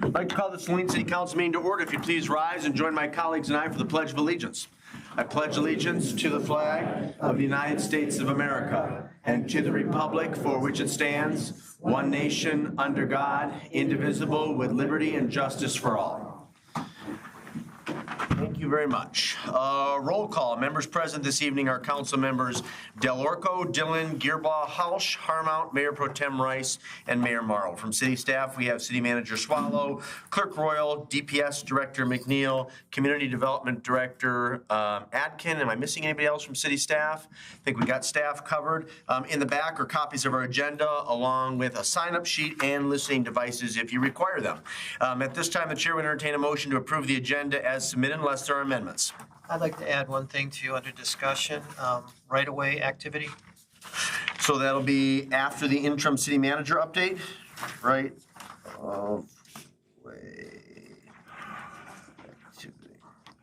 I'd like to call the Saline City Council meeting to order. If you please rise and join my colleagues and I for the Pledge of Allegiance. I pledge allegiance to the flag of the United States of America and to the republic for which it stands, one nation, under God, indivisible, with liberty and justice for all. Thank you very much. Roll call. Members present this evening are council members Del Orco, Dillon, Gearbaugh, Halsch, Harmount, Mayor Pro Tem Rice, and Mayor Morrow. From city staff, we have City Manager Swallow, Clerk Royal, DPS Director McNeil, Community Development Director Adkin. Am I missing anybody else from city staff? I think we got staff covered. In the back are copies of our agenda along with a sign-up sheet and listening devices if you require them. At this time, the chair would entertain a motion to approve the agenda as submitted unless there are amendments. I'd like to add one thing to under discussion, right-of-way activity. So that'll be after the interim city manager update, right?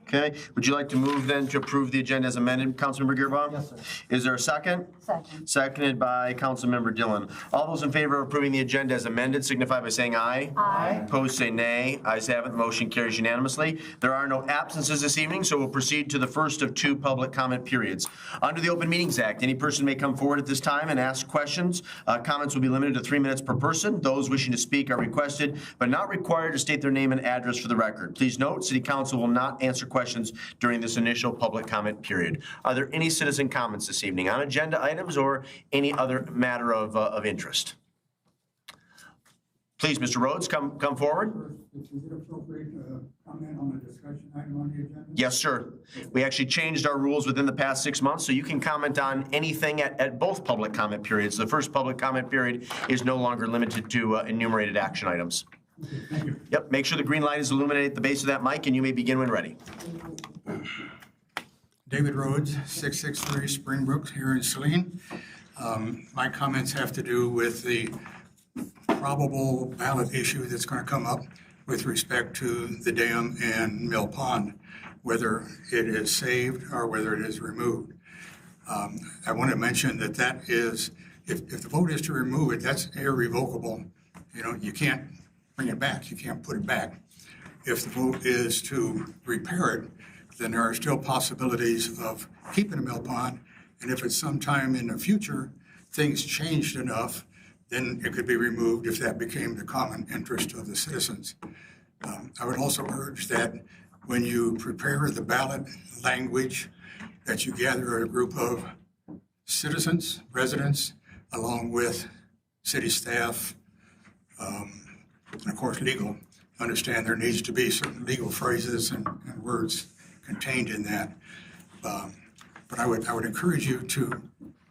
Okay. Would you like to move then to approve the agenda as amended, Councilmember Gearbaugh? Yes, sir. Is there a second? Second. Seconded by Councilmember Dillon. All those in favor of approving the agenda as amended signify by saying aye. Aye. Opposed say nay. Ayes have it. The motion carries unanimously. There are no absences this evening, so we'll proceed to the first of two public comment periods. Under the Open Meetings Act, any person may come forward at this time and ask questions. Comments will be limited to 3 minutes per person. Those wishing to speak are requested, but not required to state their name and address for the record. Please note, City Council will not answer questions during this initial public comment period. Are there any citizen comments this evening on agenda items or any other matter of interest? Please, Mr. Rhodes, come forward. Is it appropriate to comment on the discussion item on the agenda? Yes, sir. We actually changed our rules within the past 6 months, so you can comment on anything at both public comment periods. The first public comment period is no longer limited to enumerated action items. Okay, thank you. Yep, make sure the green light is illuminated at the base of that mic, and you may begin when ready. David Rhodes, 663 Springbrook here in Saline. My comments have to do with the probable ballot issue that's going to come up with respect to the dam and Mill Pond, whether it is saved or whether it is removed. I want to mention that is, if the vote is to remove it, that's irrevocable. You know, you can't bring it back. You can't put it back. If the vote is to repair it, then there are still possibilities of keeping the mill pond. And if it's sometime in the future, things changed enough, then it could be removed if that became the common interest of the citizens. I would also urge that when you prepare the ballot language, that you gather a group of citizens, residents, along with city staff, and of course legal. Understand there needs to be certain legal phrases and words contained in that. But I would encourage you to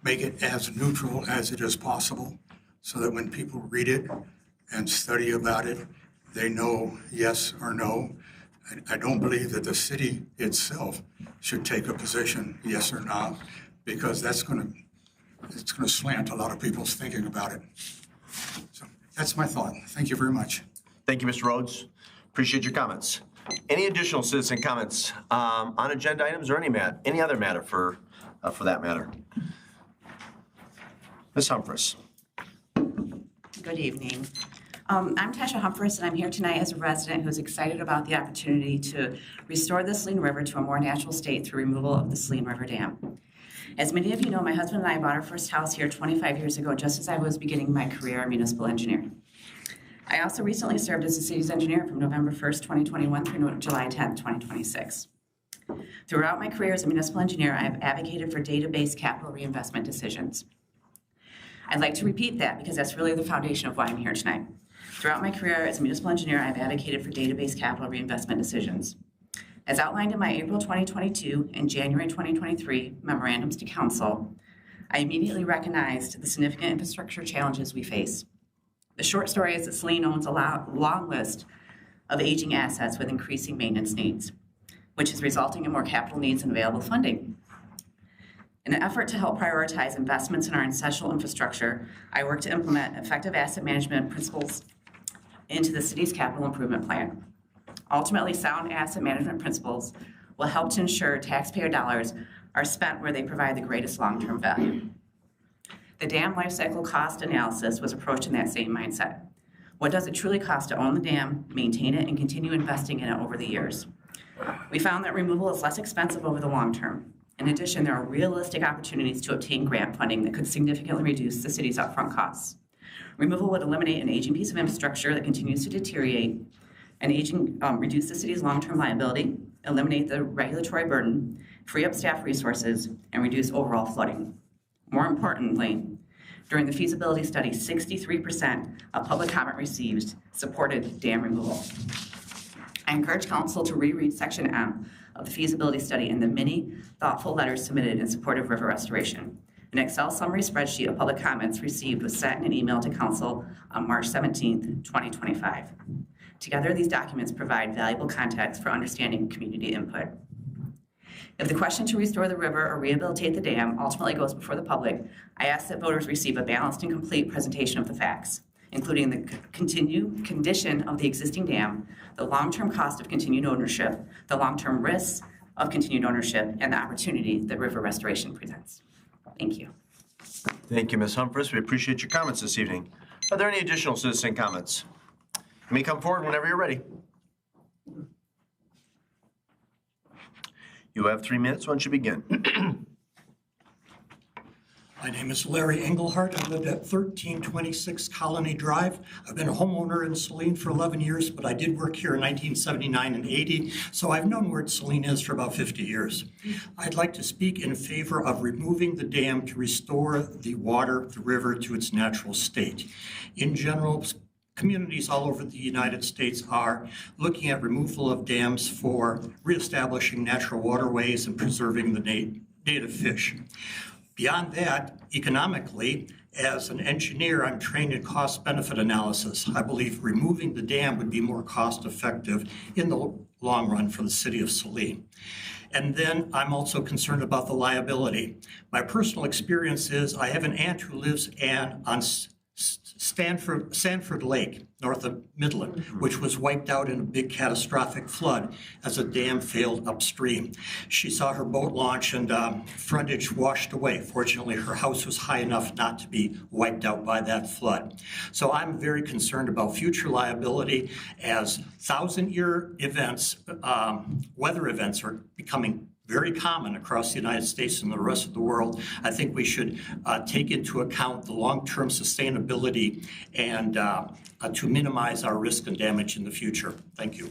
make it as neutral as it is possible so that when people read it and study about it, they know yes or no. I don't believe that the city itself should take a position, yes or no, because it's going to slant a lot of people's thinking about it. So that's my thought. Thank you very much. Thank you, Mr. Rhodes. Appreciate your comments. Any additional citizen comments on agenda items or any other matter for that matter? Ms. Humphries. Good evening. I'm Tasha Humphries, and I'm here tonight as a resident who's excited about the opportunity to restore the Saline River to a more natural state through removal of the Saline River Dam. As many of you know, my husband and I bought our first house here 25 years ago, just as I was beginning my career as a municipal engineer. I also recently served as the city's engineer from November 1st, 2021 through July 10th, 2026. Throughout my career as a municipal engineer, I have advocated for data-based capital reinvestment decisions. I'd like to repeat that because that's really the foundation of why I'm here tonight. Throughout my career as a municipal engineer, I've advocated for data-based capital reinvestment decisions. As outlined in my April 2022 and January 2023 memorandums to council, I immediately recognized the significant infrastructure challenges we face. The short story is that Saline owns a long list of aging assets with increasing maintenance needs, which is resulting in more capital needs and available funding. In an effort to help prioritize investments in our essential infrastructure, I work to implement effective asset management principles into the city's capital improvement plan. Ultimately, sound asset management principles will help to ensure taxpayer dollars are spent where they provide the greatest long-term value. The dam life cycle cost analysis was approached in that same mindset. What does it truly cost to own the dam, maintain it, and continue investing in it over the years? We found that removal is less expensive over the long term. In addition, there are realistic opportunities to obtain grant funding that could significantly reduce the city's upfront costs. Removal would eliminate an aging piece of infrastructure that continues to deteriorate, reduce the city's long-term liability, eliminate the regulatory burden, free up staff resources, and reduce overall flooding. More importantly, during the feasibility study, 63% of public comment received supported dam removal. I encourage council to reread Section M of the feasibility study and the many thoughtful letters submitted in support of river restoration. An Excel summary spreadsheet of public comments received was sent in an email to council on March 17, 2025. Together, these documents provide valuable context for understanding community input. If the question to restore the river or rehabilitate the dam ultimately goes before the public, I ask that voters receive a balanced and complete presentation of the facts, including the continued condition of the existing dam, the long-term cost of continued ownership, the long-term risks of continued ownership, and the opportunity that river restoration presents. Thank you. Thank you, Ms. Humphries. We appreciate your comments this evening. Are there any additional citizen comments? You may come forward whenever you're ready. You have 3 minutes. Why don't you begin? My name is Larry Engelhardt. I lived at 1326 Colony Drive. I've been a homeowner in Saline for 11 years, but I did work here in 1979 and 80, so I've known where Saline is for about 50 years. I'd like to speak in favor of removing the dam to restore the water, the river, to its natural state. In general, communities all over the United States are looking at removal of dams for reestablishing natural waterways and preserving the native fish. Beyond that, economically, as an engineer, I'm trained in cost-benefit analysis. I believe removing the dam would be more cost-effective in the long run for the city of Saline. And then I'm also concerned about the liability. My personal experience is I have an aunt who lives on Sanford Lake, north of Midland, which was wiped out in a big catastrophic flood as a dam failed upstream. She saw her boat launch and frontage washed away. Fortunately, her house was high enough not to be wiped out by that flood. So I'm very concerned about future liability as 1,000-year events, weather events are becoming very common across the United States and the rest of the world. I think we should take into account the long-term sustainability and to minimize our risk and damage in the future. Thank you.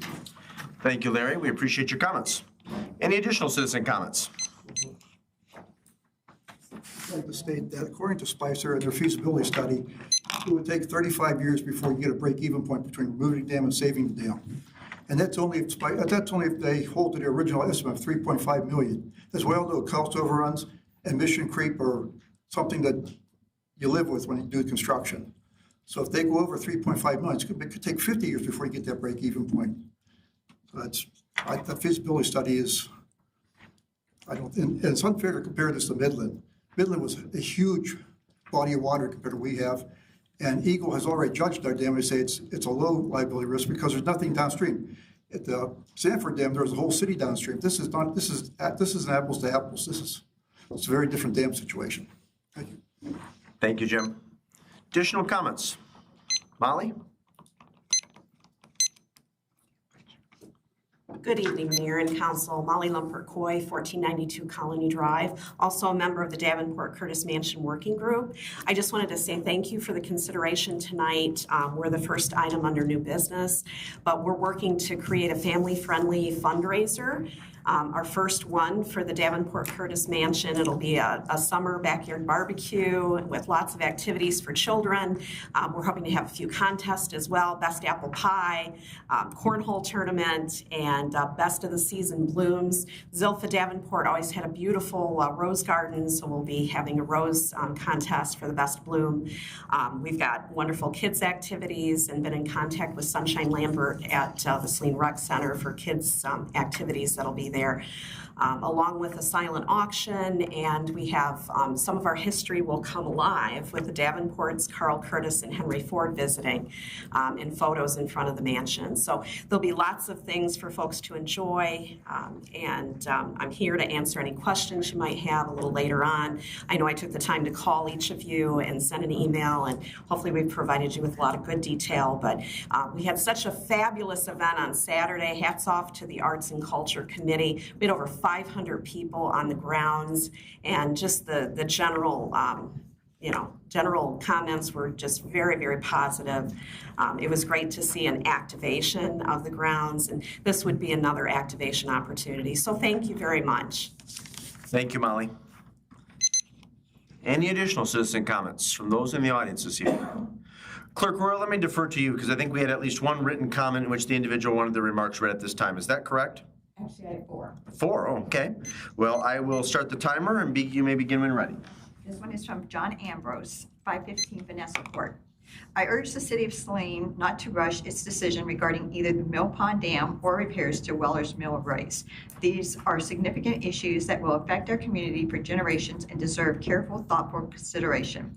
Thank you, Larry. We appreciate your comments. Any additional citizen comments? I'd like to state that according to Spicer and their feasibility study, it would take 35 years before you get a break-even point between removing the dam and saving the dam. And that's only if they hold to their original estimate of 3.5 million. As well, though, cost overruns and mission creep are something that you live with when you do construction. So if they go over 3.5 million, it could take 50 years before you get that break-even point. So the feasibility study is, and it's unfair to compare this to Midland. Midland was a huge body of water compared to what we have. And Eagle has already judged our dam. They say it's a low liability risk because there's nothing downstream. At the Sanford Dam, there's a whole city downstream. This is an apples to apples. It's a very different dam situation. Thank you. Thank you, Jim. Additional comments? Molly? Good evening, Mayor and Council. Molly Lumpert-Coy, 1492 Colony Drive, also a member of the Davenport Curtis Mansion Working Group. I just wanted to say thank you for the consideration tonight. We're the first item under new business, but we're working to create a family-friendly fundraiser. Our first one for the Davenport Curtis Mansion. It'll be a summer backyard barbecue with lots of activities for children. We're hoping to have a few contests as well, best apple pie, cornhole tournament, and best of the season blooms. Zilpha Davenport always had a beautiful rose garden, so we'll be having a rose contest for the best bloom. We've got wonderful kids activities and been in contact with Sunshine Lambert at the Saline Rec Center for kids activities that'll be there. Along with a silent auction, and we have some of our history will come alive with the Davenports, Carl Curtis and Henry Ford visiting, and photos in front of the mansion. So there'll be lots of things for folks to enjoy, and I'm here to answer any questions you might have a little later on. I know I took the time to call each of you and send an email, and hopefully we've provided you with a lot of good detail, but we had such a fabulous event on Saturday. Hats off to the Arts and Culture Committee. We had over 500 people on the grounds, and just the general, general comments were just very, very positive. It was great to see an activation of the grounds, and this would be another activation opportunity. So thank you very much. Thank you, Molly. Any additional citizen comments from those in the audience this evening? Clerk Royal, let me defer to you because I think we had at least one written comment in which the individual wanted the remarks read at this time. Is that correct? Actually, I have 4. 4, okay. Well, I will start the timer and you may begin when ready. This one is from John Ambrose, 515 Vanessa Court. I urge the City of Saline not to rush its decision regarding either the Mill Pond Dam or repairs to Weller's Mill Race. These are significant issues that will affect our community for generations and deserve careful, thoughtful consideration.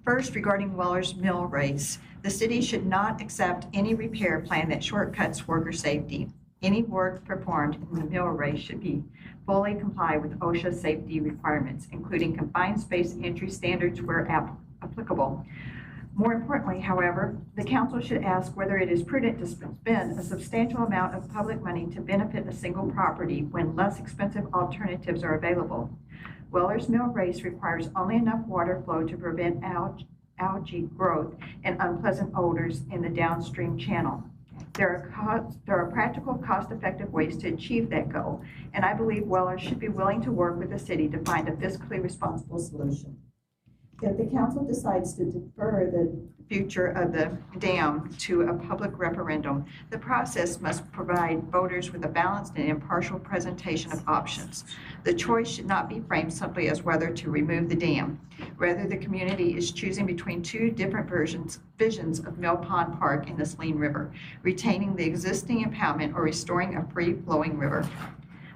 First, regarding Weller's Mill Race, the city should not accept any repair plan that shortcuts worker safety. Any work performed in the mill race should be fully comply with OSHA safety requirements, including confined space entry standards where applicable. More importantly, however, the council should ask whether it is prudent to spend a substantial amount of public money to benefit a single property when less expensive alternatives are available. Weller's Mill Race requires only enough water flow to prevent algae growth and unpleasant odors in the downstream channel. There are practical, cost-effective ways to achieve that goal, and I believe Weller should be willing to work with the city to find a fiscally responsible solution. If the council decides to defer the future of the dam to a public referendum, the process must provide voters with a balanced and impartial presentation of options. The choice should not be framed simply as whether to remove the dam. Rather, the community is choosing between 2 different visions of Mill Pond Park in the Saline River, retaining the existing impoundment or restoring a free-flowing river.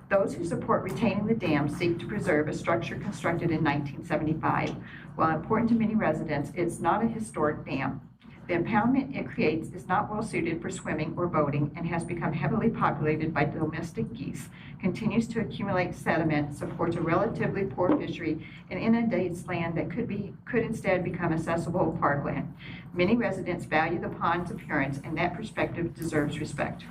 Those who support retaining the dam seek to preserve a structure constructed in 1975. While important to many residents, it's not a historic dam. The impoundment it creates is not well suited for swimming or boating and has become heavily populated by domestic geese, continues to accumulate sediment, supports a relatively poor fishery, and inundates land that could instead become accessible parkland. Many residents value the pond's appearance, and that perspective deserves respect.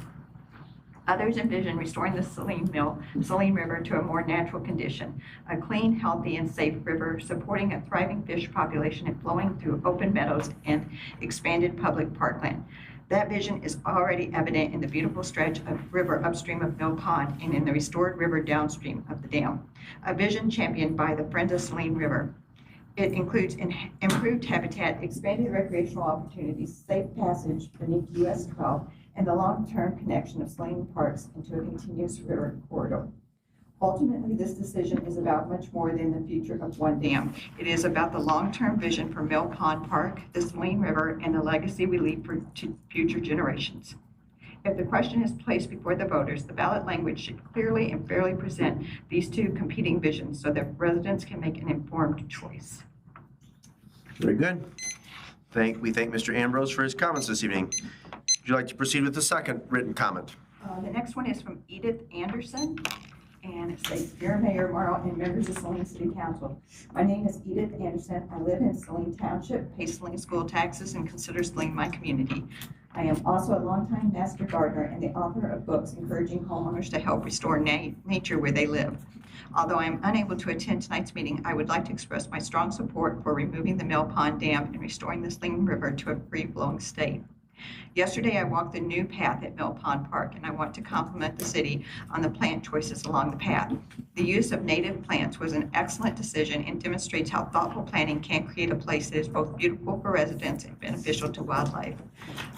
Others envision restoring the Saline River to a more natural condition, a clean, healthy, and safe river supporting a thriving fish population and flowing through open meadows and expanded public parkland. That vision is already evident in the beautiful stretch of river upstream of Mill Pond and in the restored river downstream of the dam, a vision championed by the Friends of Saline River. It includes improved habitat, expanded recreational opportunities, safe passage beneath US 12, and the long-term connection of Saline parks into a continuous river corridor. Ultimately, this decision is about much more than the future of one dam. It is about the long-term vision for Mill Pond Park, the Saline River, and the legacy we leave for future generations. If the question is placed before the voters, the ballot language should clearly and fairly present these 2 competing visions so that residents can make an informed choice. Very good. We thank Mr. Ambrose for his comments this evening. Would you like to proceed with the second written comment? The next one is from Edith Anderson, and it says, Dear Mayor Morrow and members of Saline City Council, my name is Edith Anderson. I live in Saline Township, pay Saline school taxes, and consider Saline my community. I am also a longtime master gardener and the author of books encouraging homeowners to help restore nature where they live. Although I am unable to attend tonight's meeting, I would like to express my strong support for removing the Mill Pond Dam and restoring the Saline River to a free-flowing state. Yesterday, I walked the new path at Mill Pond Park, and I want to compliment the city on the plant choices along the path. The use of native plants was an excellent decision and demonstrates how thoughtful planning can create a place that is both beautiful for residents and beneficial to wildlife.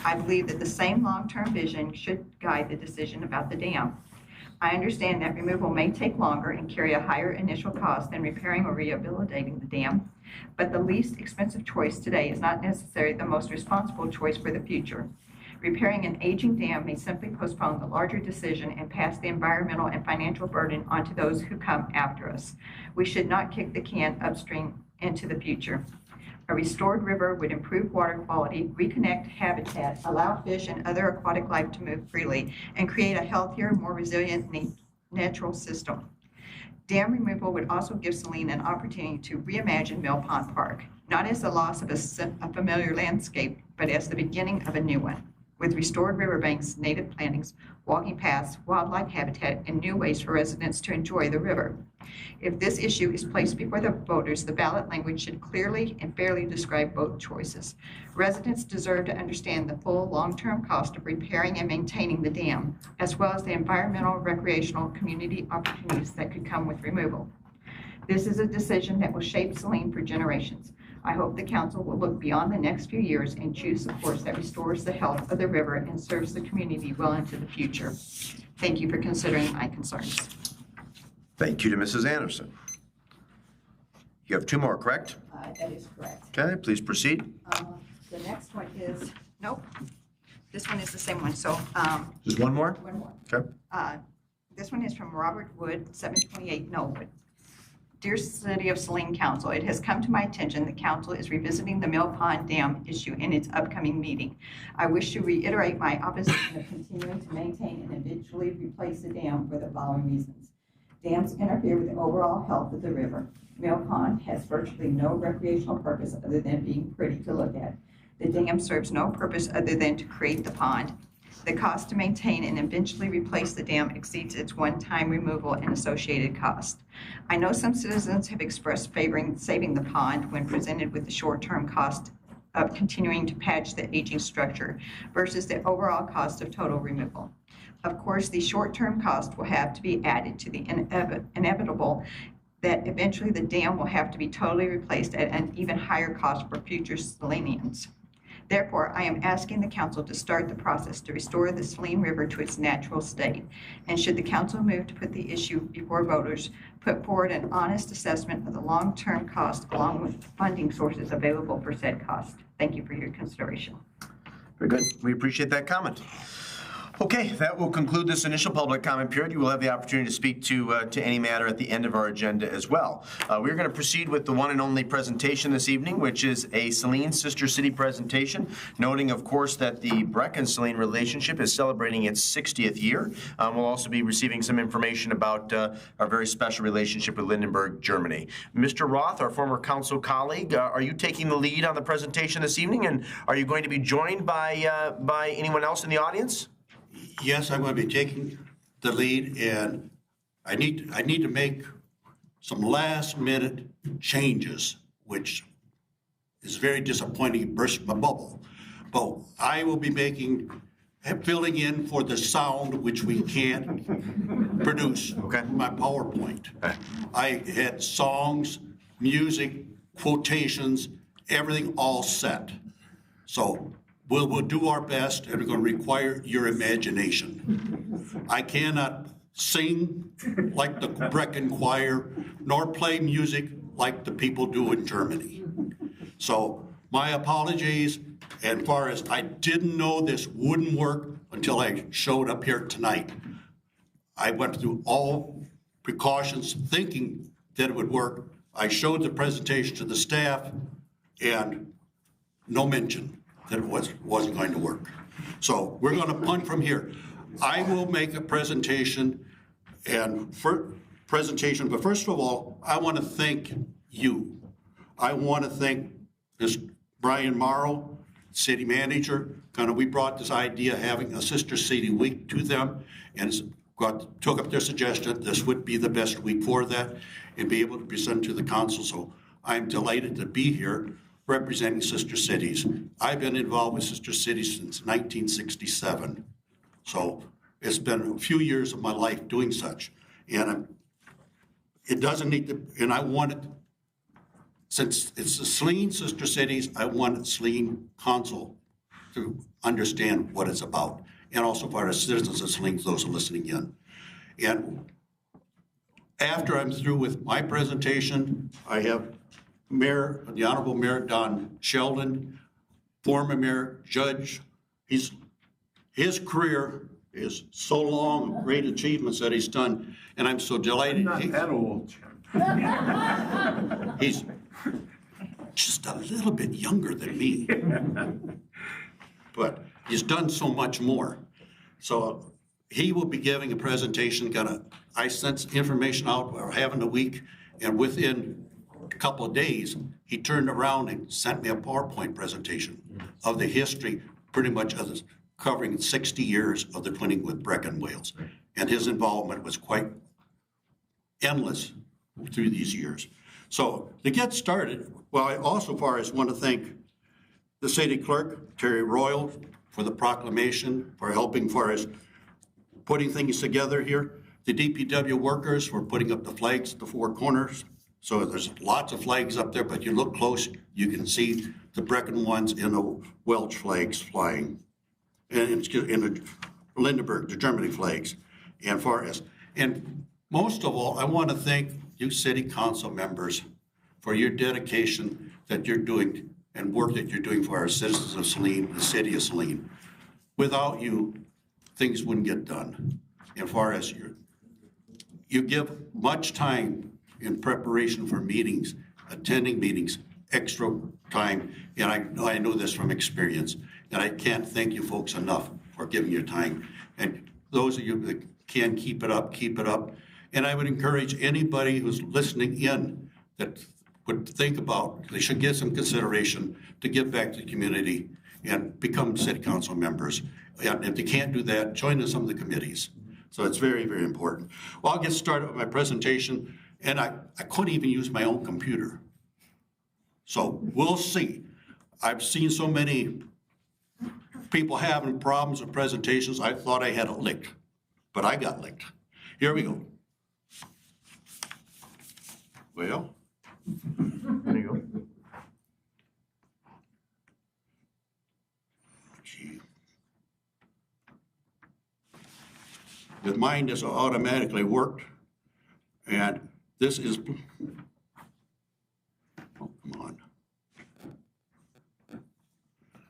I believe that the same long-term vision should guide the decision about the dam. I understand that removal may take longer and carry a higher initial cost than repairing or rehabilitating the dam, but the least expensive choice today is not necessarily the most responsible choice for the future. Repairing an aging dam may simply postpone the larger decision and pass the environmental and financial burden onto those who come after us. We should not kick the can upstream into the future. A restored river would improve water quality, reconnect habitat, allow fish and other aquatic life to move freely, and create a healthier, more resilient natural system. Dam removal would also give Saline an opportunity to reimagine Mill Pond Park, not as the loss of a familiar landscape, but as the beginning of a new one, with restored riverbanks, native plantings, walking paths, wildlife habitat, and new ways for residents to enjoy the river. If this issue is placed before the voters, the ballot language should clearly and fairly describe both choices. Residents deserve to understand the full long-term cost of repairing and maintaining the dam, as well as the environmental, recreational, community opportunities that could come with removal. This is a decision that will shape Saline for generations. I hope the council will look beyond the next few years and choose a course that restores the health of the river and serves the community well into the future. Thank you for considering my concerns. Thank you to Mrs. Anderson. You have two more, correct? That is correct. Okay, please proceed. The next one is, nope, this one is the same one, so. Just one more? One more. Okay. This one is from Robert Wood, 728 Knollwood. Dear City of Saline Council, it has come to my attention that Council is revisiting the Mill Pond Dam issue in its upcoming meeting. I wish to reiterate my opposition of continuing to maintain and eventually replace the dam for the following reasons. Dams interfere with the overall health of the river. Mill Pond has virtually no recreational purpose other than being pretty to look at. The dam serves no purpose other than to create the pond. The cost to maintain and eventually replace the dam exceeds its one-time removal and associated cost. I know some citizens have expressed favoring saving the pond when presented with the short-term cost of continuing to patch the aging structure versus the overall cost of total removal. Of course, the short-term cost will have to be added to the inevitable that eventually the dam will have to be totally replaced at an even higher cost for future Salinians. Therefore, I am asking the council to start the process to restore the Saline River to its natural state. And should the council move to put the issue before voters, put forward an honest assessment of the long-term cost along with funding sources available for said cost. Thank you for your consideration. Very good. We appreciate that comment. Okay, that will conclude this initial public comment period. You will have the opportunity to speak to any matter at the end of our agenda as well. We're going to proceed with the one and only presentation this evening, which is a Saline Sister City presentation, noting, of course, that the Brecken-Saline relationship is celebrating its 60th year. We'll also be receiving some information about our very special relationship with Lindenberg, Germany. Mr. Roth, our former council colleague, are you taking the lead on the presentation this evening, and are you going to be joined by anyone else in the audience? Yes, I'm going to be taking the lead, and I need to make some last-minute changes, which is very disappointing. It burst my bubble. But I will be filling in for the sound which we can't produce. Okay. My PowerPoint. I had songs, music, quotations, everything all set. So we'll do our best, and we're going to require your imagination. I cannot sing like the Brecken Choir, nor play music like the people do in Germany. So my apologies, and far as I didn't know this wouldn't work until I showed up here tonight. I went through all precautions thinking that it would work. I showed the presentation to the staff, and no mention that it wasn't going to work. So we're going to punt from here. I will make a presentation, but first of all, I want to thank you. I want to thank Mr. Brian Morrow, city manager. We brought this idea of having a Sister City Week to them, and took up their suggestion. This would be the best week for that, and be able to present to the council. So I'm delighted to be here representing Sister Cities. I've been involved with Sister Cities since 1967. So it's been a few years of my life doing such. And it doesn't need to, and I wanted, since it's the Saline Sister Cities, I wanted Saline Council to understand what it's about. And also for our citizens of Saline, those who are listening in. And after I'm through with my presentation, I have the Honorable Mayor Don Sheldon, former Mayor Judge. He's his career is so long, great achievements that he's done, and I'm so delighted. Not that old. He's just a little bit younger than me. But he's done so much more. So he will be giving a presentation, I sent information out, we're having a week, and within a couple of days, he turned around and sent me a PowerPoint presentation of the history, pretty much of this, covering 60 years of the twinning with Brecon Wales. And his involvement was quite endless through these years. So to get started, well, I also far as want to thank the city clerk, Terry Royal, for the proclamation, for helping far as putting things together here. The DPW workers for putting up the flags at the four corners. So there's lots of flags up there, but you look close, you can see the Brecon ones and the Welch flags flying. And the Lindenberg, the Germany flags. And most of all, I want to thank you city council members for your dedication that you're doing and work that you're doing for our citizens of Saline, the city of Saline. Without you, things wouldn't get done. And far as you give much time in preparation for meetings, attending meetings, extra time, and I know this from experience, and I can't thank you folks enough for giving your time. And those of you that can keep it up, keep it up. And I would encourage anybody who's listening in that would think about, they should give some consideration to give back to the community and become city council members. And if they can't do that, join in some of the committees. So it's very, very important. Well, I'll get started with my presentation, and I couldn't even use my own computer. So we'll see. I've seen so many people having problems with presentations, I thought I had it licked, but I got licked. Here we go. Well, There you go. gee. With mine, this automatically worked, and this is, oh, come on.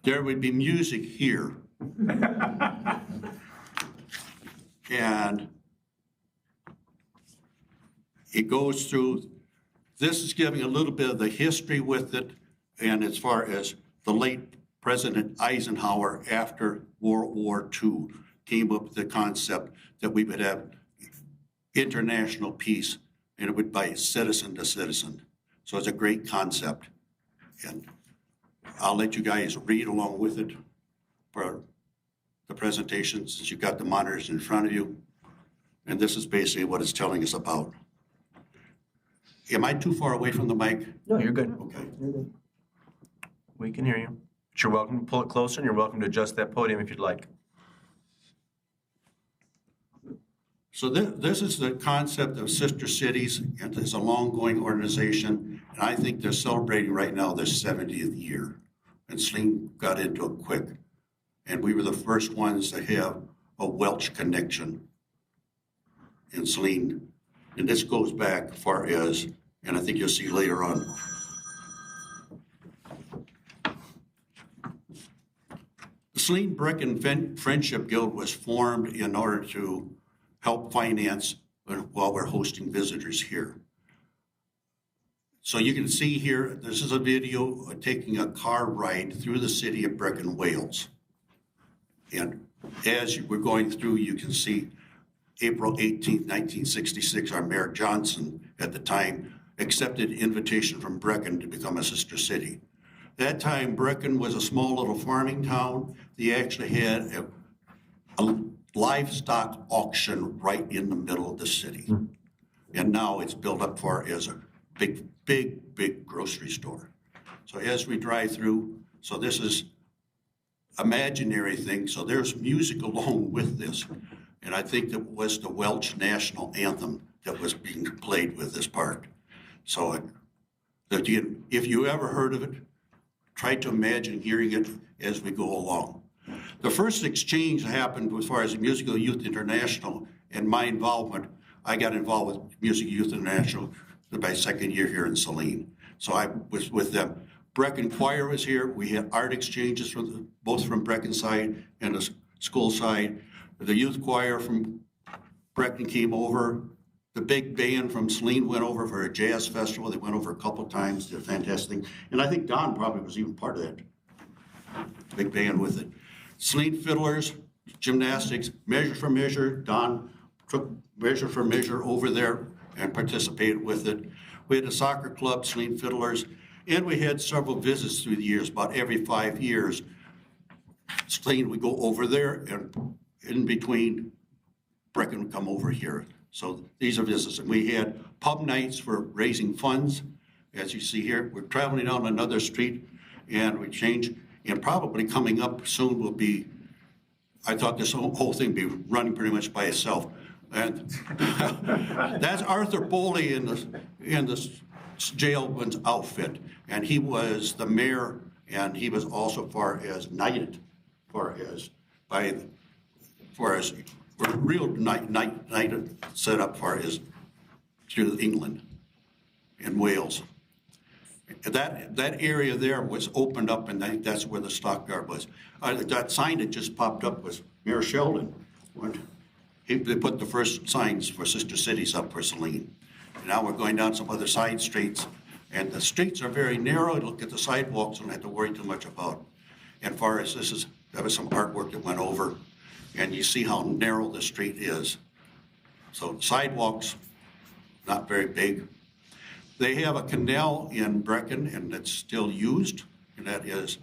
There would be music here. And it goes through, this is giving a little bit of the history with it, and as far as the late President Eisenhower after World War II came up with the concept that we would have international peace, and it would be citizen to citizen. So it's a great concept. And I'll let you guys read along with it for the presentation, since you've got the monitors in front of you. And this is basically what it's telling us about. Am I too far away from the mic? No, you're good. Okay. We can hear you. But you're welcome to pull it closer, and you're welcome to adjust that podium if you'd like. So this is the concept of sister cities, and it's a long-going organization, and I think they're celebrating right now their 70th year. And Saline got into it quick, and we were the first ones to have a Welch connection in Saline. And this goes back far as, and I think you'll see later on. The Saline Brecon Friendship Guild was formed in order to help finance while we're hosting visitors here. So you can see here, this is a video of taking a car ride through the city of Brecon, Wales. And as we're going through, you can see April 18th, 1966, our Mayor Johnson at the time accepted an invitation from Brecon to become a sister city. That time, Brecon was a small little farming town. They actually had a livestock auction right in the middle of the city. And now it's built up for as a big grocery store. So as we drive through, so this is imaginary thing, so there's music along with this. And I think that was the Welch national anthem that was being played with this part. So if you ever heard of it, try to imagine hearing it as we go along. The first exchange happened as far as Musical Youth International and my involvement. I got involved with Music Youth International my second year here in Saline. So I was with them. Brecon Choir was here. We had art exchanges both from Brecon side and the school side. The youth choir from Brecken came over. The big band from Saline went over for a jazz festival. They went over a couple times, did a fantastic thing. And I think Don probably was even part of that big band with it. Saline fiddlers, gymnastics, measure for measure. Don took measure for measure over there and participated with it. We had a soccer club, Saline fiddlers, and we had several visits through the years. About every 5 years, Saline would go over there, and in between, Brecken would come over here. So these are visits. And we had pub nights for raising funds. As you see here, we're traveling down another street, and we change. And probably coming up soon will be, I thought this whole thing would be running pretty much by itself. And that's Arthur Boley in the jailman's outfit. And he was the mayor, and he was also far as knighted, real knighted set up far as through England and Wales. That area there was opened up, and that's where the stockyard was. That sign that just popped up was Mayor Sheldon. They put the first signs for sister cities up for Saline. Now we're going down some other side streets, and the streets are very narrow. Look at the sidewalks, and don't have to worry too much about. And far as that was some artwork that went over, and you see how narrow the street is. So sidewalks, not very big. They have a canal in Brecken, and it's still used, and that is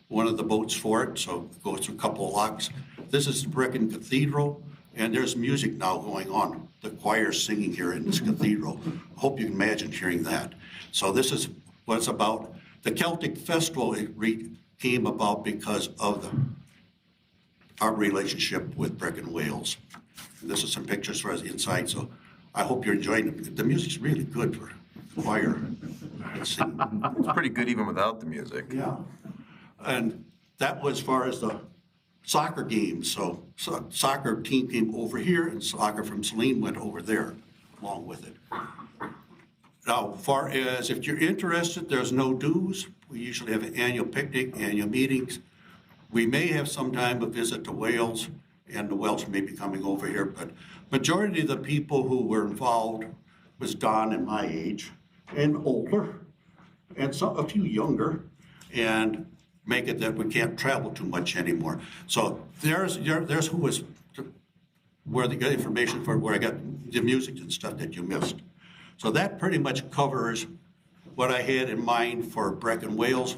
one of the boats for it, so it goes through a couple of locks. This is the Brecken Cathedral, and there's music now going on. The choir's singing here in this cathedral. I hope you can imagine hearing that. So this is what it's about. The Celtic Festival came about because of our relationship with Brecken, Wales. And this is some pictures for us inside, so I hope you're enjoying it. The music's really good for the choir. It's pretty good even without the music. Yeah. And that was as far as the soccer games. So soccer team came over here, and soccer from Saline went over there along with it. Now, far as if you're interested, there's no dues. We usually have an annual picnic, annual meetings. We may have sometime a visit to Wales, and the Welsh may be coming over here, but majority of the people who were involved was Don and my age, and older, and a few younger, and make it that we can't travel too much anymore. So there's who was where they got information for where I got the music and stuff that you missed. So that pretty much covers what I had in mind for Brecken, Wales.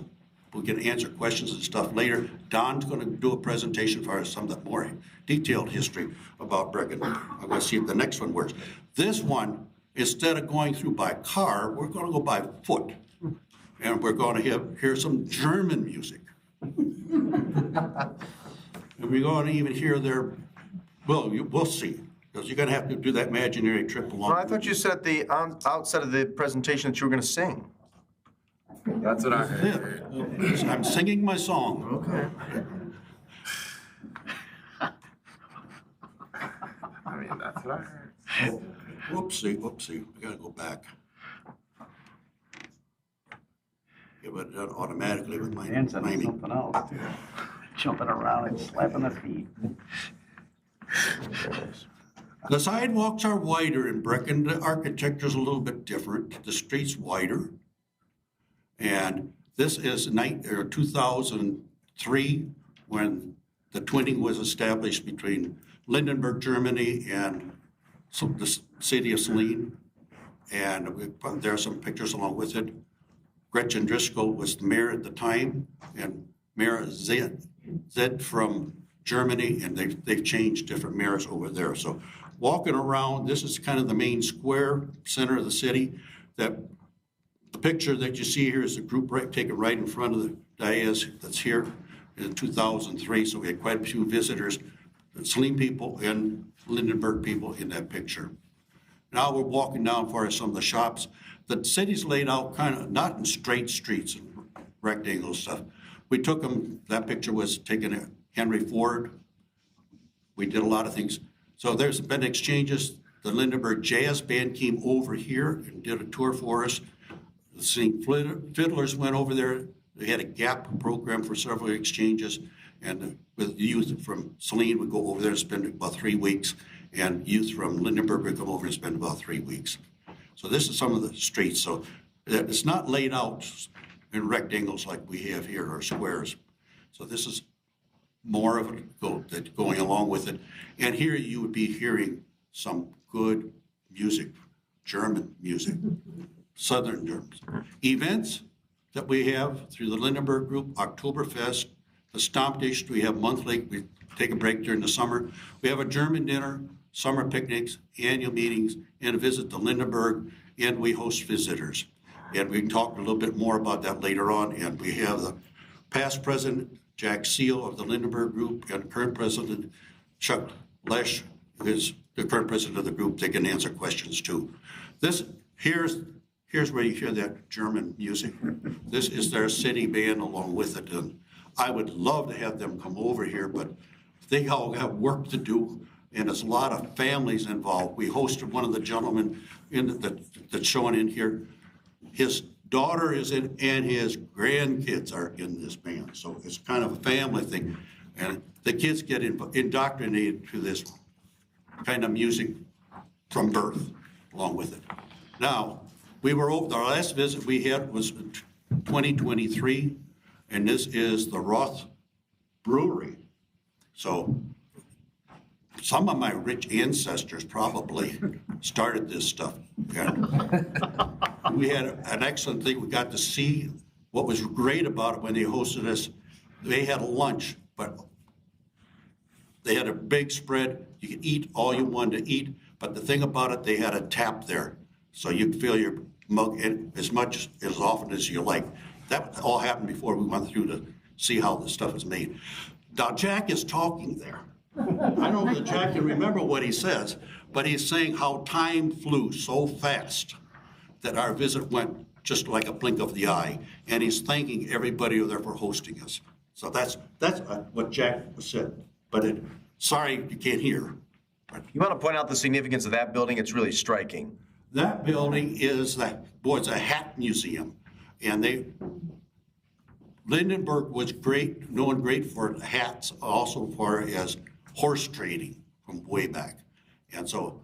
We can answer questions and stuff later. Don's going to do a presentation for us, some of the more detailed history about Brecken. I'm going to see if the next one works. This one, instead of going through by car, we're going to go by foot. And we're going to hear some German music. And we're going to even hear their, well, we'll see. Because you're going to have to do that imaginary trip along. Well, I thought you said at the outset of the presentation that you were going to sing. That's what I heard. I'm singing my song. Okay. I mean, that's what I heard. Whoopsie. We got to go back. Yeah, but it automatically with my Dan's timing. something else, too. Jumping around and slapping the feet. The sidewalks are wider in Brecken. The architecture's a little bit different. The street's wider. And this is 2003 when the twinning was established between Lindenberg, Germany, and the city of Saline. And there are some pictures along with it. Gretchen Driscoll was the mayor at the time, and Mayor Zed from Germany, and they've changed different mayors over there. So walking around, this is kind of the main square center of the city. The picture that you see here is a group taken right in front of the dais that's here in 2003. So we had quite a few visitors, Saline people and Lindenberg people in that picture. Now we're walking down for some of the shops. The city's laid out kind of not in straight streets and rectangle stuff. We took them, that picture was taken at Henry Ford. We did a lot of things. So there's been exchanges. The Lindenberg Jazz Band came over here and did a tour for us. The Saline Fiddlers went over there. They had a GAP program for several exchanges, and with youth from Saline would go over there and spend about 3 weeks, and youth from Lindenberg would come over and spend about 3 weeks. So this is some of the streets. So it's not laid out in rectangles like we have here, or squares. So this is more of it going along with it. And here you would be hearing some good music, German music, Southern Germans. Events that we have through the Lindenberg Group, Oktoberfest, the Stammtisch we have monthly. We take a break during the summer. We have a German dinner, summer picnics, annual meetings, and a visit to Lindenberg, and we host visitors. And we can talk a little bit more about that later on. And we have the past president, Jack Seal of the Lindenberg Group, and current president, Chuck Lesch, is the current president of the group. They can answer questions too. Here's where you hear that German music. This is their city band along with it. And I would love to have them come over here, but they all have work to do, and there's a lot of families involved. We hosted one of the gentlemen that's showing in here. His daughter is in, and his grandkids are in this band. So it's kind of a family thing. And the kids get indoctrinated to this kind of music from birth along with it. Now, our last visit we had was 2023, and this is the Roth Brewery. So some of my rich ancestors probably started this stuff. And we had an excellent thing. We got to see what was great about it when they hosted us. They had a lunch, but they had a big spread. You could eat all you wanted to eat, but the thing about it, they had a tap there. So you could fill your mug in as often as you like. That all happened before we went through to see how the stuff is made. Now, Jack is talking there. I don't know that Jack can remember what he says, but he's saying how time flew so fast that our visit went just like a blink of the eye, and he's thanking everybody there for hosting us. So that's what Jack said. But sorry you can't hear. You want to point out the significance of that building? It's really striking. That building is it's a hat museum, and Lindenberg was known great for hats, also for as horse trading from way back. And so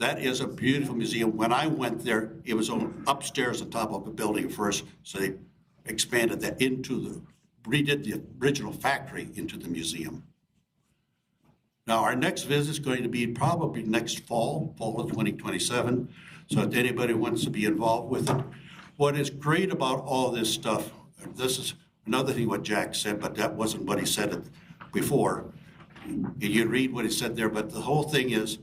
that is a beautiful museum. When I went there, it was upstairs on top of the building first, so they expanded that redid the original factory into the museum. Now, our next visit is going to be probably next fall of 2027, so if anybody wants to be involved with it. What is great about all this stuff, and this is another thing what Jack said, but that wasn't what he said before. You read what he said there, but the whole thing is,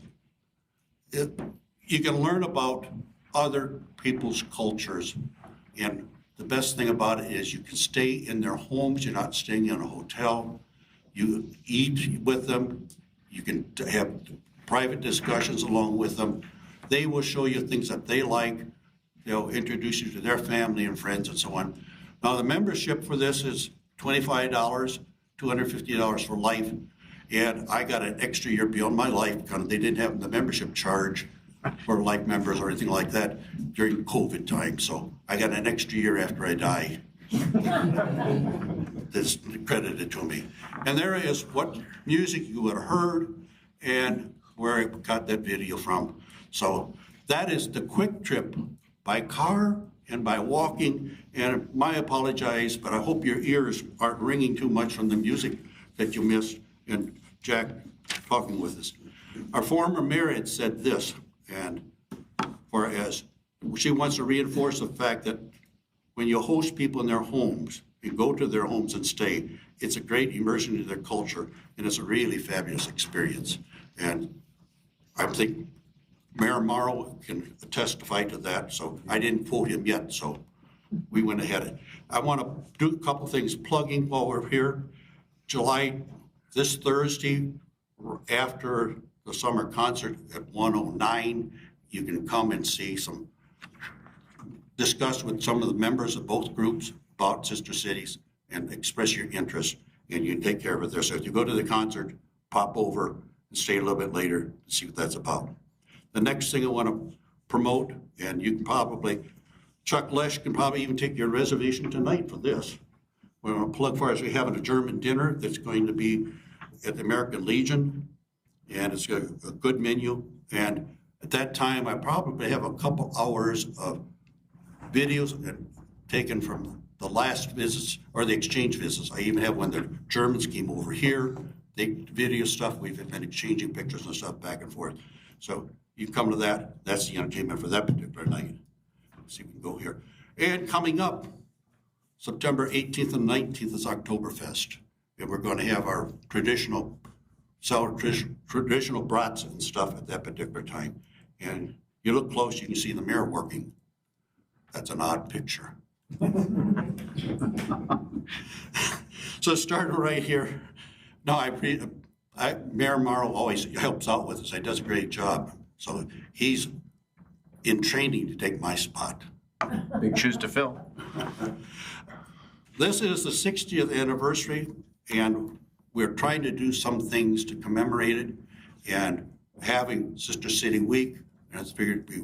you can learn about other people's cultures, and the best thing about it is you can stay in their homes. You're not staying in a hotel. You eat with them. You can have private discussions along with them. They will show you things that they like. They'll introduce you to their family and friends and so on. Now, the membership for this is $25, $250 for life. And I got an extra year beyond my life because they didn't have the membership charge for life members or anything like that during COVID time. So I got an extra year after I die. That's credited to me. And there is what music you would have heard and where I got that video from. So that is the quick trip by car and by walking. And I apologize, but I hope your ears aren't ringing too much from the music that you missed and Jack talking with us. Our former mayor had said this, and whereas she wants to reinforce the fact that when you host people in their homes, you go to their homes and stay, it's a great immersion into their culture, and it's a really fabulous experience. And I think Mayor Morrow can testify to that, so I didn't quote him yet, so we went ahead. I want to do a couple things plugging while we're here. This Thursday, after the summer concert at 109, you can come and discuss with some of the members of both groups about Sister Cities and express your interest, and you can take care of it there. So if you go to the concert, pop over and stay a little bit later and see what that's about. The next thing I want to promote, and you can probably, Chuck Lesch can probably even take your reservation tonight for this. We're going to plug for us. We have an adjournment dinner that's going to be at the American Legion, and it's a good menu. And at that time, I probably have a couple hours of videos taken from the last visits or the exchange visits. I even have when the Germans came over here. They video stuff. We've been exchanging pictures and stuff back and forth. So you come to that. That's the entertainment for that particular night. Let's see if we can go here. And coming up, September 18th and 19th is Oktoberfest. And we're going to have our traditional brats and stuff at that particular time. And you look close, you can see the mayor working. That's an odd picture. So starting right here. No, Mayor Morrow always helps out with us. He does a great job. So he's in training to take my spot. Big shoes to fill. This is the 60th anniversary, and we're trying to do some things to commemorate it, and having Sister City Week, and it's figured we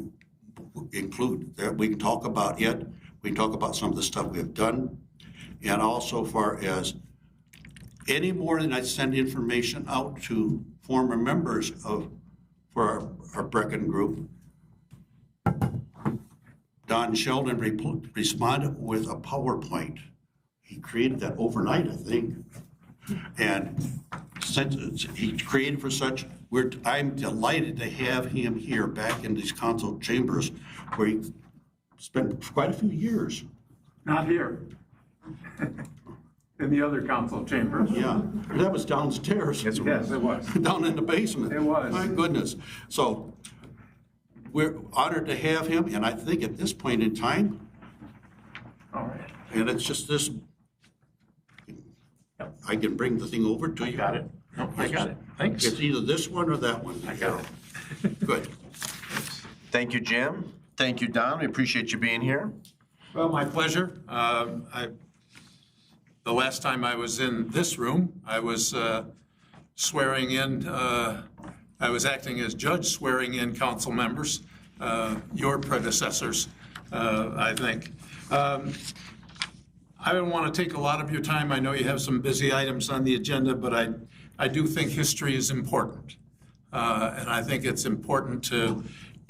include that. We can talk about it. We can talk about some of the stuff we have done, and also far as any more than I send information out to former members for our Brecken group. Don Sheldon responded with a PowerPoint. He created that overnight, I think. And since he created for such, I'm delighted to have him here back in these council chambers where he spent quite a few years. Not here. In the other council chambers. Yeah, that was downstairs. Yes, it was. Down in the basement. It was. My goodness. So we're honored to have him, and I think at this point in time, All right. and it's just this, I can bring the thing over to you. Got it. No, I got it. Thanks. It's either this one or that one. I got it. Good. Thank you, Jim. Thank you, Don. We appreciate you being here. Well, my pleasure. The last time I was in this room, I was swearing in, I was acting as judge swearing in council members, your predecessors, I think. I don't want to take a lot of your time. I know you have some busy items on the agenda, but I do think history is important. And I think it's important to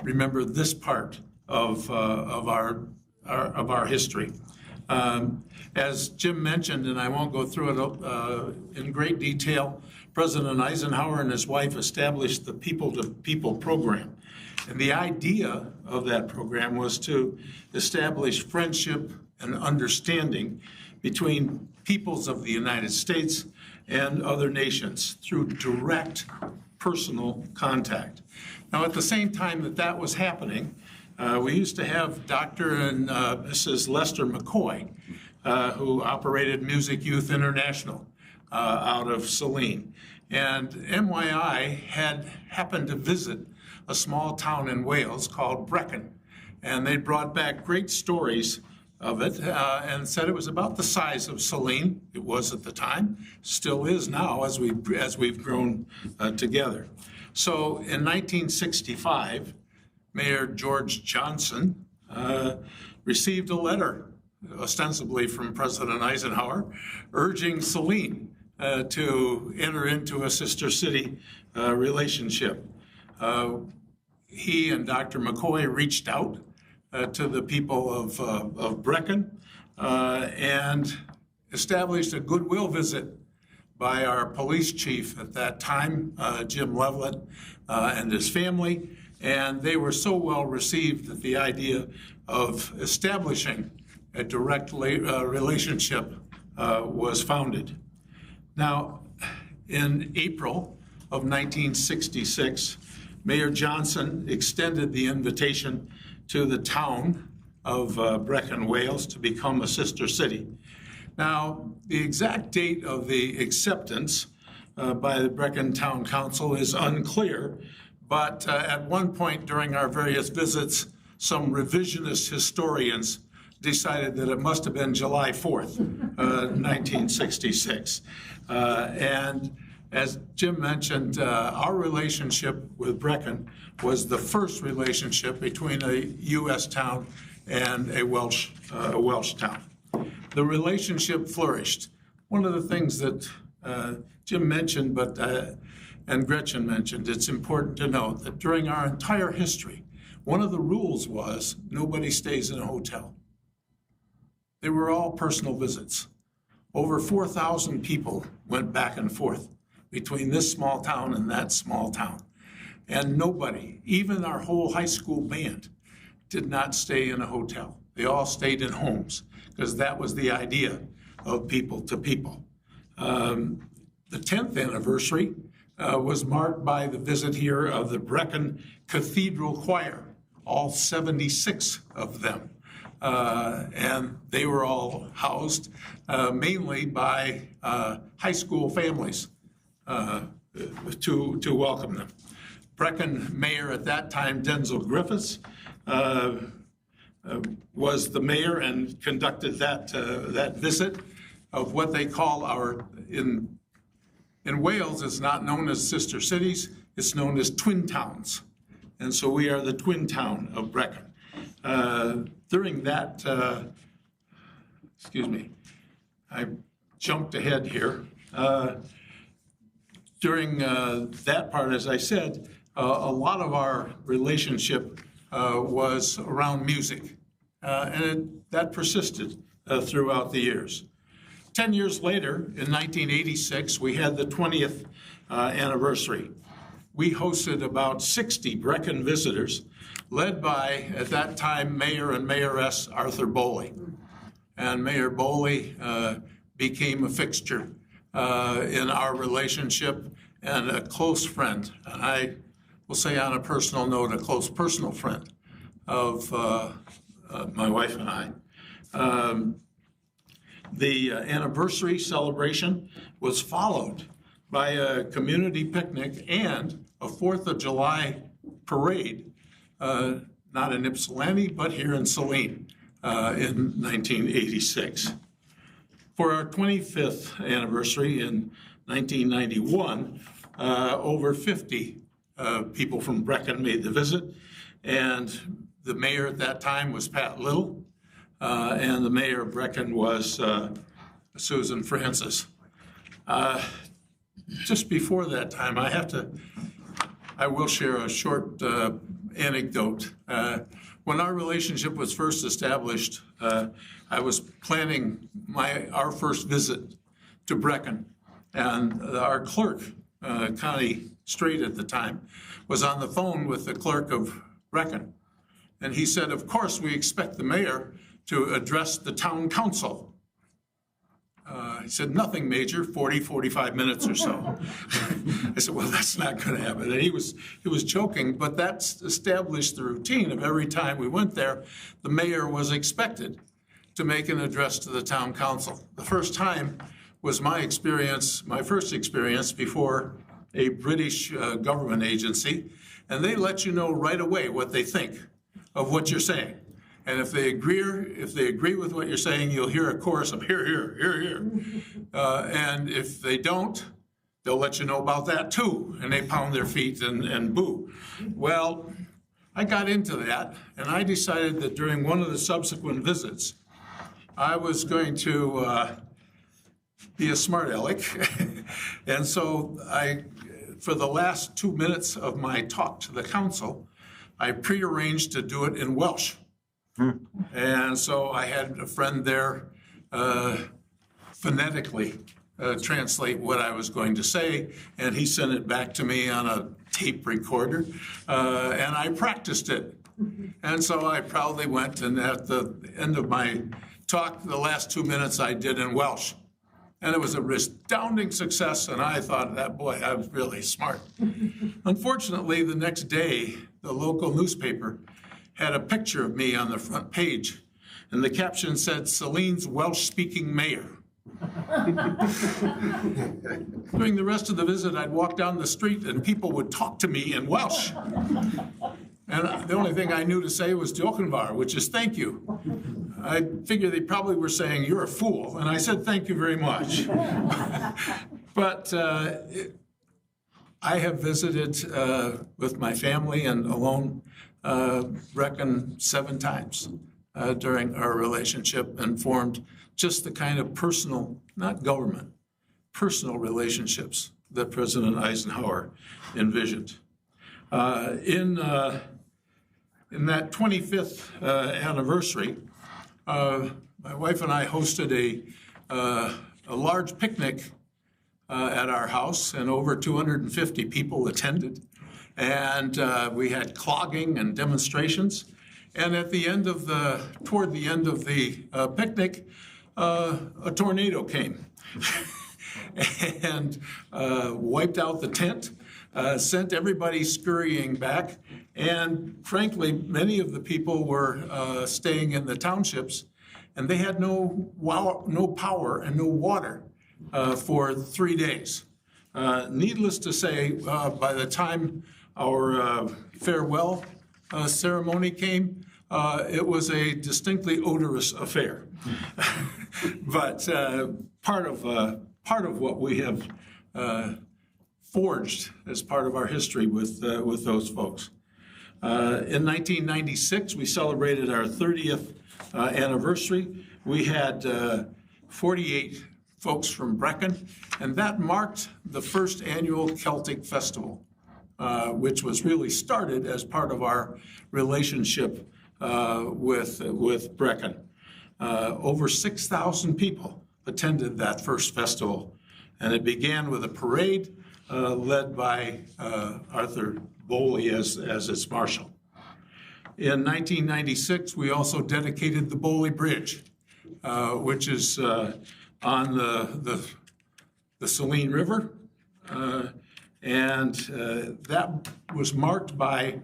remember this part of our history. As Jim mentioned, and I won't go through it in great detail, President Eisenhower and his wife established the People-to-People program. And the idea of that program was to establish friendship and understanding between peoples of the United States and other nations through direct personal contact. Now, at the same time that was happening, we used to have Dr. and Mrs. Lester McCoy, who operated Music Youth International out of Saline. And MYI had happened to visit a small town in Wales called Brecken. And they brought back great stories of it and said it was about the size of Saline. It was at the time, still is now as we've grown together. So in 1965, Mayor George Johnson received a letter, ostensibly from President Eisenhower, urging Saline to enter into a sister city relationship. He and Dr. McCoy reached out to the people of Brecken and established a goodwill visit by our police chief at that time, Jim Levelett, and his family. And they were so well received that the idea of establishing a direct relationship was founded. Now, in April of 1966, Mayor Johnson extended the invitation to the town of Brecken, Wales, to become a sister city. Now, the exact date of the acceptance by the Brecken Town Council is unclear, but at one point during our various visits, some revisionist historians decided that it must have been July 4th, 1966. And as Jim mentioned, our relationship with Brecken was the first relationship between a U.S. town and a Welsh town. the relationship flourished. One of the things that Jim mentioned, and Gretchen mentioned, it's important to note that during our entire history, one of the rules was nobody stays in a hotel. They were all personal visits. Over 4,000 people went back and forth between this small town and that small town. And nobody, even our whole high school band, did not stay in a hotel. They all stayed in homes because that was the idea of people to people. The 10th anniversary was marked by the visit here of the Brecon Cathedral Choir, all 76 of them. And they were all housed mainly by high school families to welcome them. Brecon Mayor at that time, Denzel Griffiths, was the mayor and conducted that visit of what they call in Wales, it's not known as sister cities, it's known as twin towns. And so we are the twin town of Brecon. During that, I jumped ahead here. During that part, as I said, a lot of our relationship was around music, and that persisted throughout the years. 10 years later, in 1986, we had the 20th anniversary. We hosted about 60 Brecon visitors, led by, at that time, Mayor and Mayoress Arthur Boley. And Mayor Boley became a fixture in our relationship and a close friend. And I will say on a personal note, a close personal friend of my wife and I. The anniversary celebration was followed by a community picnic and a 4th of July parade, not in Ypsilanti, but here in Saline in 1986. For our 25th anniversary in 1991, over 50 people from Brecon made the visit, and the mayor at that time was Pat Little, and the mayor of Brecon was Susan Francis. Just before that time, I will share a short anecdote. When our relationship was first established, I was planning our first visit to Brecon, and our clerk, Connie Strait at the time, was on the phone with the clerk of Brecon. And he said, of course, we expect the mayor to address the town council. He said, nothing major, 40, 45 minutes or so. I said, well, that's not going to happen. And he was joking, but that's established the routine of every time we went there, the mayor was expected to make an address to the town council. The first time was my first experience before a British government agency, and they let you know right away what they think of what you're saying. And if they agree with what you're saying, you'll hear a chorus of hear, hear, hear, hear. And if they don't, they'll let you know about that too. And they pound their feet and boo. Well, I got into that, and I decided that during one of the subsequent visits, I was going to be a smart aleck. And so for the last 2 minutes of my talk to the council, I prearranged to do it in Welsh. And so I had a friend there phonetically translate what I was going to say, and he sent it back to me on a tape recorder, and I practiced it. And so I proudly went, and at the end of my talk, the last 2 minutes I did in Welsh. And it was a resounding success, and I thought, boy, I was really smart. Unfortunately, the next day, the local newspaper had a picture of me on the front page, and the caption said, Saline's Welsh-speaking mayor. During the rest of the visit, I'd walk down the street, and people would talk to me in Welsh. And the only thing I knew to say was Diolch, which is thank you. I figured they probably were saying, you're a fool. And I said, thank you very much. But I have visited with my family and alone Brecon 7 times during our relationship and formed just the kind of personal, not government, personal relationships that President Eisenhower envisioned. In that 25th anniversary, my wife and I hosted a large picnic at our house, and over 250 people attended. And we had clogging and demonstrations. And at the end of toward the end of the picnic, a tornado came and wiped out the tent, sent everybody scurrying back. And frankly, many of the people were staying in the townships, and they had no power and no water for 3 days. Needless to say, by the time our farewell ceremony came, it was a distinctly odorous affair. But part of what we have forged as part of our history with those folks. In 1996, we celebrated our 30th anniversary. We had 48 folks from Brecon, and that marked the first annual Celtic Festival, which was really started as part of our relationship with Brecon. Over 6,000 people attended that first festival, and it began with a parade led by Arthur Bowley as its marshal. In 1996, we also dedicated the Bowley Bridge, which is on the Saline River, and that was marked by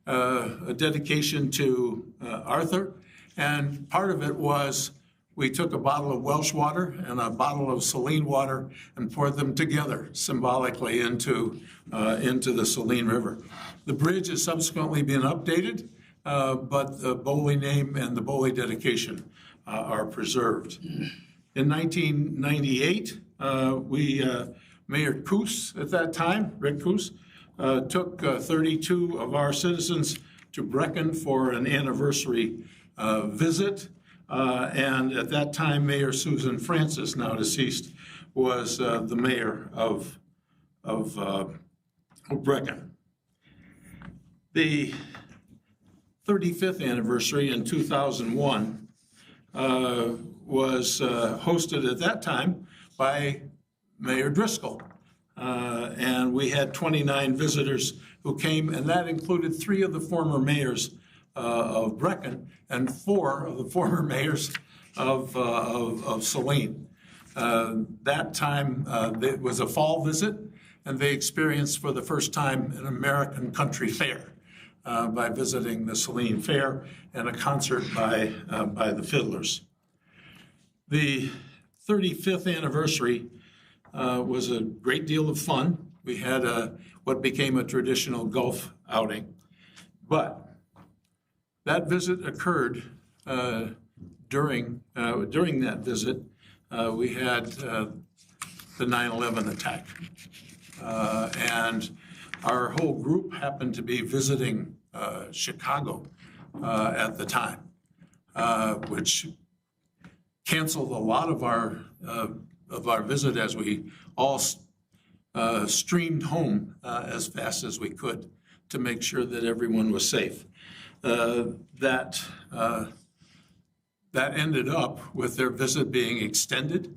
a dedication to Arthur, and part of it was we took a bottle of Welsh water and a bottle of Saline water and poured them together symbolically into the Saline River. The bridge has subsequently been updated, but the Bowley name and the Bowley dedication are preserved. In 1998, Mayor Coos at that time, Rick Coos, took 32 of our citizens to Brecon for an anniversary visit. And at that time, Mayor Susan Francis, now deceased, was the mayor of Brecon. The 35th anniversary in 2001 was hosted at that time by Mayor Driscoll. And we had 29 visitors who came, and that included 3 of the former mayors of Brecon and 4 of the former mayors of Saline. That time, it was a fall visit, and they experienced for the first time an American country fair by visiting the Saline Fair and a concert by the Fiddlers. The 35th anniversary was a great deal of fun. We had what became a traditional golf outing. But that visit occurred during that visit. We had the 9/11 attack. And our whole group happened to be visiting Chicago at the time, which canceled a lot of our visit as we all streamed home as fast as we could to make sure that everyone was safe. That ended up with their visit being extended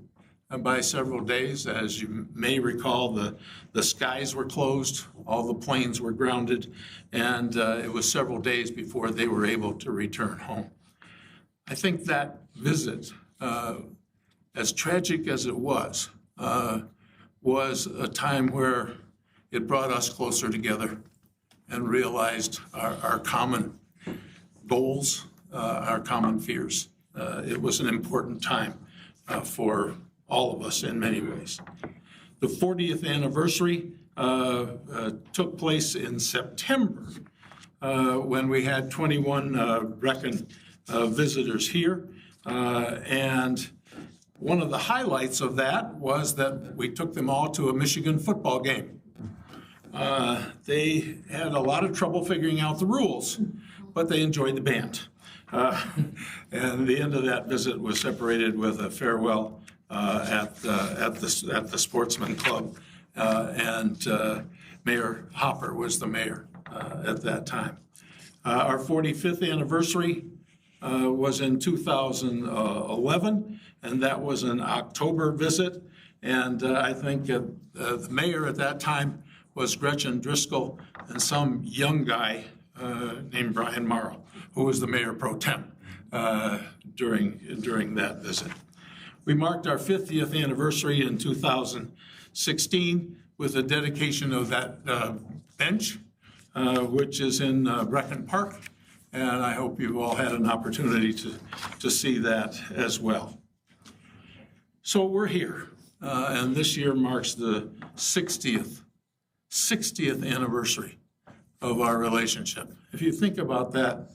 by several days. As you may recall, the skies were closed, all the planes were grounded, and it was several days before they were able to return home. I think that visit, as tragic as it was a time where it brought us closer together and realized our common goals, our common fears. It was an important time for all of us in many ways. The 40th anniversary took place in September when we had 21 Brecon visitors here. And one of the highlights of that was that we took them all to a Michigan football game. They had a lot of trouble figuring out the rules, but they enjoyed the band. And the end of that visit was separated with a farewell at the Sportsman Club. And Mayor Hopper was the mayor at that time. Our 45th anniversary was in 2011, and that was an October visit. And I think the mayor at that time was Gretchen Driscoll and some young guy named Brian Morrow, who was the mayor pro tem during that visit. We marked our 50th anniversary in 2016 with the dedication of that bench, which is in Brecken Park. And I hope you've all had an opportunity to see that as well. So we're here, and this year marks the 60th anniversary of our relationship. If you think about that,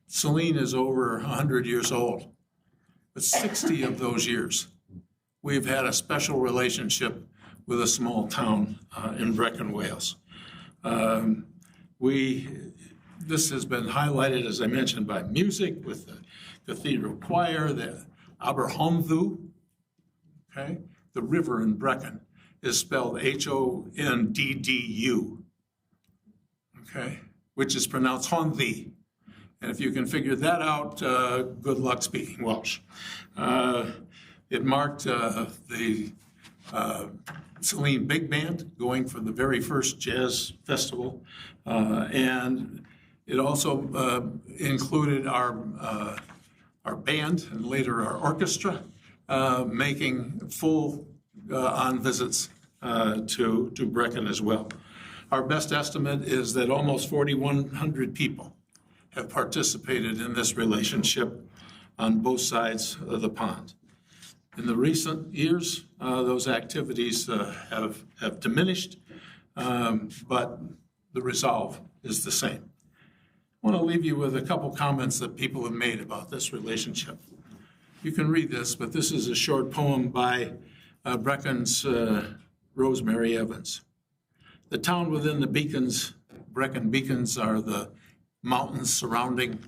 Saline is over 100 years old, but 60 of those years, we've had a special relationship with a small town in Brecon, Wales. This has been highlighted, as I mentioned, by music with the cathedral choir, the Aberhonddu, okay? The river in Brecon is spelled H-O-N-D-D-U, okay? Which is pronounced Hondhi. And if you can figure that out, good luck speaking Welsh. It marked the Saline Big Band going for the very first jazz festival. And it also included our band and later our orchestra making full on visits to Brecon as well. Our best estimate is that almost 4,100 people have participated in this relationship on both sides of the pond. In the recent years, those activities have diminished, but the resolve is the same. I want to leave you with a couple comments that people have made about this relationship. You can read this, but this is a short poem by Brecon's Rosemary Evans. The town within the beacons, Brecon beacons, are the mountains surrounding,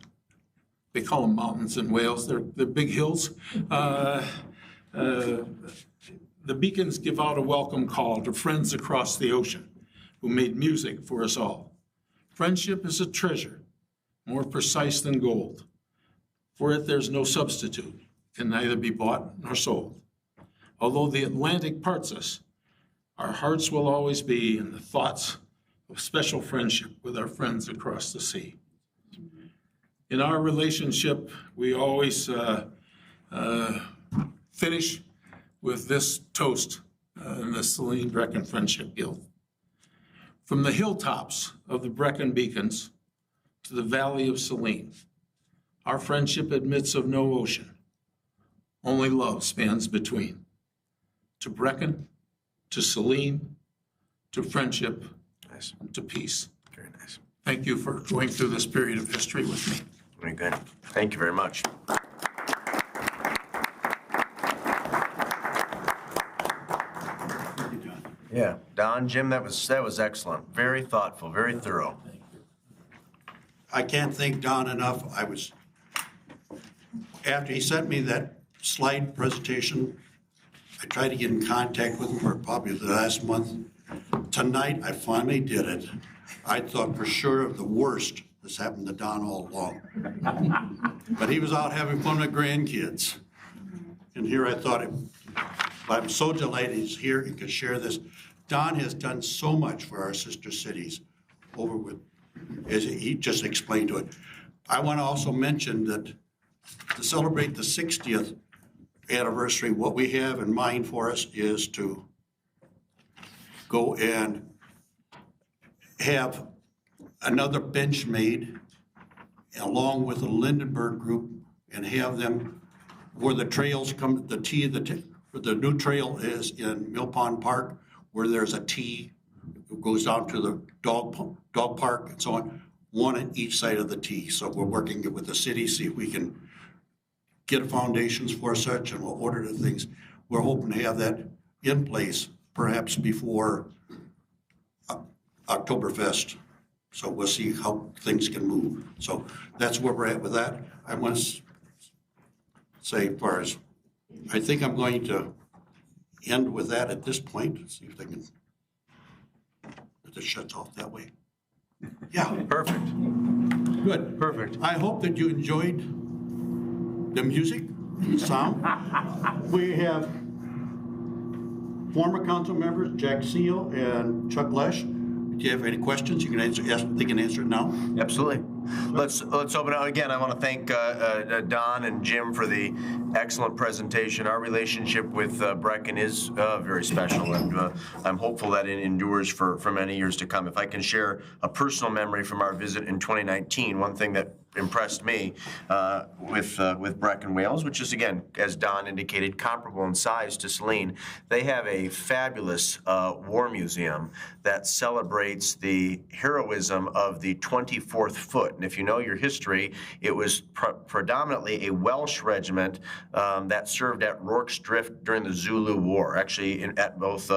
they call them mountains in Wales, they're big hills. The beacons give out a welcome call to friends across the ocean who made music for us all. Friendship is a treasure, more precise than gold. For it, there's no substitute, can neither be bought nor sold. Although the Atlantic parts us, our hearts will always be in the thoughts of special friendship with our friends across the sea. In our relationship, we always finish with this toast in the Saline Brecon Friendship Guild. From the hilltops of the Brecon Beacons to the valley of Saline, our friendship admits of no ocean. Only love spans between. To Brecon, to Saline, to friendship, Nice. to peace. Very nice. Thank you for going through this period of history with me. Very good. Thank you very much. Yeah, Don, Jim, that was excellent. Very thoughtful, very thorough. I can't thank Don enough. After he sent me that slide presentation, I tried to get in contact with him for probably the last month. Tonight, I finally did it. I thought for sure of the worst that's happened to Don all along. But he was out having fun with grandkids. And here I thought, I'm so delighted he's here and can share this. Don has done so much for our sister cities over with, as he just explained to it. I want to also mention that to celebrate the 60th anniversary, what we have in mind for us is to go and have another bench made along with the Lindenberg group and have them where the trails come, where the new trail is in Mill Pond Park, where there's a T that goes down to the dog park and so on, one on each side of the T. So we're working with the city, see if we can get foundations for such, and we'll order the things. We're hoping to have that in place perhaps before Oktoberfest So we'll see how things can move. So that's where we're at with that. I want to say, as far as, I think I'm going to end with that at this point. See if they can, if it shuts off that way. Yeah. Perfect. Good. Perfect. I hope that you enjoyed the music and sound. We have former council members, Jack Seal and Chuck Lesh. Do you have any questions? You can answer, they can answer it now. Absolutely. Let's open it. Again, I want to thank Don and Jim for the excellent presentation. Our relationship with Brecken is very special, and I'm hopeful that it endures for many years to come. If I can share a personal memory from our visit in 2019, one thing that impressed me with Brecken Wales, which is, again, as Don indicated, comparable in size to Saline. They have a fabulous war museum that celebrates the heroism of the 24th Foot. And if you know your history, it was predominantly a Welsh regiment that served at Rorke's Drift during the Zulu War, actually at both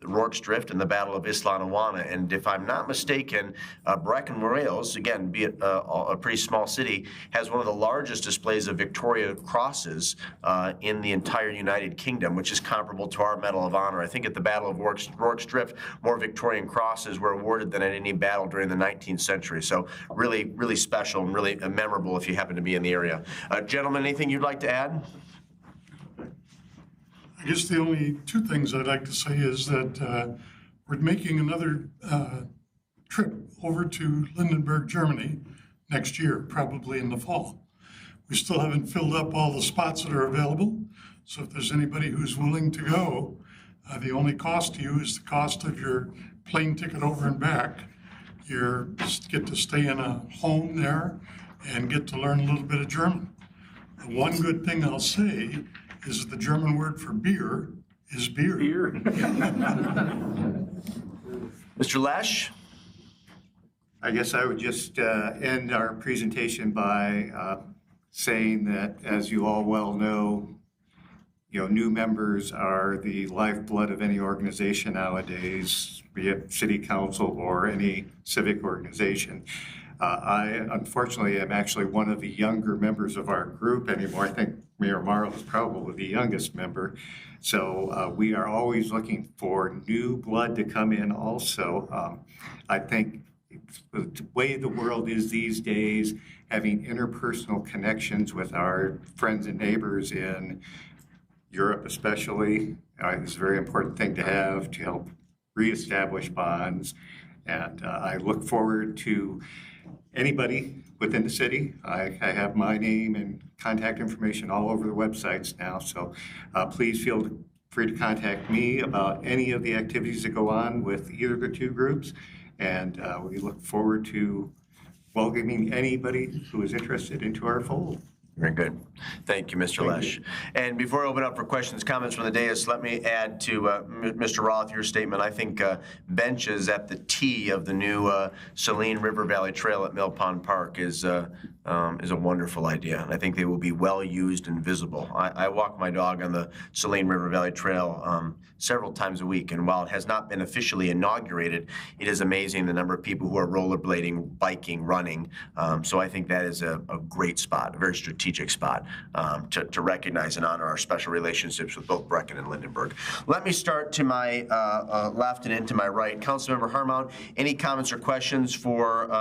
Rorke's Drift and the Battle of Isla And if I'm not mistaken, Brecken Wales, again, be it a pretty small city, has one of the largest displays of Victoria Crosses in the entire United Kingdom, which is comparable to our Medal of Honor. I think at the Battle of Rorke's Drift, more Victorian Crosses were awarded than at any battle during the 19th century. So really, really special and really memorable if you happen to be in the area. Gentlemen, anything you'd like to add? I guess the only two things I'd like to say is that we're making another trip over to Lindenberg, Germany next year, probably in the fall. We still haven't filled up all the spots that are available, so if there's anybody who's willing to go, the only cost to you is the cost of your plane ticket over and back. You get to stay in a home there and get to learn a little bit of German. The one good thing I'll say is the German word for beer is beer. Mr. Lesh? I guess I would just end our presentation by saying that, as you all well know, new members are the lifeblood of any organization nowadays, be it city council or any civic organization. I, unfortunately, am actually one of the younger members of our group anymore. I think Mayor Marl is probably the youngest member. So we are always looking for new blood to come in also. I think the way the world is these days, having interpersonal connections with our friends and neighbors in Europe especially is a very important thing to have to help reestablish bonds. And I look forward to anybody within the city. I have my name and contact information all over the websites now, so please feel free to contact me about any of the activities that go on with either of the two groups. And we look forward to welcoming anybody who is interested into our fold. Very good. Thank you, Mr. Lesh. And before I open up for questions, comments from the dais, let me add to Mr. Roth, your statement. I think benches at the T of the new Saline River Valley Trail at Mill Pond Park is a wonderful idea. And I think they will be well used and visible. I walk my dog on the Saline River Valley Trail several times a week. And while it has not been officially inaugurated, it is amazing the number of people who are rollerblading, biking, running. So I think that is a great spot, a very strategic spot to recognize and honor our special relationships with both Brecken and Lindenberg. Let me start to my left and into my right. Councilmember Harmount, any comments or questions for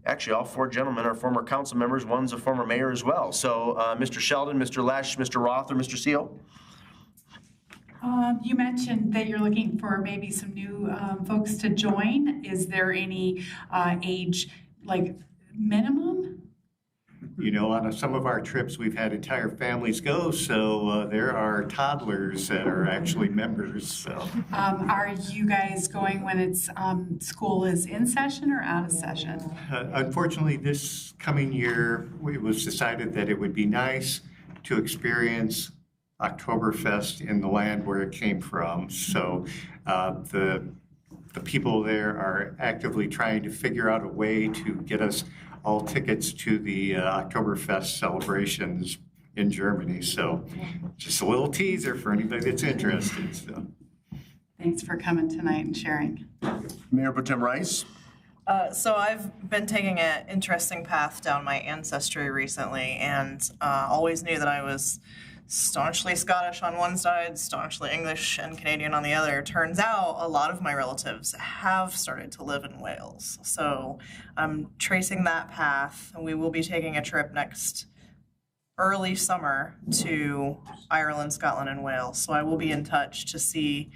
actually, all four gentlemen are former council members. One's a former mayor as well. So Mr. Sheldon, Mr. Lesh, Mr. Roth, or Mr. Seal? You mentioned that you're looking for maybe some new folks to join. Is there any age, minimum? On some of our trips, we've had entire families go, so there are toddlers that are actually members. So, are you guys going when it's school is in session or out of session? Unfortunately, this coming year, it was decided that it would be nice to experience Oktoberfest in the land where it came from. So the people there are actively trying to figure out a way to get us all tickets to the Oktoberfest celebrations in Germany. So just a little teaser for anybody that's interested. So. Thanks for coming tonight and sharing. Mayor Pro Tem Rice? So I've been taking an interesting path down my ancestry recently, and always knew that I was staunchly Scottish on one side, staunchly English and Canadian on the other. Turns out a lot of my relatives have started to live in Wales. So I'm tracing that path, and we will be taking a trip next early summer to Ireland, Scotland, and Wales. So I will be in touch to see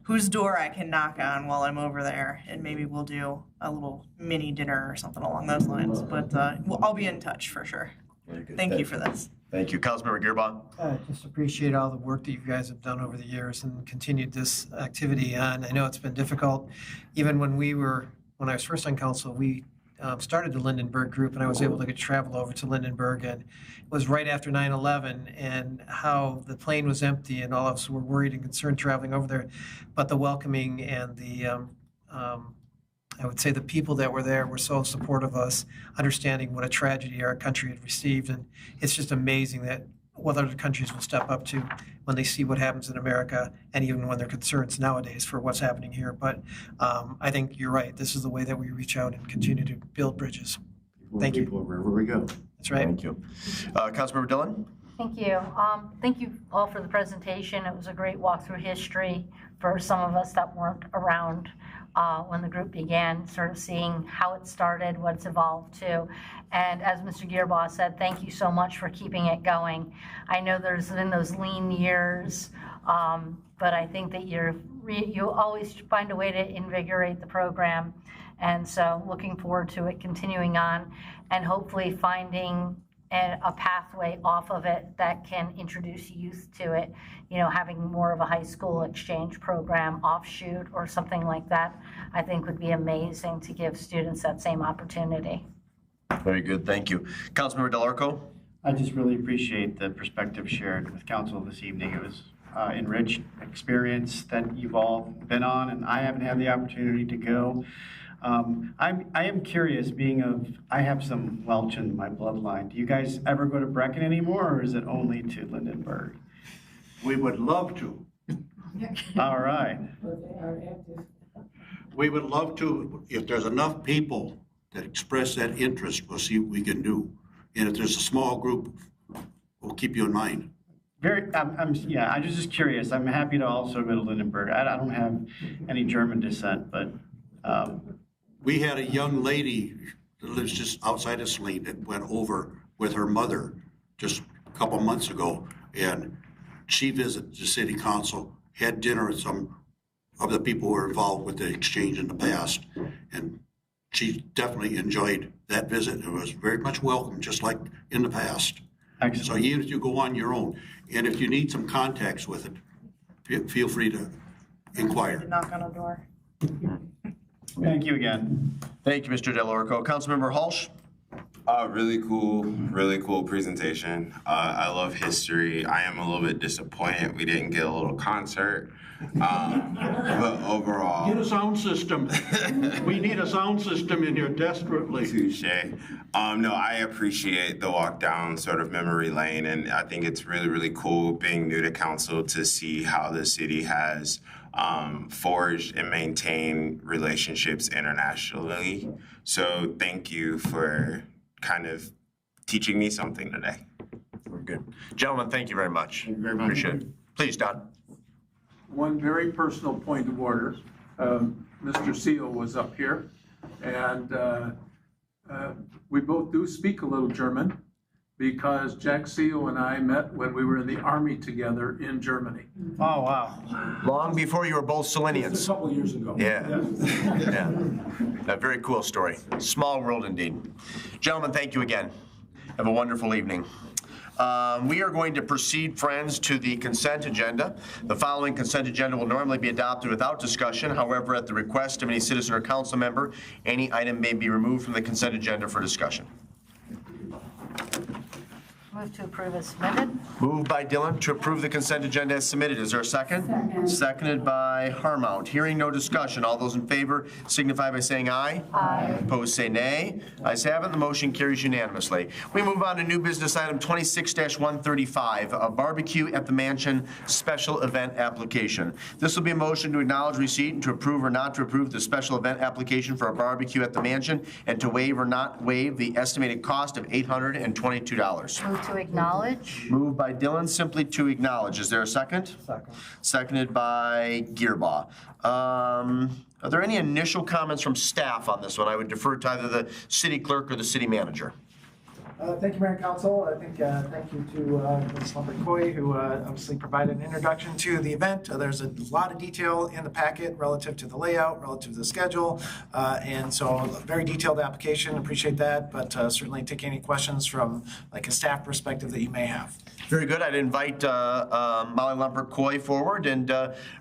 whose door I can knock on while I'm over there, and maybe we'll do a little mini dinner or something along those lines. But I'll be in touch for sure. Very good. Thank you for this. Thank you. Councilmember Gearbaugh. I just appreciate all the work that you guys have done over the years and continued this activity on. I know it's been difficult. Even when I was first on council, we started the Lindenberg group, and I was able to travel over to Lindenberg, and it was right after 9/11, and how the plane was empty and all of us were worried and concerned traveling over there. But the welcoming and the I would say the people that were there were so supportive of us, understanding what a tragedy our country had received. And it's just amazing that what other countries will step up to when they see what happens in America, and even when they're concerned nowadays for what's happening here. But I think you're right. This is the way that we reach out and continue to build bridges. Thank you. Wherever we go. That's right. Thank you. Councilmember Dillon? Thank you. Thank you all for the presentation. It was a great walk through history for some of us that weren't around when the group began, sort of seeing how it started, what it's evolved to. And as Mr. Gearbaugh said, thank you so much for keeping it going. I know there's been those lean years, but I think that you always find a way to invigorate the program. And so looking forward to it continuing on and hopefully finding a pathway off of it that can introduce youth to it, having more of a high school exchange program offshoot or something like that, I think would be amazing to give students that same opportunity. Very good, thank you. Councilmember DelArco? I just really appreciate the perspective shared with council this evening. It was enriched experience that you've all been on, and I haven't had the opportunity to go. I am curious, I have some Welch in my bloodline. Do you guys ever go to Brecken anymore, or is it only to Lindenberg? We would love to. All right. We would love to, if there's enough people that express that interest, we'll see what we can do. And if there's a small group, we'll keep you in mind. I'm just curious. I'm happy to also go to Lindenberg. I don't have any German descent, but we had a young lady that lives just outside of Saline that went over with her mother just a couple months ago, and she visited the city council, had dinner with some of the people who were involved with the exchange in the past, and she definitely enjoyed that visit. It was very much welcome, just like in the past. Excellent. So even if you go on your own, and if you need some contacts with it, feel free to inquire. Knock on a door. Thank you again. Thank you, Mr. DelArco. Councilmember Hulsh? Really cool presentation. I love history. I am a little bit disappointed we didn't get a little concert. But overall. Get a sound system. We need a sound system in here desperately. Touche. No, I appreciate the walk down sort of memory lane, and I think it's really cool being new to council to see how the city has forged and maintained relationships internationally. So thank you for kind of teaching me something today. Very good. Gentlemen, thank you very much. Thank you very much. Appreciate it. Please, Don. One very personal point of order. Mr. Seal was up here, and we both do speak a little German because Jack Seal and I met when we were in the Army together in Germany. Oh, wow. Long before you were both Salinians. Just a couple years ago. Yeah. A very cool story. Small world indeed. Gentlemen, thank you again. Have a wonderful evening. We are going to proceed, friends, to the consent agenda. The following consent agenda will normally be adopted without discussion. However, at the request of any citizen or council member, any item may be removed from the consent agenda for discussion. move to approve as submitted. Moved by Dillon to approve the consent agenda as submitted. Is there a second? Seconded by Harmount. Hearing no discussion. All those in favor signify by saying aye. Aye. Opposed, say nay. Ayes have it. The motion carries unanimously. We move on to new business item 26-135, a barbecue at the mansion special event application. This will be a motion to acknowledge receipt and to approve or not to approve the special event application for a barbecue at the mansion and to waive or not waive the estimated cost of $822. Move to acknowledge. Moved by Dillon, simply to acknowledge. Is there a second? Second. Seconded by Gearbaugh. Are there any initial comments from staff on this one? I would defer to either the city clerk or the city manager. Thank you, Mayor and Council. I think thank you to Ms. Lumber-Coy, who obviously provided an introduction to the event. There's a lot of detail in the packet relative to the layout, relative to the schedule, and so a very detailed application. Appreciate that, but certainly take any questions from like a staff perspective that you may have. Very good. I'd invite Molly Lumper-Coy forward, and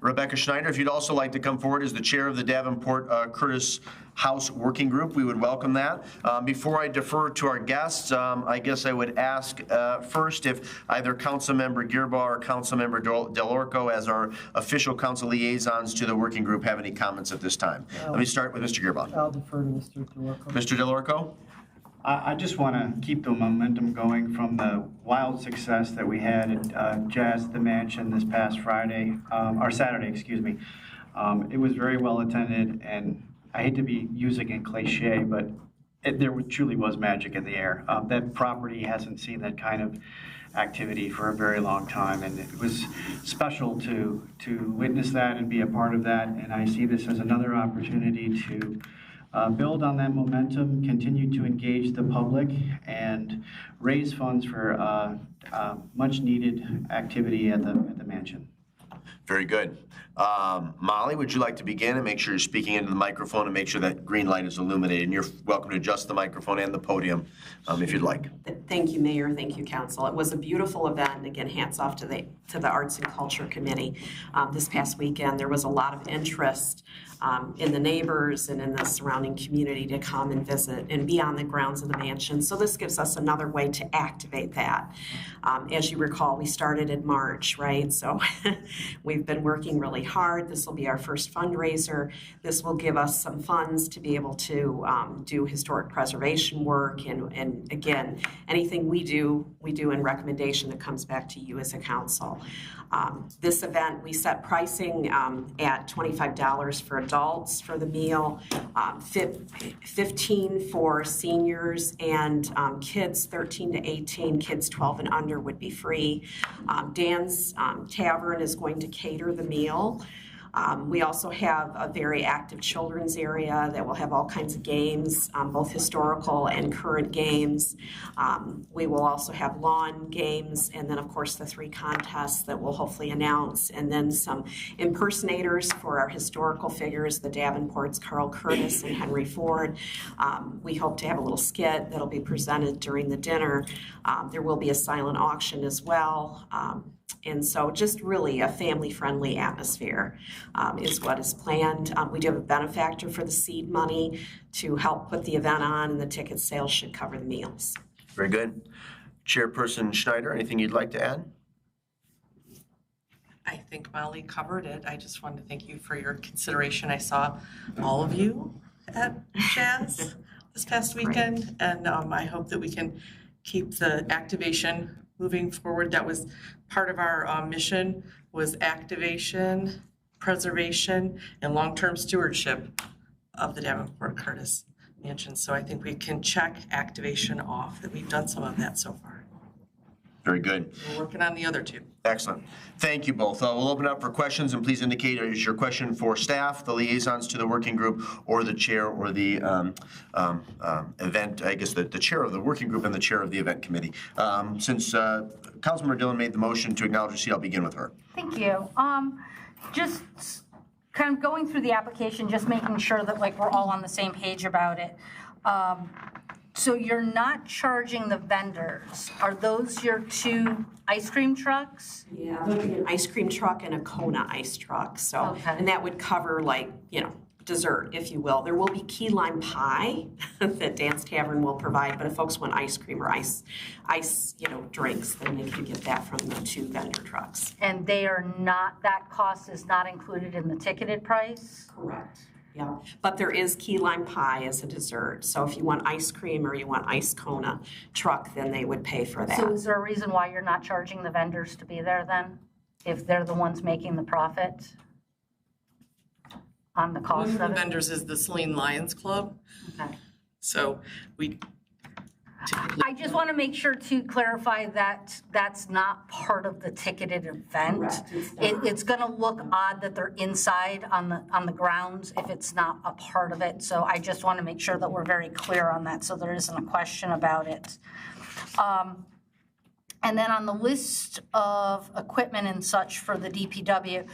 Rebecca Schneider, if you'd also like to come forward as the chair of the Davenport Curtis House Working Group, we would welcome that. Before I defer to our guests, I guess I would ask first if either Councilmember Gearbaugh or Councilmember Delorco, as our official council liaisons to the working group, have any comments at this time. Let me start with Mr. Gearbaugh. I'll defer to Mr. Delorco. Mr. Delorco? I just want to keep the momentum going from the wild success that we had at Jazz at the Mansion this past Friday, or Saturday, excuse me. It was very well attended, and I hate to be using a cliche, but there truly was magic in the air. That property hasn't seen that kind of activity for a very long time, and it was special to witness that and be a part of that. And I see this as another opportunity to build on that momentum, continue to engage the public, and raise funds for much needed activity at the mansion. Very good. Molly, would you like to begin and make sure you're speaking into the microphone and make sure that green light is illuminated? And you're welcome to adjust the microphone and the podium if you'd like. Thank you, Mayor. Thank you, Council. It was a beautiful event. Again, hats off to the Arts and Culture Committee. This past weekend, there was a lot of interest in the neighbors and in the surrounding community to come and visit and be on the grounds of the mansion. So this gives us another way to activate that. As you recall, we started in March, right? So we've been working really hard. This will be our first fundraiser. This will give us some funds to be able to do historic preservation work. And again, anything we do in recommendation that comes back to you as a council. This event, we set pricing at $25 for adults for the meal, $15 for seniors, and kids 13 to 18, kids 12 and under would be free. Dan's Tavern is going to cater the meal. We also have a very active children's area that will have all kinds of games, both historical and current games. We will also have lawn games, and then of course the 3 contests that we'll hopefully announce, and then some impersonators for our historical figures, the Davenports, Carl Curtis and Henry Ford. We hope to have a little skit that'll be presented during the dinner. There will be a silent auction as well. And so just really a family-friendly atmosphere is what is planned. We do have a benefactor for the seed money to help put the event on, and the ticket sales should cover the meals. Very good. Chairperson Schneider, anything you'd like to add? I think Molly covered it. I just wanted to thank you for your consideration. I saw all of you at Jazz this past weekend, and I hope that we can keep the activation moving forward. That was part of our mission, was activation, preservation, and long-term stewardship of the Davenport Curtis Mansion. So I think we can check activation off, that we've done some of that so far. Very good. We're working on the other 2. Excellent. Thank you both. We'll open up for questions, and please indicate, is your question for staff, the liaisons to the working group, or the chair or the event, I guess the chair of the working group and the chair of the event committee. Since Councilmember Dillon made the motion to acknowledge receipt, I'll begin with her. Thank you. Just kind of going through the application, just making sure that like we're all on the same page about it. So you're not charging the vendors. Are those your 2 ice cream trucks? Yeah, there'll be an ice cream truck and a Kona ice truck. So, okay. And that would cover like, dessert, if you will. There will be key lime pie that Dance Tavern will provide, but if folks want ice cream or ice, drinks, then they can get that from the 2 vendor trucks. And they are not, that cost is not included in the ticketed price? Correct. Yeah, but there is key lime pie as a dessert. So if you want ice cream or you want ice Kona truck, then they would pay for that. So is there a reason why you're not charging the vendors to be there then? If they're the ones making the profit on the cost One of of the it? vendors is the Saline Lions Club. Okay. So we I just want to make sure to clarify that that's not part of the ticketed event. Correct, It's going to look odd that they're inside on the grounds if it's not a part of it. So I just want to make sure that we're very clear on that so there isn't a question about it. And then on the list of equipment and such for the DPW,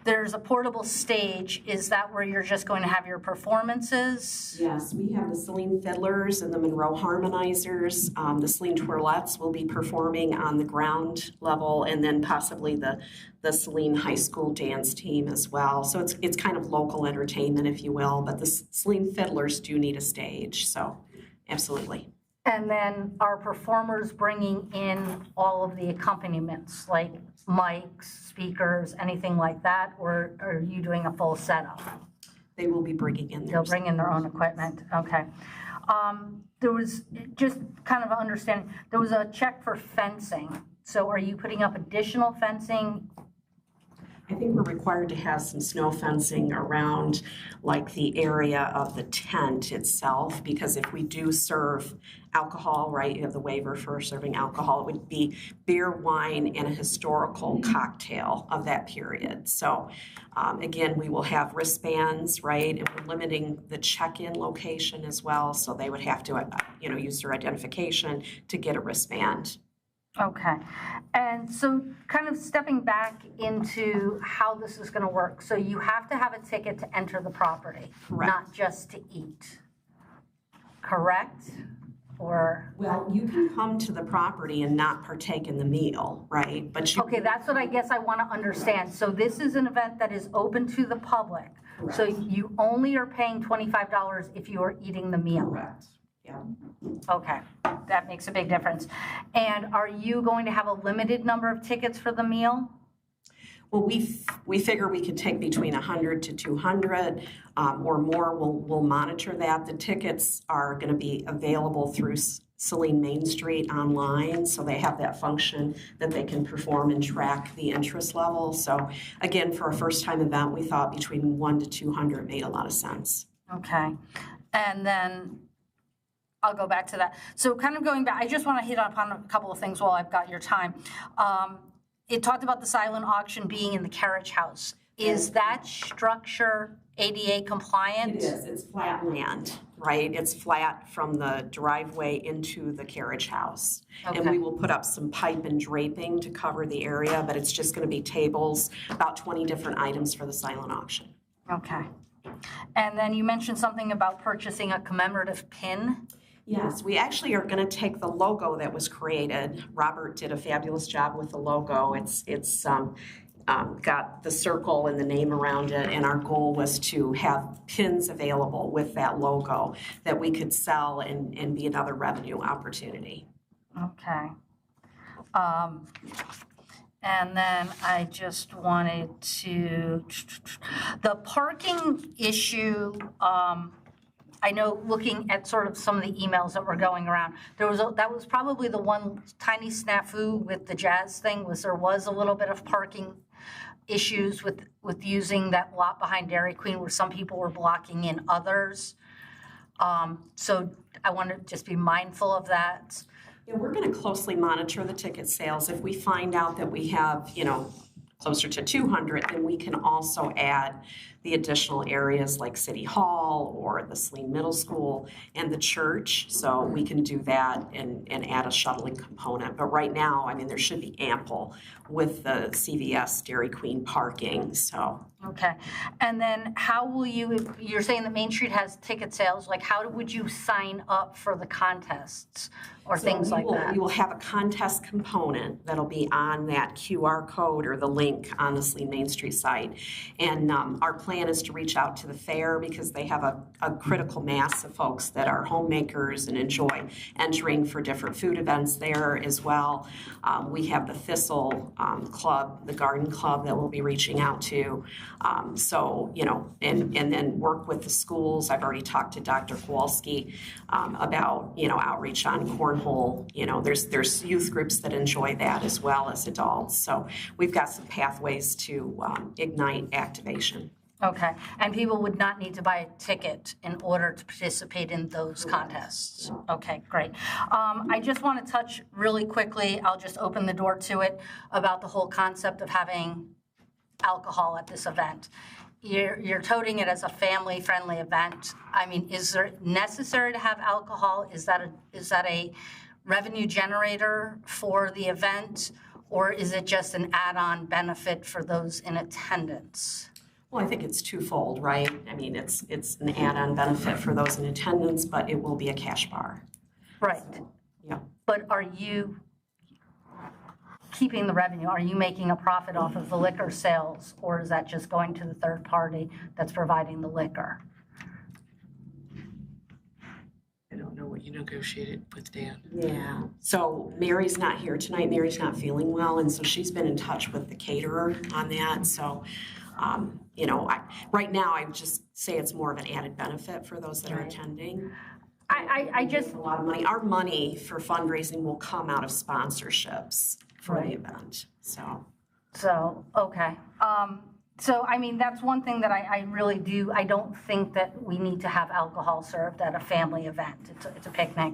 there's a portable stage. Is that where you're just going to have your performances? Yes, we have the Saline Fiddlers and the Monroe Harmonizers. The Saline Twirlettes will be performing on the ground level, and then possibly the Saline High School dance team as well. So it's kind of local entertainment, if you will, but the Saline Fiddlers do need a stage, so absolutely. And then are performers bringing in all of the accompaniments, like mics, speakers, anything like that, or are you doing a full setup? They will be bringing in They'll bring in their own equipment, okay. There was, just kind of understanding, there was a check for fencing. So are you putting up additional fencing? I think we're required to have some snow fencing around like the area of the tent itself, because if we do serve alcohol, right, you have the waiver for serving alcohol, it would be beer, wine, and a historical cocktail of that period. So again, we will have wristbands, right, and we're limiting the check-in location as well, so they would have to, use their identification to get a wristband. Okay, and so kind of stepping back into how this is going to work. So you have to have a ticket to enter the property, Correct. not just to eat, correct? Or well, you can come to the property and not partake in the meal, right? But you okay, that's what I guess I want to understand. So this is an event that is open to the public. Correct. So you only are paying $25 if you are eating the meal. Correct. Yeah. Okay, that makes a big difference. And are you going to have a limited number of tickets for the meal? Well, we figure we could take between 100 to 200 or more. We'll monitor that. The tickets are going to be available through Saline Main Street online, so they have that function that they can perform and track the interest level. So again, for a first-time event, we thought between 100 to 200 made a lot of sense. Okay, and then I'll go back to that. So kind of going back, I just want to hit upon a couple of things while I've got your time. It talked about the silent auction being in the carriage house. Is that structure ADA compliant? It is. It's flat land, right? It's flat from the driveway into the carriage house. Okay. And we will put up some pipe and draping to cover the area, but it's just going to be tables, about 20 different items for the silent auction. Okay. And then you mentioned something about purchasing a commemorative pin. Yes, we actually are going to take the logo that was created. Robert did a fabulous job with the logo. It's got the circle and the name around it, and our goal was to have pins available with that logo that we could sell and be another revenue opportunity. Okay. And then I just wanted to, the parking issue, I know looking at sort of some of the emails that were going around, that was probably the one tiny snafu with the jazz thing, there was a little bit of parking issues with using that lot behind Dairy Queen where some people were blocking in others. So I want to just be mindful of that. Yeah, we're going to closely monitor the ticket sales. If we find out that we have, closer to 200, then we can also add the additional areas like City Hall or the Saline Middle School and the church. So we can do that and add a shuttling component. But right now, I mean, there should be ample with the CVS Dairy Queen parking, so. Okay, and then how will you're saying that Main Street has ticket sales, like how would you sign up for the contests? or things like that? You will have a contest component that'll be on that QR code or the link on the Saline Main Street site. And our plan is to reach out to the fair because they have a critical mass of folks that are homemakers and enjoy entering for different food events there as well. We have the Thistle Club, the Garden Club that we'll be reaching out to. So, you know, and then work with the schools. I've already talked to Dr. Kowalski about, you know, outreach on cornhole. You know, there's youth groups that enjoy that as well as adults. So we've got some pathways to ignite activation. Okay, and people would not need to buy a ticket in order to participate in those contests? Okay, great. I just want to touch really quickly, I'll just open the door to it, about the whole concept of having alcohol at this event. You're toting it as a family-friendly event. I mean, is it necessary to have alcohol? Is that a revenue generator for the event, or is it just an add-on benefit for those in attendance? Well, I think it's twofold, right? I mean, it's an add-on benefit for those in attendance, but it will be a cash bar. Right. So, yeah. But are you keeping the revenue? Are you making a profit off of the liquor sales, or is that just going to the third party that's providing the liquor? I don't know what you negotiated with Dan. Yeah. So Mary's not here tonight. Mary's not feeling well, and so she's been in touch with the caterer on that. So, you know, right now I would just say it's more of an added benefit for those that are attending. I just a lot of money. Our money for fundraising will come out of sponsorships for the event. So okay. So I mean, that's one thing that I really do. I don't think that we need to have alcohol served at a family event. It's a picnic.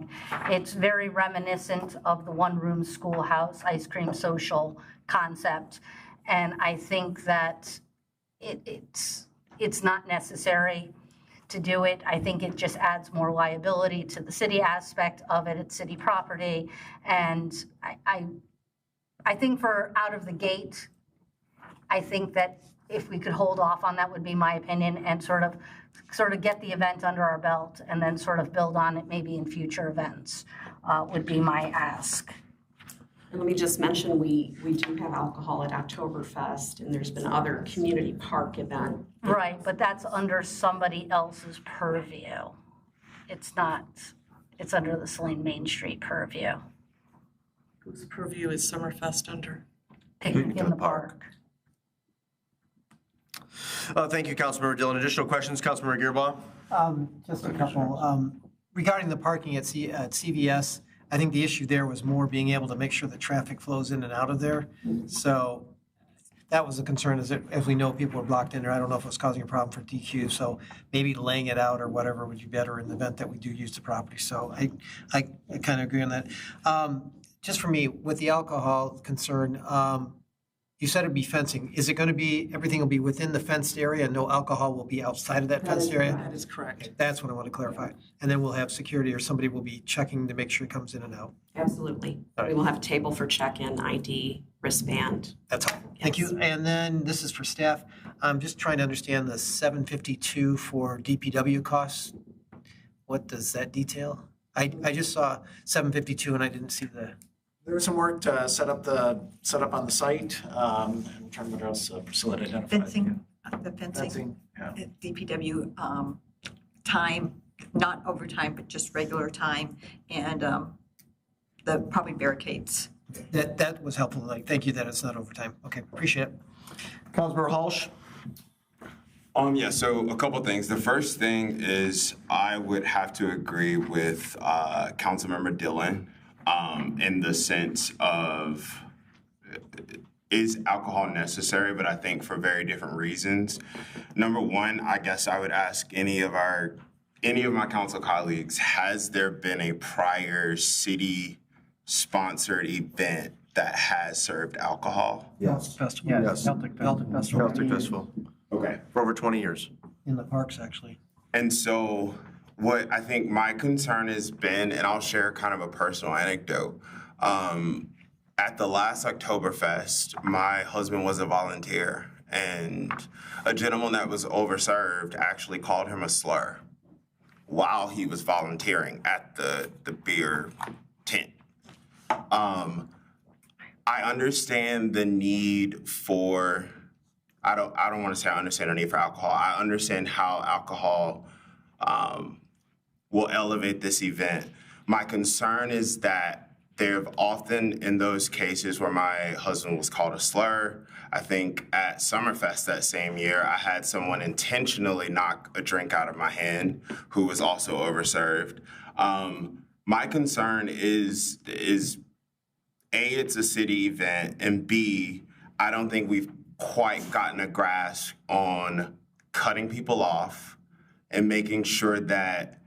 It's very reminiscent of the one-room schoolhouse ice cream social concept, and I think that it's not necessary to do it. I think it just adds more liability to the city aspect of it. It's city property, and I think for out of the gate, I think that if we could hold off on that would be my opinion, and sort of get the event under our belt and then sort of build on it maybe in future events would be my ask. And let me just mention, we do have alcohol at Oktoberfest, and there's been other community park events. Right, but that's under somebody else's purview. It's not, it's under the Saline Main Street purview. Whose purview is Summerfest under? In the park. Thank you, Councilmember Dillon. Additional questions, Councilmember Gearbaugh? Just a couple. Regarding the parking at CVS, I think the issue there was more being able to make sure that traffic flows in and out of there. So that was a concern, as we know, people were blocked in there. I don't know if it was causing a problem for DQ, so maybe laying it out or whatever would be better in the event that we do use the property. So I kind of agree on that. Just for me, with the alcohol concern, you said it'd be fencing. Is it going to be, everything will be within the fenced area and no alcohol will be outside of that fenced area? That is correct. That's what I want to clarify. And then we'll have security or somebody will be checking to make sure it comes in and out. Absolutely. We will have a table for check-in, ID, wristband. That's all. Thank you. And then this is for staff. I'm just trying to understand the $752 for DPW costs. What does that detail? I just saw $752 and I didn't see the. There was some work to set up on the site. I'm trying to remember what else Priscilla had identified. The fencing. Fencing, yeah. DPW time, not overtime, but just regular time, and the probably barricades. That was helpful. Like, thank you that it's not overtime. Okay, appreciate it. Councilmember Halsch? Yeah, so a couple things. The first thing is I would have to agree with Councilmember Dillon in the sense of is alcohol necessary, but I think for very different reasons. Number one, I guess I would ask any of my council colleagues, has there been a prior city-sponsored event that has served alcohol? Yes. Festival. Yes. Celtic Festival. Celtic Festival. Okay. For over 20 years. In the parks, actually. And so what I think my concern has been, and I'll share kind of a personal anecdote. At the last Oktoberfest, my husband was a volunteer, and a gentleman that was overserved actually called him a slur while he was volunteering at the beer tent. I understand the need for, I don't want to say I understand the need for alcohol. I understand how alcohol will elevate this event. My concern is that there have often, in those cases where my husband was called a slur, I think at Summerfest that same year, I had someone intentionally knock a drink out of my hand who was also overserved. My concern is A, it's a city event, and B, I don't think we've quite gotten a grasp on cutting people off and making sure that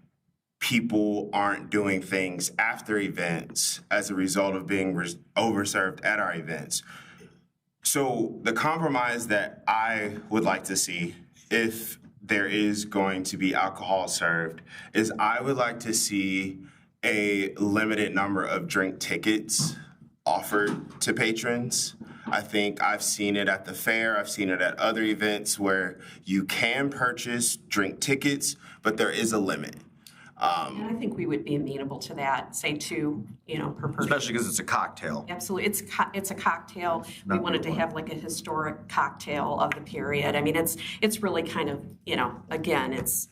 people aren't doing things after events as a result of being overserved at our events. So the compromise that I would like to see, if there is going to be alcohol served, is I would like to see a limited number of drink tickets offered to patrons. I think I've seen it at the fair, I've seen it at other events where you can purchase drink tickets, but there is a limit. And I think we would be amenable to that, say 2, per person. Especially because it's a cocktail. Absolutely, it's a cocktail. We wanted to have like a historic cocktail of the period. I mean, it's really kind of, again, it's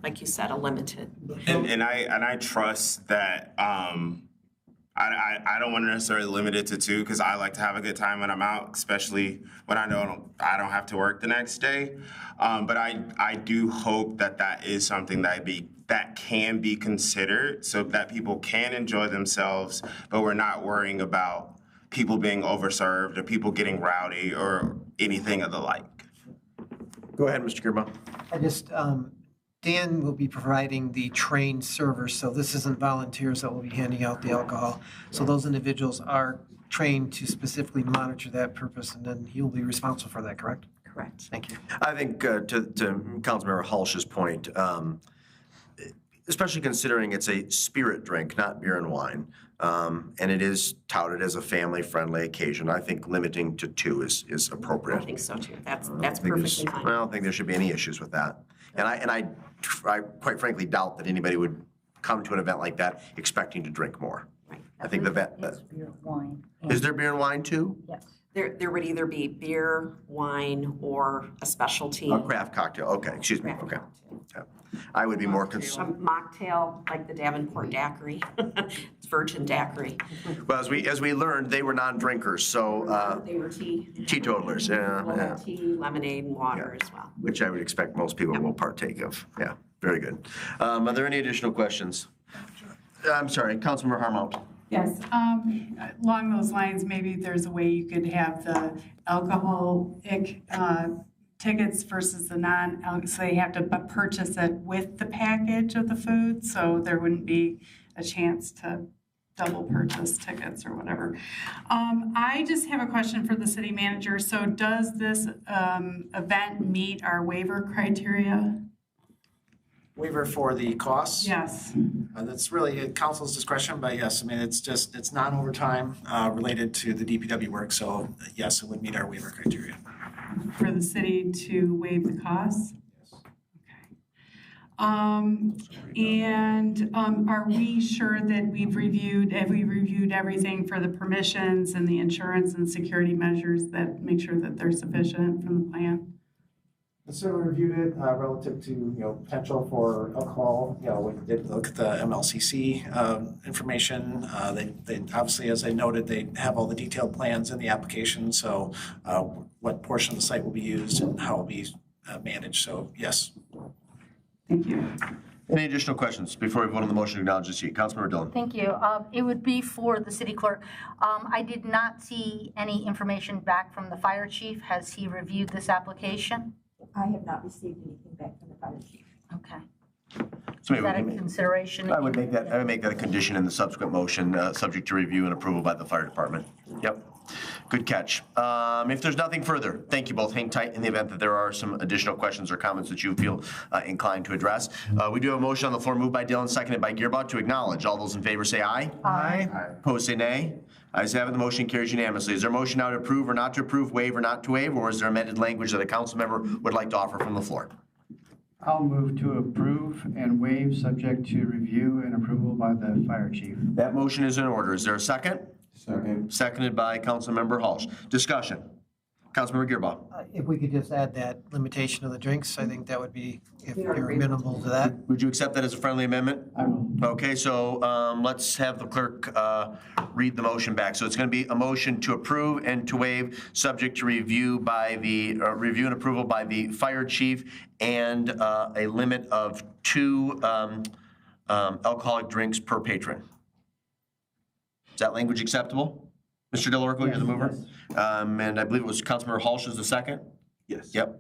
like you said, a limited. And I trust that I don't want to necessarily limit it to 2 because I like to have a good time when I'm out, especially when I know I don't have to work the next day. But I do hope that is something that can be considered so that people can enjoy themselves, but we're not worrying about people being overserved or people getting rowdy or anything of the like. Go ahead, Mr. Girba. I just, Dan will be providing the trained servers, so this isn't volunteers that will be handing out the alcohol. So those individuals are trained to specifically monitor that purpose, and then he'll be responsible for that, correct? Correct. Thank you. I think to Councilmember Hulsh's point, especially considering it's a spirit drink, not beer and wine, and it is touted as a family-friendly occasion, I think limiting to 2 is appropriate. I think so too. That's perfectly fine. I don't think there should be any issues with that. And I quite frankly doubt that anybody would come to an event like that expecting to drink more. Right. I think It's beer, wine. Is there beer and wine too? Yes. There would either be beer, wine, or a specialty. A craft cocktail, okay, excuse me, okay. Yeah. I would be more A concerned. mocktail, like the Davenport daiquiri. It's virgin daiquiri. Well, as we learned, they were non-drinkers, so. They were Teetotalers, yeah. tea, lemonade, and water as well. Which I would expect most people will partake of. Yeah, very good. Are there any additional questions? I'm sorry, Councilmember Harmount. Yes, along those lines, maybe there's a way you could have the alcoholic tickets versus the so they have to purchase it with the package of the food, so there wouldn't be a chance to double purchase tickets or whatever. I just have a question for the city manager. So does this event meet our waiver criteria? Waiver for the costs? Yes. That's really at council's discretion, but yes, I mean, it's non-overtime related to the DPW work, so yes, it would meet our waiver criteria. For the city to waive the costs? Yes. Okay. Are we sure that have we reviewed everything for the permissions and the insurance and security measures that make sure that they're sufficient from the plan? So we reviewed it relative to, potential for alcohol. We did look at the MLCC information. They obviously, as I noted, they have all the detailed plans in the application. So what portion of the site will be used and how it will be managed. So yes. Thank you. Any additional questions before we vote on the motion to acknowledge the seat? Councilmember Dillon. Thank you. It would be for the city clerk. I did not see any information back from the fire chief. Has he reviewed this application? I have not received anything back from the fire chief. Okay. So Is that a consideration? I would make that a condition in the subsequent motion, subject to review and approval by the fire department. Yep. Good catch. If there's nothing further, thank you both. Hang tight in the event that there are some additional questions or comments that you feel inclined to address. We do have a motion on the floor moved by Dillon, seconded by Gearbaugh to acknowledge. All those in favor say aye. Aye. Opposed say nay. Ayes have it, the motion carries unanimously. Is there a motion now to approve or not to approve, waive or not to waive, or is there amended language that a council member would like to offer from the floor? I'll move to approve and waive subject to review and approval by the fire chief. That motion is in order. Is there a second? Second. Seconded by Councilmember Hulsh. Discussion. Councilmember Gearba. If we could just add that limitation of the drinks, I think that would be, if you're amenable to that. Would you accept that as a friendly amendment? I will. Okay, so let's have the clerk read the motion back. So it's going to be a motion to approve and to waive, subject to review by the, review and approval by the fire chief, and a limit of 2 alcoholic drinks per patron. Is that language acceptable? Mr. DeLorco, you're the mover? Yes. And I believe it was Councilmember Hulsh is the second? Yes. Yep.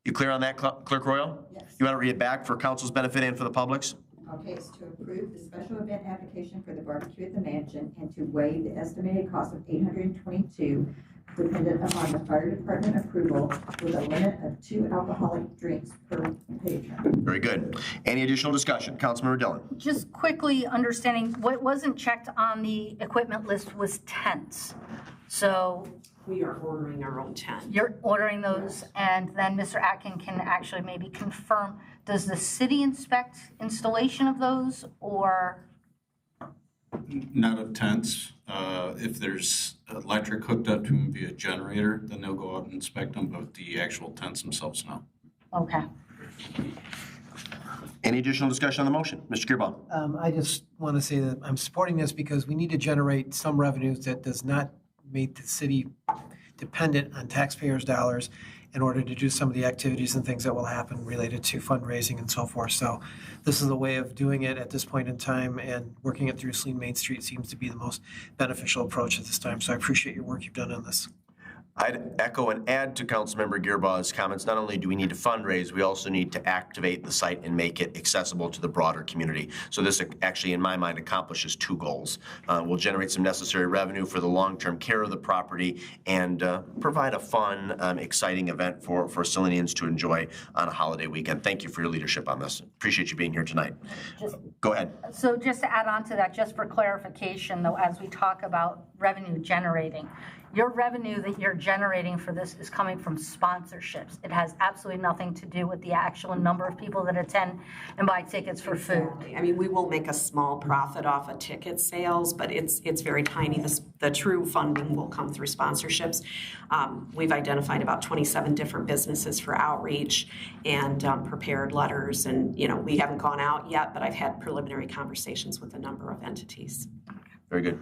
You clear on that, Clerk Royal? Yes. You want to read it back for council's benefit and for the public's? Okay, it's to approve the special event application for the barbecue at the mansion and to waive the estimated cost of $822 dependent upon the fire department approval with a limit of 2 alcoholic drinks per patron. Very good. Any additional discussion? Councilmember Dillon. Just quickly understanding, what wasn't checked on the equipment list was tents. So We are ordering our own tent. you're ordering those, and then Mr. Atkin can actually maybe confirm, does the city inspect installation of those, or? Not of tents. If there's electric hooked up to them via generator, then they'll go out and inspect them, but the actual tents themselves, no. Okay. Any additional discussion on the motion? Mr. Gearba. I just want to say that I'm supporting this because we need to generate some revenues that does not make the city dependent on taxpayers' dollars in order to do some of the activities and things that will happen related to fundraising and so forth. So this is a way of doing it at this point in time, and working it through Saline Main Street seems to be the most beneficial approach at this time. So I appreciate your work you've done on this. I'd echo and add to Councilmember Gearba's comments. Not only do we need to fundraise, we also need to activate the site and make it accessible to the broader community. So this actually, in my mind, accomplishes 2 goals. We'll generate some necessary revenue for the long-term care of the property and provide a fun, exciting event for Salinians to enjoy on a holiday weekend. Thank you for your leadership on this. Appreciate you being here tonight. Go ahead. So just to add on to that, just for clarification though, as we talk about revenue generating, your revenue that you're generating for this is coming from sponsorships. It has absolutely nothing to do with the actual number of people that attend and buy tickets for food. I mean, we will make a small profit off of ticket sales, but it's very tiny. The true funding will come through sponsorships. We've identified about 27 different businesses for outreach and prepared letters. And, we haven't gone out yet, but I've had preliminary conversations with a number of entities. Very good.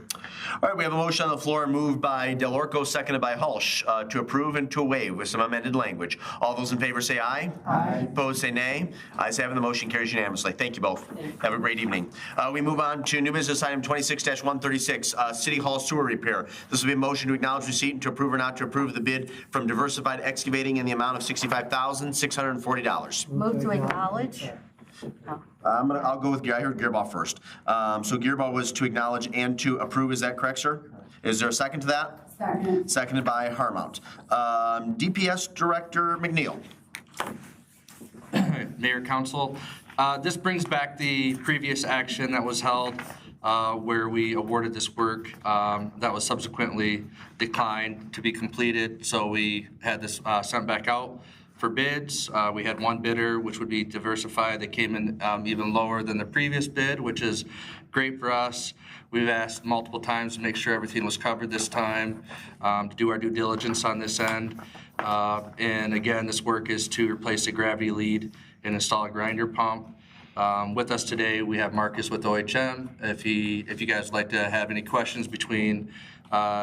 All right, we have a motion on the floor moved by DeLorco, seconded by Hulsh, to approve and to waive with some amended language. All those in favor say aye. Aye. Opposed say nay. Ayes have it, the motion carries unanimously. Thank you both. Have a great evening. We move on to new business item 26-136, City Hall sewer repair. This will be a motion to acknowledge receipt and to approve or not to approve the bid from Diversified Excavating in the amount of $65,640. Move to acknowledge. I'll go with I heard Gearbaugh first. So Gearbaugh was to acknowledge and to approve. Is that correct, sir? Is there a second to that? Second. Seconded by Harmount. DPS Director McNeil. Mayor, Council, this brings back the previous action that was held where we awarded this work that was subsequently declined to be completed. So we had this sent back out for bids. We had one bidder, which would be Diversified, that came in even lower than the previous bid, which is great for us. We've asked multiple times to make sure everything was covered this time, to do our due diligence on this end. And again, this work is to replace a gravity lead and install a grinder pump. With us today, we have Marcus with OHM. If you guys would like to have any questions between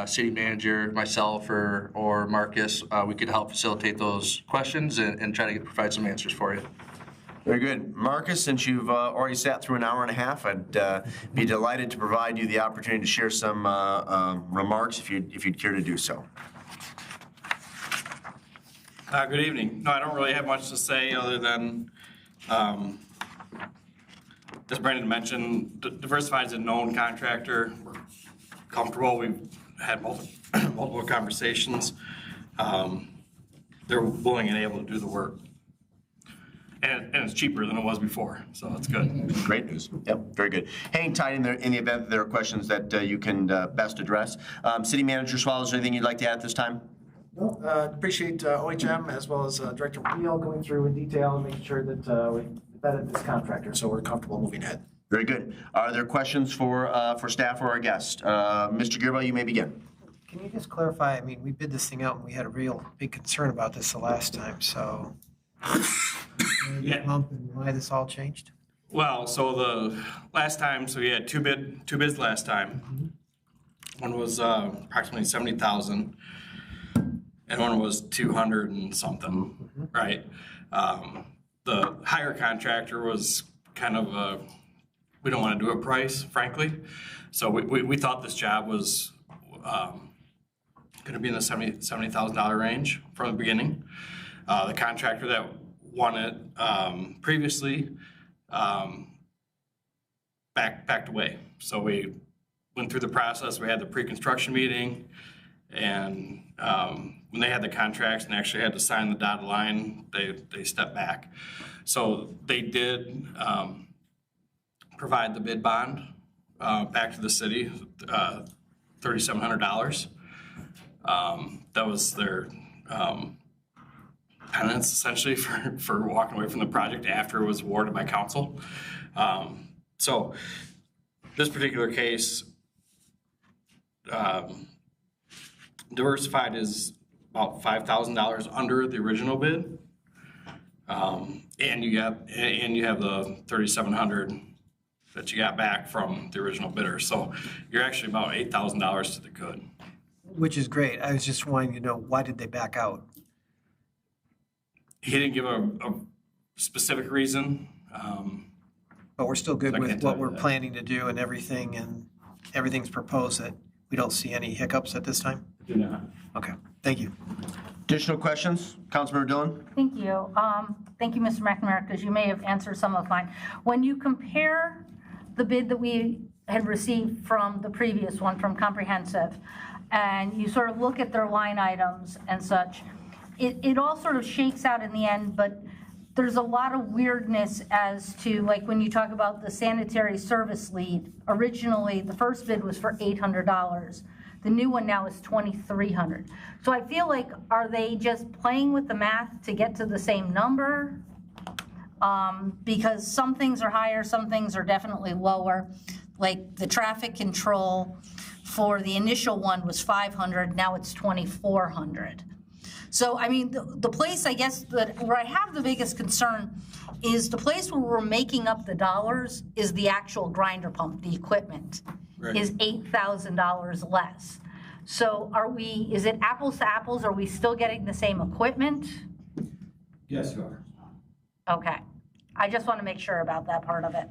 city manager, myself, or Marcus, we could help facilitate those questions and try to provide some answers for you. Very good. Marcus, since you've already sat through an hour and a half, I'd be delighted to provide you the opportunity to share some remarks if you'd care to do so. Good evening. No, I don't really have much to say other than, as Brandon mentioned, Diversified is a known contractor. We're comfortable. We've had multiple conversations. They're willing and able to do the work. And it's cheaper than it was before, so it's good. Great news. Yep, very good. Hang tight in the event that there are questions that you can best address. City Manager Swallow, is there anything you'd like to add at this time? No, appreciate OHM as well as Director Wheel going through in detail and making sure that we vetted this contractor, so we're comfortable moving ahead. Very good. Are there questions for staff or our guest? Mr. Gearba, you may begin. Can you just clarify, I mean, we bid this thing out and we had a real big concern about this the last time, so. Yeah. And why this all changed? Well, so the last time, so we had two bids last time. One was approximately 70,000, and one was 200 and something, right? The higher contractor was kind of a, we don't want to do a price, frankly. So we thought this job was going to be in the $70,000 range from the beginning. The contractor that won it previously backed away. So we went through the process. We had the pre-construction meeting, and when they had the contracts and actually had to sign the dotted line, they stepped back. So they did provide the bid bond back to the city, $3,700. That was their penance essentially for walking away from the project after it was awarded by council. So this particular case, Diversified is about $5,000 under the original bid, and you have the $3,700 that you got back from the original bidder. So you're actually about $8,000 to the good. Which is great. I was just wanting to know, why did they back out? He didn't give a specific reason. But we're still good with what we're planning to do and everything's proposed, that we don't see any hiccups at this time? Do not. Okay, thank you. Additional questions? Councilmember Dillon? Thank you. Thank you, Mr. McNamara, because you may have answered some of mine. When you compare the bid that we had received from the previous one, from Comprehensive, and you sort of look at their line items and such, it all sort of shakes out in the end, but there's a lot of weirdness as to, like, when you talk about the sanitary service lead, originally the first bid was for $800. The new one now is $2,300. So I feel like, are they just playing with the math to get to the same number? Because some things are higher, some things are definitely lower. Like the traffic control for the initial one was $500, now it's $2,400. So, I mean, the place, I guess, where I have the biggest concern is the place where we're making up the dollars is the actual grinder pump, the equipment, right, is $8,000 less. So is it apples to apples? Are we still getting the same equipment? Yes, you are. Okay. I just want to make sure about that part of it.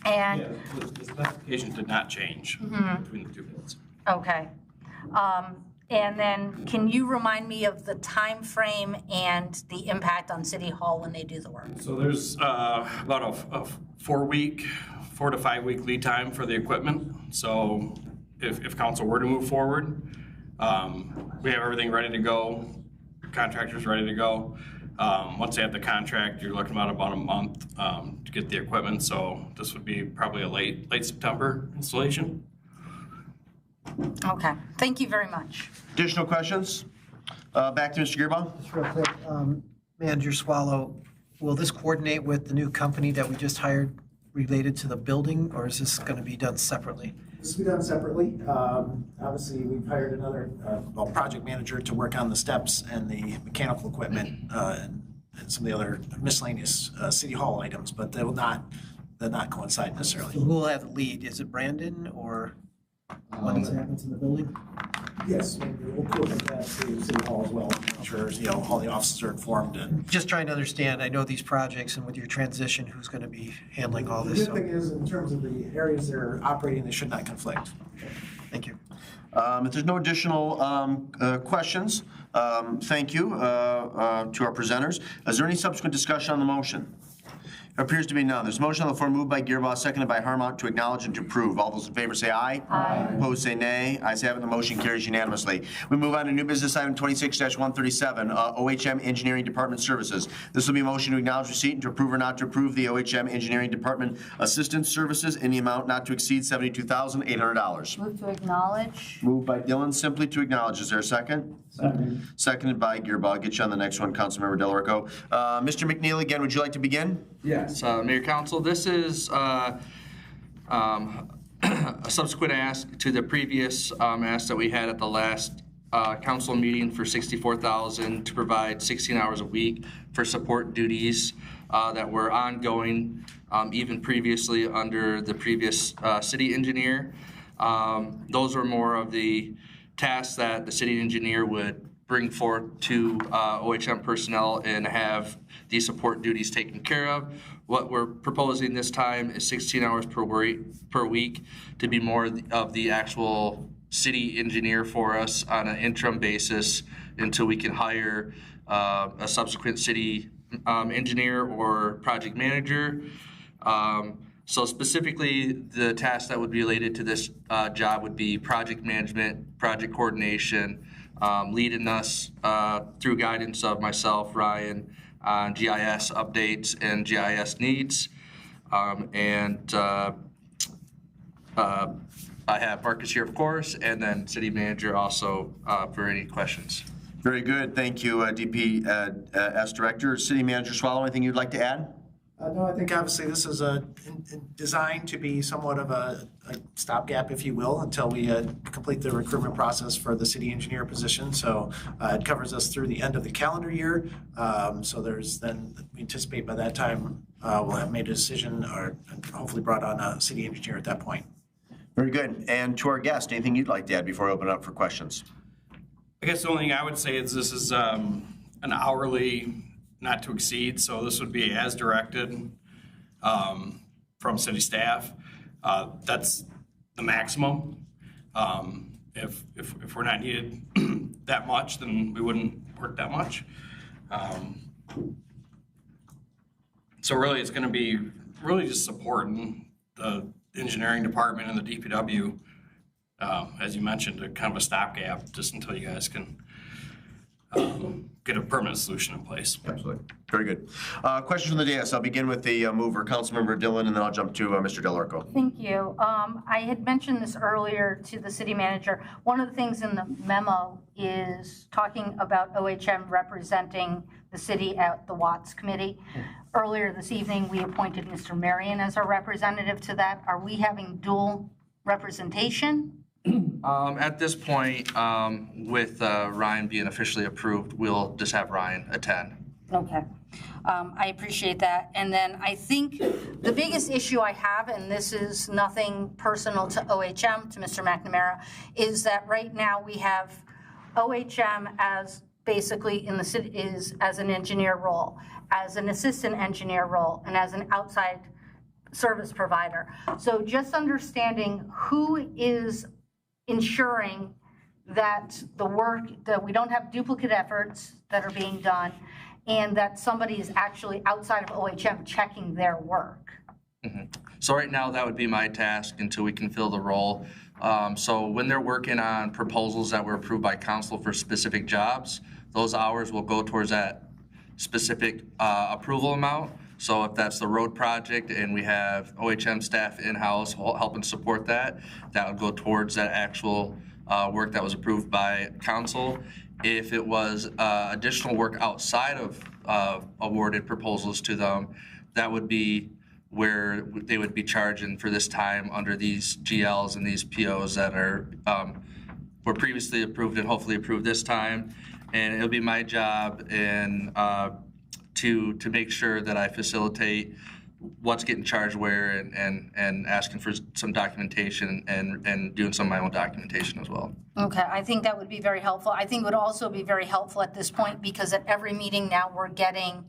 And yeah, the specifications did not change between the two bids. Okay. And then can you remind me of the time frame and the impact on City Hall when they do the work? So there's about a 4 to 5 week lead time for the equipment. So if council were to move forward, we have everything ready to go, contractors ready to go. Once they have the contract, you're looking about a month to get the equipment. So this would be probably a late September installation. Okay, thank you very much. Additional questions? Back to Mr. Gearbaugh. Just real quick, Manager Swallow, will this coordinate with the new company that we just hired related to the building, or is this going to be done separately? This will be done separately. Obviously, we've hired another project manager to work on the steps and the mechanical equipment and some of the other miscellaneous City Hall items, but they'll not coincide necessarily. So who will have the lead? Is it Brandon, or what happens in the building? Yes, we'll coordinate that to City Hall as well. I'm sure all the offices are informed. And just trying to understand, I know these projects, and with your transition, who's going to be handling all this? The good thing is, in terms of the areas they're operating, they should not conflict. Thank you. If there's no additional questions, thank you to our presenters. Is there any subsequent discussion on the motion? Appears to be none. There's a motion on the floor moved by Gearboss, seconded by Harmont to acknowledge and to approve. All those in favor say aye. Aye. Opposed say nay. Ayes have it. The motion carries unanimously. We move on to new business item 26-137, OHM Engineering Department Services. This will be a motion to acknowledge receipt and to approve or not to approve the OHM Engineering Department Assistance Services in the amount not to exceed $72,800. Move to acknowledge. Moved by Dillon, simply to acknowledge. Is there a second? Second. Seconded by Gearboss. I'll get you on the next one, Councilmember Delarico. Mr. McNeil, again, would you like to begin? Yes, Mayor Council, this is a subsequent ask to the previous ask that we had at the last council meeting for $64,000 to provide 16 hours a week for support duties that were ongoing even previously under the previous city engineer. Those were more of the tasks that the city engineer would bring forth to OHM personnel and have these support duties taken care of. What we're proposing this time is 16 hours per week to be more of the actual city engineer for us on an interim basis until we can hire a subsequent city engineer or project manager. So specifically, the tasks that would be related to this job would be project management, project coordination, leading us through guidance of myself, Ryan, on GIS updates and GIS needs. I have Marcus here, of course, and then city manager also for any questions. Very good. Thank you, DPS Director. City Manager Swallow, anything you'd like to add? No, I think obviously this is designed to be somewhat of a stopgap, if you will, until we complete the recruitment process for the city engineer position. So it covers us through the end of the calendar year. So there's then, we anticipate by that time we'll have made a decision or hopefully brought on a city engineer at that point. Very good. And to our guest, anything you'd like to add before I open it up for questions? I guess the only thing I would say is this is an hourly not to exceed, so this would be as directed from city staff. That's the maximum. If we're not needed that much, then we wouldn't work that much. So really, it's going to be really just supporting the engineering department and the DPW, as you mentioned, a kind of a stopgap just until you guys can get a permanent solution in place. Absolutely. Very good. Questions from the dais. I'll begin with the mover, Councilmember Dillon, and then I'll jump to Mr. Delarico. Thank you. I had mentioned this earlier to the city manager. One of the things in the memo is talking about OHM representing the city at the Watts Committee. Earlier this evening, we appointed Mr. Marion as our representative to that. Are we having dual representation? At this point, with Ryan being officially approved, we'll just have Ryan attend. Okay. I appreciate that. And then I think the biggest issue I have, and this is nothing personal to OHM, to Mr. McNamara, is that right now we have OHM as basically in the city is as an engineer role, as an assistant engineer role, and as an outside service provider. So just understanding who is ensuring that the work, that we don't have duplicate efforts that are being done, and that somebody is actually outside of OHM checking their work. Mm-hmm. So right now, that would be my task until we can fill the role. So when they're working on proposals that were approved by council for specific jobs, those hours will go towards that specific approval amount. So if that's the road project and we have OHM staff in-house helping support that, that would go towards that actual work that was approved by council. If it was additional work outside of awarded proposals to them, that would be where they would be charging for this time under these GLs and these POs that are were previously approved and hopefully approved this time. And it'll be my job and to make sure that I facilitate what's getting charged where and asking for some documentation and doing some of my own documentation as well. Okay, I think that would be very helpful. I think it would also be very helpful at this point because at every meeting now we're getting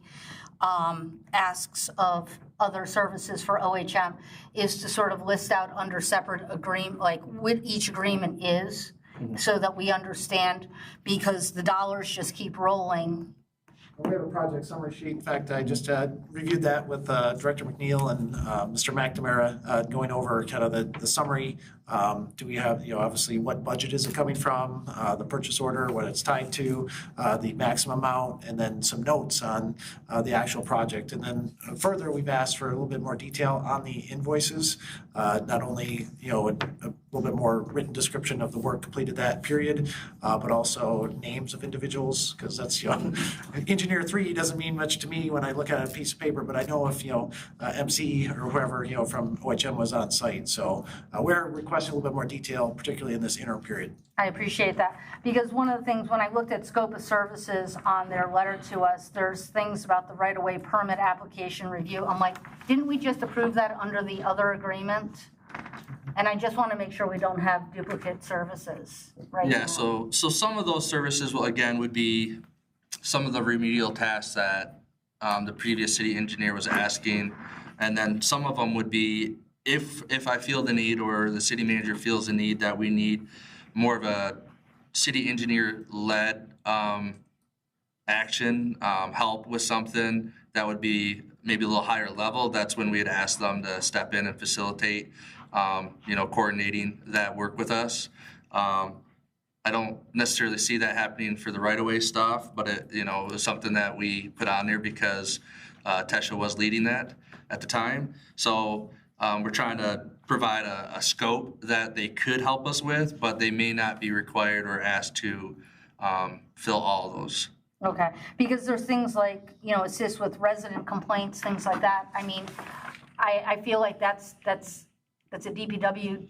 asks of other services for OHM is to sort of list out under separate agreement, like what each agreement is, so that we understand, because the dollars just keep rolling We have a project summary sheet. In fact, I just reviewed that with Director McNeil and Mr. McNamara going over kind of the summary. Do we have, obviously what budget is it coming from, the purchase order, what it's tied to, the maximum amount, and then some notes on the actual project. And then further, we've asked for a little bit more detail on the invoices, not only, a little bit more written description of the work completed that period, but also names of individuals, because that's, engineer 3 doesn't mean much to me when I look at a piece of paper, but I know if, MC or whoever, from OHM was on site. So we're requesting a little bit more detail, particularly in this interim period. I appreciate that, because one of the things, when I looked at scope of services on their letter to us, there's things about the right-of-way permit application review. I'm like, didn't we just approve that under the other agreement? And I just want to make sure we don't have duplicate services, right? Yeah, so some of those services would be some of the remedial tasks that the previous city engineer was asking. And then some of them would be, if I feel the need or the city manager feels the need that we need more of a city engineer-led action, help with something that would be maybe a little higher level, that's when we'd ask them to step in and facilitate, coordinating that work with us. I don't necessarily see that happening for the right-of-way stuff, but it was something that we put on there because Tesha was leading that at the time. So we're trying to provide a scope that they could help us with, but they may not be required or asked to fill all of those. Okay, because there's things like, assist with resident complaints, things like that. I mean, I feel like that's a DPW,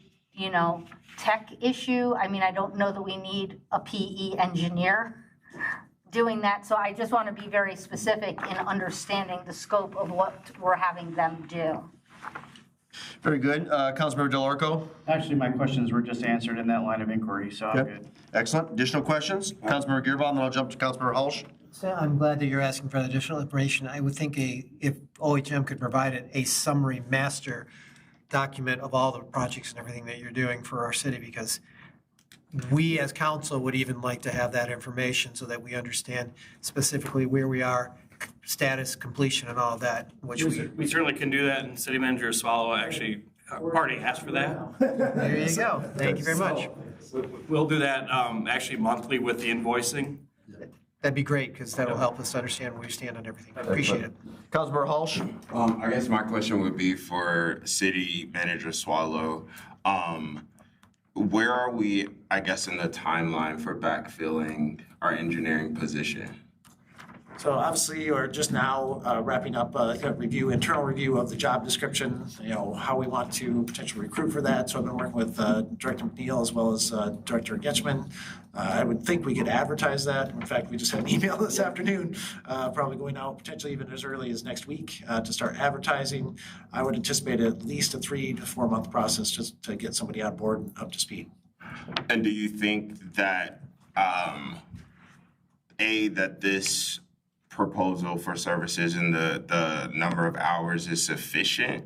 tech issue. I mean, I don't know that we need a PE engineer doing that. So I just want to be very specific in understanding the scope of what we're having them do. Very good. Councilmember Del Orco? Actually, my questions were just answered in that line of inquiry, so I'm good. Excellent. Additional questions? Councilmember Gearbaugh, and then I'll jump to Councilmember Hulsh. So I'm glad that you're asking for additional information. I would think if OHM could provide a summary master document of all the projects and everything that you're doing for our city, because we as council would even like to have that information so that we understand specifically where we are, status, completion, and all of that, which we certainly can do that, and City Manager Swallow actually already asked for that. There you go. Thank you very much. We'll do that actually monthly with the invoicing. That'd be great, because that'll help us understand where we stand on everything. I appreciate it. Councilmember Hulsh? I guess my question would be for City Manager Swallow. Where are we, I guess, in the timeline for backfilling our engineering position? So obviously, we're just now wrapping up a internal review of the job description, how we want to potentially recruit for that. So I've been working with Director McNeil as well as Director Getchman. I would think we could advertise that. In fact, we just had an email this afternoon, probably going out potentially even as early as next week to start advertising. I would anticipate at least a 3 to 4 month process just to get somebody on board and up to speed. And do you think that, that this proposal for services and the number of hours is sufficient?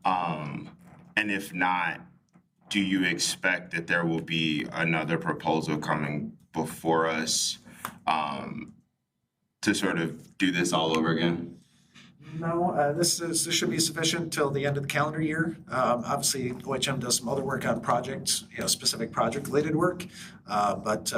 And if not, do you expect that there will be another proposal coming before us to sort of do this all over again? No, this should be sufficient till the end of the calendar year. Obviously, OHM does some other work on projects, specific project-related work. But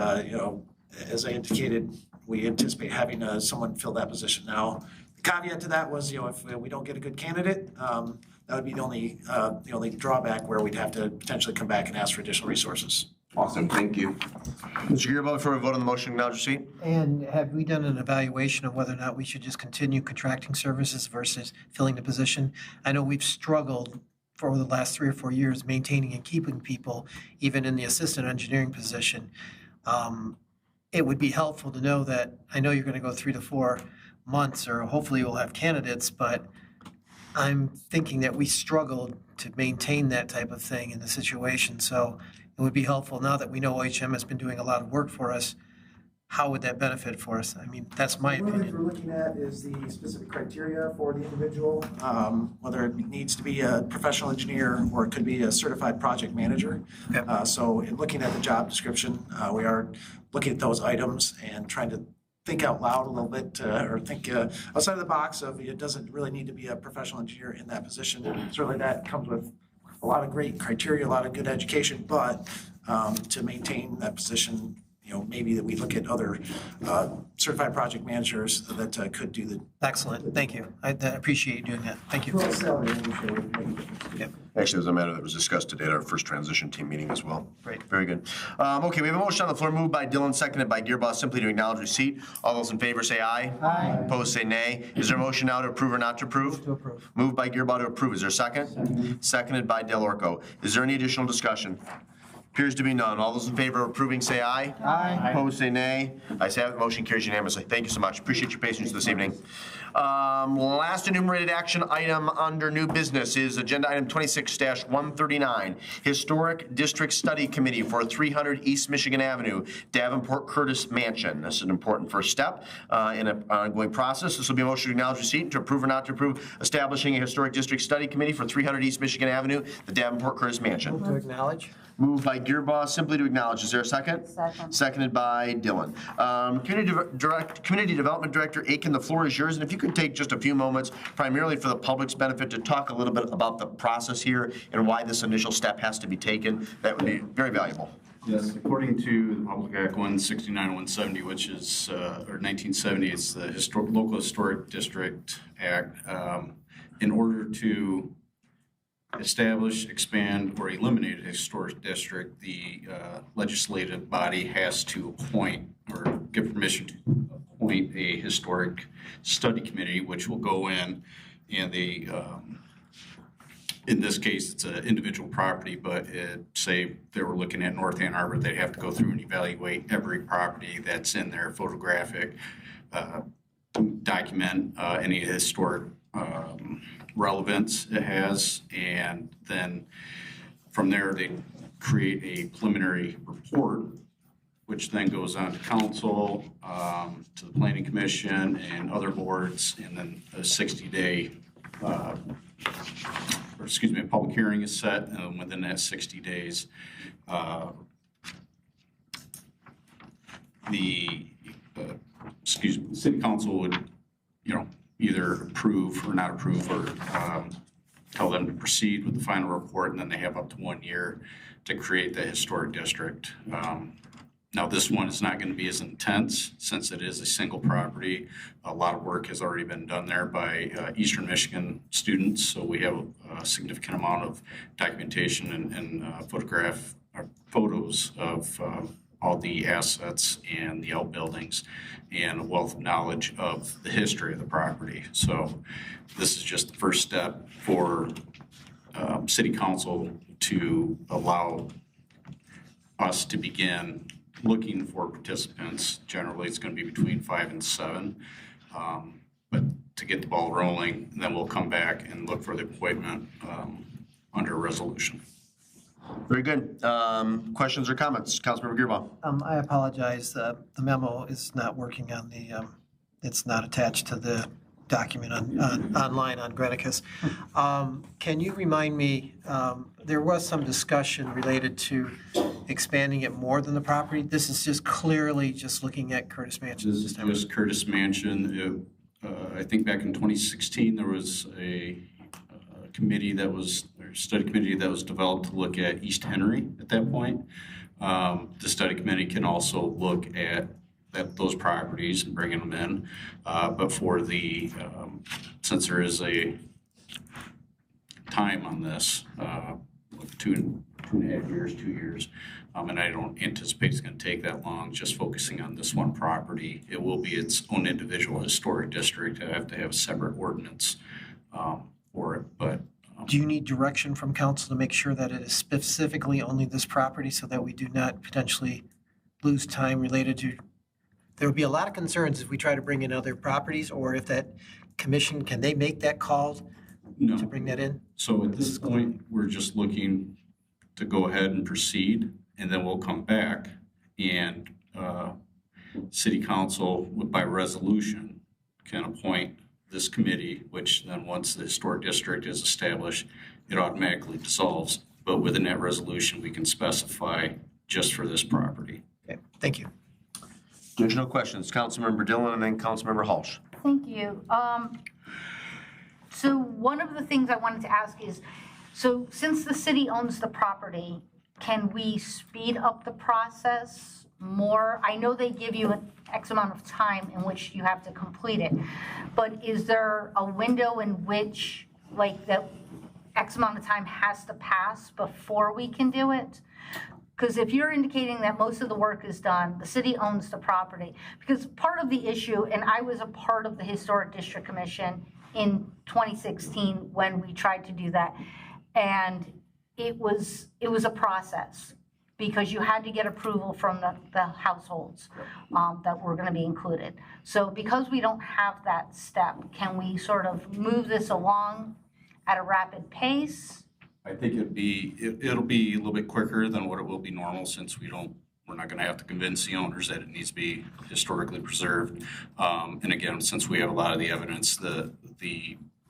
as I indicated, we anticipate having someone fill that position now. The caveat to that was, if we don't get a good candidate, that would be the only drawback where we'd have to potentially come back and ask for additional resources. Awesome, thank you. Mr. Gearbaugh, before we vote on the motion, acknowledge receipt. And have we done an evaluation of whether or not we should just continue contracting services versus filling the position? I know we've struggled for the last 3 or 4 years maintaining and keeping people, even in the assistant engineering position. It would be helpful to know that, I know you're going to go 3 to 4 months, or hopefully we'll have candidates, but I'm thinking that we struggled to maintain that type of thing in the situation. So it would be helpful, now that we know OHM has been doing a lot of work for us, how would that benefit for us? I mean, that's my opinion. What we're looking at is the specific criteria for the individual, whether it needs to be a professional engineer or it could be a certified project manager. So in looking at the job description, we are looking at those items and trying to think out loud a little bit, or think outside of the box of it doesn't really need to be a professional engineer in that position. And certainly that comes with a lot of great criteria, a lot of good education, but to maintain that position, maybe that we look at other certified project managers that could do the. Excellent, thank you. I appreciate you doing that. Thank you. Well, salary, I'm sure would make a difference. Yep. Actually, it was a matter that was discussed today at our first transition team meeting as well. Great. Very good. Okay, we have a motion on the floor moved by Dillon, seconded by Gearboss, simply to acknowledge receipt. All those in favor say aye. Aye. Opposed say nay. Is there a motion now to approve or not to approve? To approve. Moved by Gearboss to approve. Is there a second? Second. Seconded by Del Orco. Is there any additional discussion? Appears to be none. All those in favor of approving say aye. Aye. Opposed say nay. Ayes have it. Motion carries unanimously. Thank you so much. Appreciate your patience this evening. Last enumerated action item under new business is agenda item 26-139, Historic District Study Committee for 300 East Michigan Avenue, Davenport Curtis Mansion. This is an important first step in an ongoing process. This will be a motion to acknowledge receipt and to approve or not to approve establishing a Historic District Study Committee for 300 East Michigan Avenue, the Davenport Curtis Mansion. Move to acknowledge. Moved by Gearboss, simply to acknowledge. Is there a second? Second. Seconded by Dillon. Community Development Director Aiken, the floor is yours. And if you could take just a few moments, primarily for the public's benefit, to talk a little bit about the process here and why this initial step has to be taken, that would be very valuable. Yes, according to the Public Act 169-170, which is, or 1970, it's the Local Historic District Act. In order to establish, expand, or eliminate a historic district, the legislative body has to appoint or give permission to appoint a historic study committee, which will go in and they, in this case, it's an individual property, but say they were looking at North Ann Arbor, they'd have to go through and evaluate every property that's in their photographic, document any historic relevance it has, and then from there they create a preliminary report, which then goes on to council, to the planning commission and other boards, and then a 60-day, a public hearing is set, and within that 60 days, the city council would, either approve or not approve, or tell them to proceed with the final report, and then they have up to 1 year to create the historic district. Now, this one is not going to be as intense since it is a single property. A lot of work has already been done there by Eastern Michigan students, so we have a significant amount of documentation and photos of all the assets and the outbuildings and a wealth of knowledge of the history of the property. So this is just the first step for City Council to allow us to begin looking for participants. Generally, it's going to be between 5 and 7, but to get the ball rolling, and then we'll come back and look for the appointment under a resolution. Very good. Questions or comments? Councilmember Gearbaugh. I apologize. The memo is not working on the, it's not attached to the document online on Granicus. Can you remind me, there was some discussion related to expanding it more than the property. This is just clearly just looking at Curtis Mansion. This is just Curtis Mansion. I think back in 2016, there was a committee that was, or study committee that was developed to look at East Henry at that point. The study committee can also look at those properties and bringing them in. But for the, since there is a time on this, 2.5 years, 2 years, and I don't anticipate it's going to take that long, just focusing on this one property. It will be its own individual historic district. I have to have a separate ordinance for it, but. Do you need direction from council to make sure that it is specifically only this property so that we do not potentially lose time related to, there will be a lot of concerns if we try to bring in other properties, or if that commission, can they make that call to bring that in? So at this point, we're just looking to go ahead and proceed, and then we'll come back and City Council, by resolution, can appoint this committee, which then once the historic district is established, it automatically dissolves. But within that resolution, we can specify just for this property. Okay, thank you. Additional questions, Councilmember Dillon and then Councilmember Hulsh. Thank you. So one of the things I wanted to ask is, so since the city owns the property, can we speed up the process more? I know they give you an X amount of time in which you have to complete it, but is there a window in which, like, that X amount of time has to pass before we can do it? Because if you're indicating that most of the work is done, the city owns the property. Because part of the issue, and I was a part of the Historic District Commission in 2016 when we tried to do that, and it was a process because you had to get approval from the households that were going to be included. So because we don't have that step, can we sort of move this along at a rapid pace? I think it'll be a little bit quicker than what it will be normal, since we're not going to have to convince the owners that it needs to be historically preserved. And again, since we have a lot of the evidence, the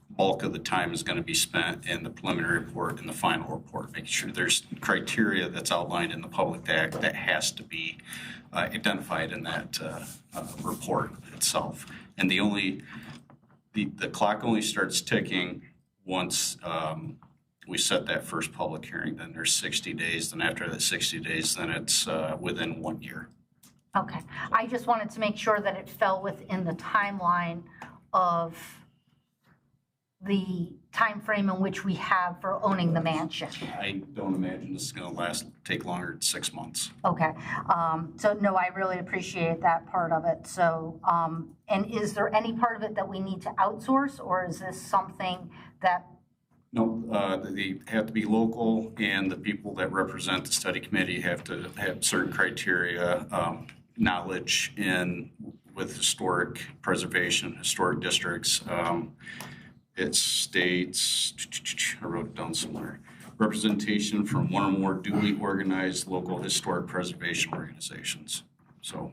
bulk of the time is going to be spent in the preliminary report and the final report, making sure there's criteria that's outlined in the Public Act that has to be identified in that report itself. And the clock only starts ticking once we set that first public hearing. Then there's 60 days. Then after that 60 days, then it's within 1 year. Okay. I just wanted to make sure that it fell within the timeline of the time frame in which we have for owning the mansion. I don't imagine this is going to take longer than 6 months. Okay. So no, I really appreciate that part of it. So, and is there any part of it that we need to outsource, or is this something that? No, they have to be local, and the people that represent the study committee have to have certain criteria, knowledge with historic preservation, historic districts. It states, I wrote it down somewhere, representation from one or more duly organized local historic preservation organizations. So.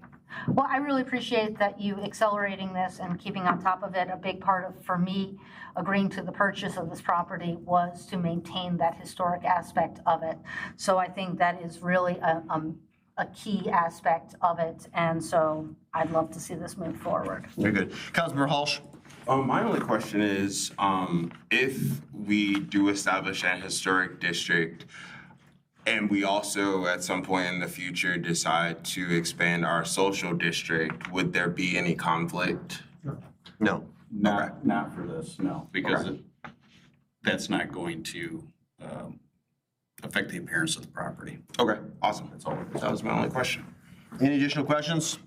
Well, I really appreciate that you accelerating this and keeping on top of it. A big part of, for me, agreeing to the purchase of this property was to maintain that historic aspect of it. So I think that is really a key aspect of it. And so I'd love to see this move forward. Very good. Councilmember Hulsh. My only question is, if we do establish a historic district, and we also, at some point in the future, decide to expand our social district, would there be any conflict? No. Not for this, no, because that's not going to affect the appearance of the property. Okay, awesome. That's all. That was my only question. Any additional questions?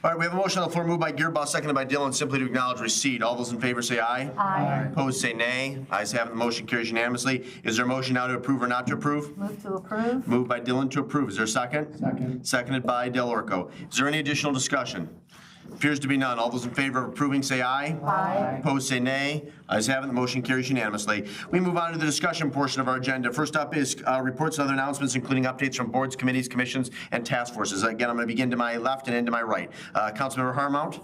All right, we have a motion on the floor moved by Gearbaugh, seconded by Dillon, simply to acknowledge receipt. All those in favor say aye. Aye. Opposed say nay. Ayes have it, the motion carries unanimously. Is there a motion now to approve or not to approve? Move to approve. Moved by Dillon to approve. Is there a second? Second. Seconded by Del Orco. Is there any additional discussion? Appears to be none. All those in favor of approving say aye. Aye. Opposed say nay. Ayes have it, the motion carries unanimously. We move on to the discussion portion of our agenda. First up is reports and other announcements, including updates from boards, committees, commissions, and task forces. Again, I'm going to begin to my left and end to my right. Councilmember Harmount.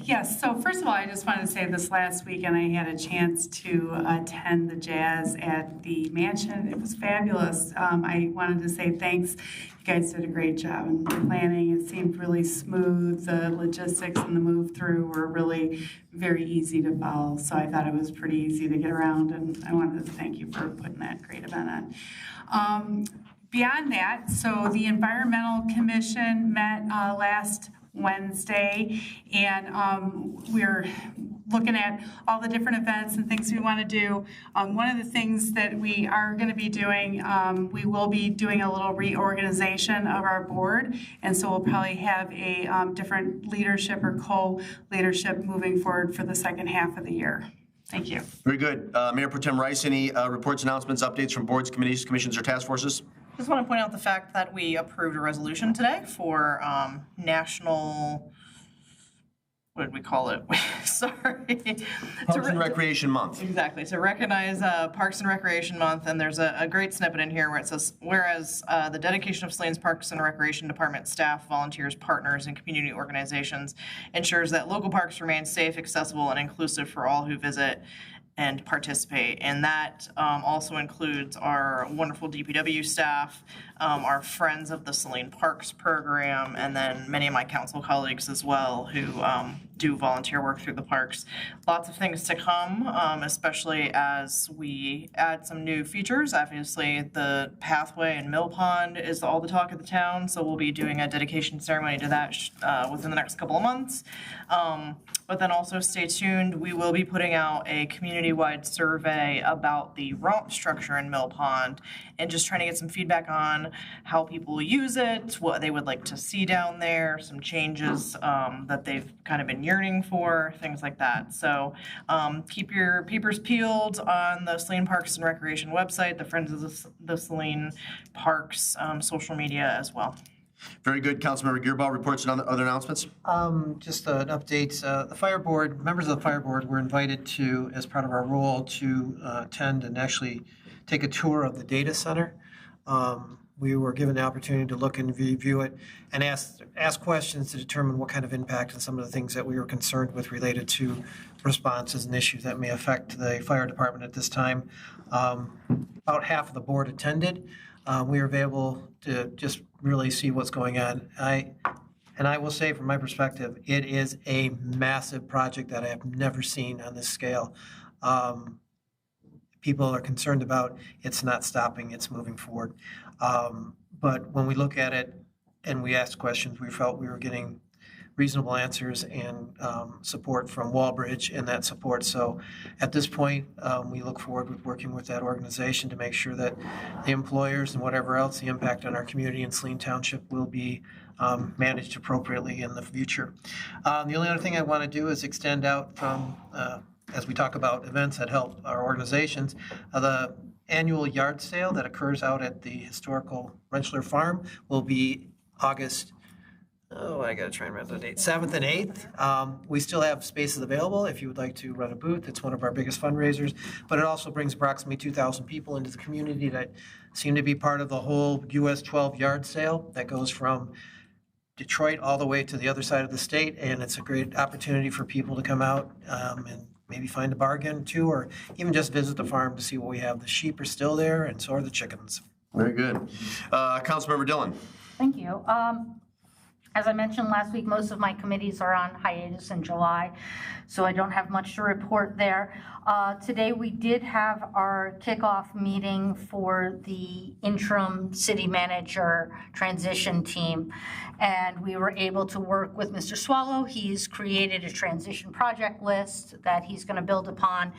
Yes, so first of all, I just wanted to say this last weekend I had a chance to attend the jazz at the mansion. It was fabulous. I wanted to say thanks. You guys did a great job in planning. It seemed really smooth. The logistics and the move through were really very easy to follow. So I thought it was pretty easy to get around, and I wanted to thank you for putting that great event on. Beyond that, so the Environmental Commission met last Wednesday, and we're looking at all the different events and things we want to do. One of the things that we are going to be doing, we will be doing a little reorganization of our board, and so we'll probably have a different leadership or co-leadership moving forward for the second half of the year. Thank you. Very good. Mayor Pro Tem Rice, any reports, announcements, updates from boards, committees, commissions, or task forces? Just want to point out the fact that we approved a resolution today for national, what did we call it? Sorry. Parks and Recreation Month. Exactly, to recognize Parks and Recreation Month, and there's a great snippet in here where it says, whereas the dedication of Saline's Parks and Recreation Department staff, volunteers, partners, and community organizations ensures that local parks remain safe, accessible, and inclusive for all who visit. and participate. And that also includes our wonderful DPW staff, our Friends of the Saline Parks program, and then many of my council colleagues as well who do volunteer work through the parks. Lots of things to come, especially as we add some new features. Obviously, the pathway in Mill Pond is all the talk of the town, so we'll be doing a dedication ceremony to that within the next couple of months. But then also stay tuned. We will be putting out a community-wide survey about the romp structure in Mill Pond and just trying to get some feedback on how people use it, what they would like to see down there, some changes that they've kind of been yearning for, things like that. So keep your peepers peeled on the Saline Parks and Recreation website, the Friends of the Saline Parks social media as well. Very good. Councilmember Gearbaugh, reports and other announcements? Just an update. The fire board, members of the fire board were invited to, as part of our role, to attend and actually take a tour of the data center. We were given the opportunity to look and review it and ask questions to determine what kind of impact and some of the things that we were concerned with related to responses and issues that may affect the fire department at this time. About half of the board attended. We were able to just really see what's going on. I will say, from my perspective, it is a massive project that I have never seen on this scale. People are concerned about it's not stopping, it's moving forward. But when we look at it and we ask questions, we felt we were getting reasonable answers and support from Walbridge in that support. So at this point, we look forward with working with that organization to make sure that the employers and whatever else the impact on our community in Saline Township will be managed appropriately in the future. The only other thing I want to do is extend out from, as we talk about events that help our organizations, the annual yard sale that occurs out at the historical Rentschler Farm will be August, I got to try and remember the date, 7th and 8th. We still have spaces available if you would like to run a booth. It's one of our biggest fundraisers, but it also brings approximately 2,000 people into the community that seem to be part of the whole US 12 yard sale that goes from Detroit all the way to the other side of the state, and it's a great opportunity for people to come out and maybe find a bargain too, or even just visit the farm to see what we have. The sheep are still there, and so are the chickens. Very good. Councilmember Dillon. Thank you. As I mentioned last week, most of my committees are on hiatus in July, so I don't have much to report there. Today we did have our kickoff meeting for the interim city manager transition team, and we were able to work with Mr. Swallow. He's created a transition project list that he's going to build upon,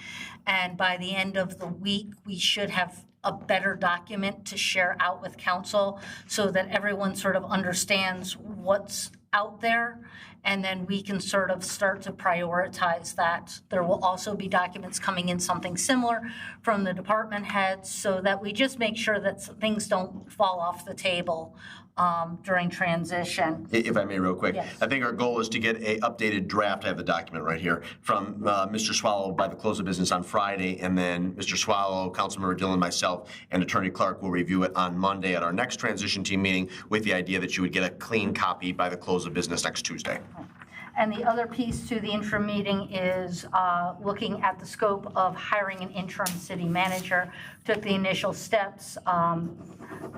and by the end of the week we should have a better document to share out with council so that everyone sort of understands what's out there, and then we can sort of start to prioritize that. There will also be documents coming in, something similar from the department heads, so that we just make sure that things don't fall off the table during transition. If I may, real quick. Yes. I think our goal is to get a updated draft. I have the document right here from Mr. Swallow by the close of business on Friday, and then Mr. Swallow, Councilmember Dillon, myself, and Attorney Clark will review it on Monday at our next transition team meeting, with the idea that you would get a clean copy by the close of business next Tuesday. And the other piece to the interim meeting is looking at the scope of hiring an interim city manager. Took the initial steps.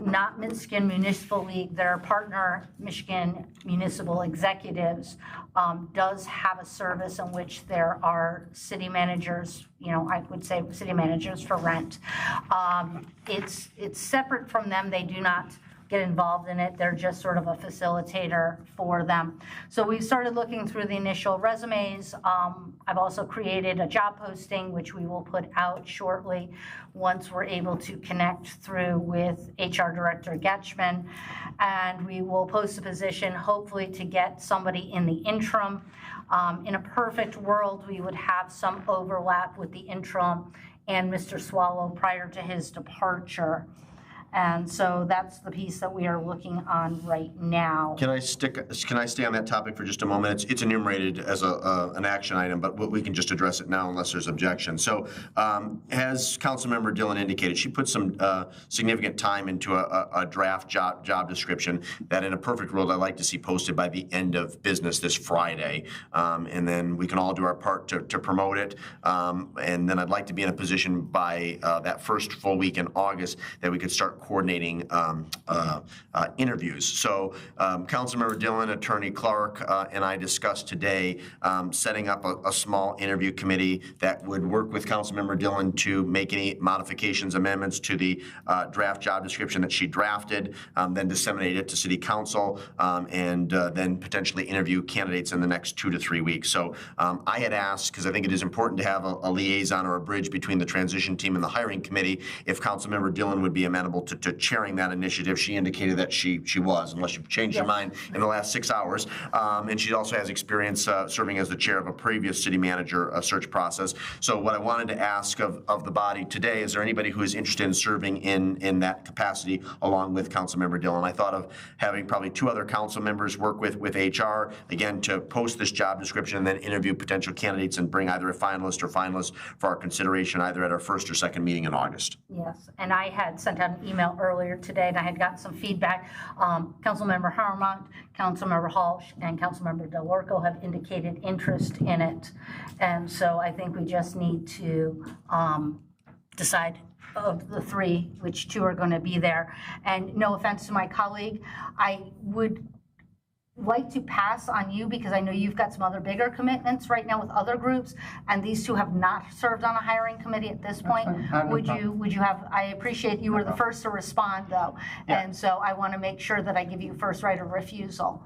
Not Michigan Municipal League, their partner, Michigan Municipal Executives, does have a service in which there are city managers, I would say city managers for rent. It's separate from them. They do not get involved in it. They're just sort of a facilitator for them. So we started looking through the initial resumes. I've also created a job posting, which we will put out shortly once we're able to connect through with HR Director Getchman. And we will post a position, hopefully to get somebody in the interim. In a perfect world, we would have some overlap with the interim and Mr. Swallow prior to his departure. And so that's the piece that we are looking on right now. Can I stay on that topic for just a moment? It's enumerated as an action item, but we can just address it now unless there's objection. So as Councilmember Dillon indicated, she put some significant time into a draft job description that in a perfect world I'd like to see posted by the end of business this Friday. And then we can all do our part to promote it. And then I'd like to be in a position by that first full week in August that we could start coordinating interviews. So Councilmember Dillon, Attorney Clark, and I discussed today setting up a small interview committee that would work with Councilmember Dillon to make any modifications, amendments to the draft job description that she drafted, then disseminate it to City Council, and then potentially interview candidates in the next 2 to 3 weeks. So I had asked, because I think it is important to have a liaison or a bridge between the transition team and the hiring committee, if Councilmember Dillon would be amenable to chairing that initiative. She indicated that she was, unless you've changed your mind in the last 6 hours. And she also has experience serving as the chair of a previous city manager search process. So what I wanted to ask of the body today, is there anybody who is interested in serving in that capacity along with Councilmember Dillon? I thought of having probably 2 other council members work with HR, again, to post this job description and then interview potential candidates and bring either a finalist or finalists for our consideration either at our first or second meeting in August. Yes, and I had sent out an email earlier today, and I had gotten some feedback. Councilmember Harmont, Councilmember Halsh, and Councilmember Delorco have indicated interest in it. And so I think we just need to decide of the 3, which 2 are going to be there. And no offense to my colleague, I would like to pass on you because I know you've got some other bigger commitments right now with other groups, and these 2 have not served on a hiring committee at this point. Would you have? I appreciate you were the first to respond though, and so I want to make sure that I give you first right of refusal.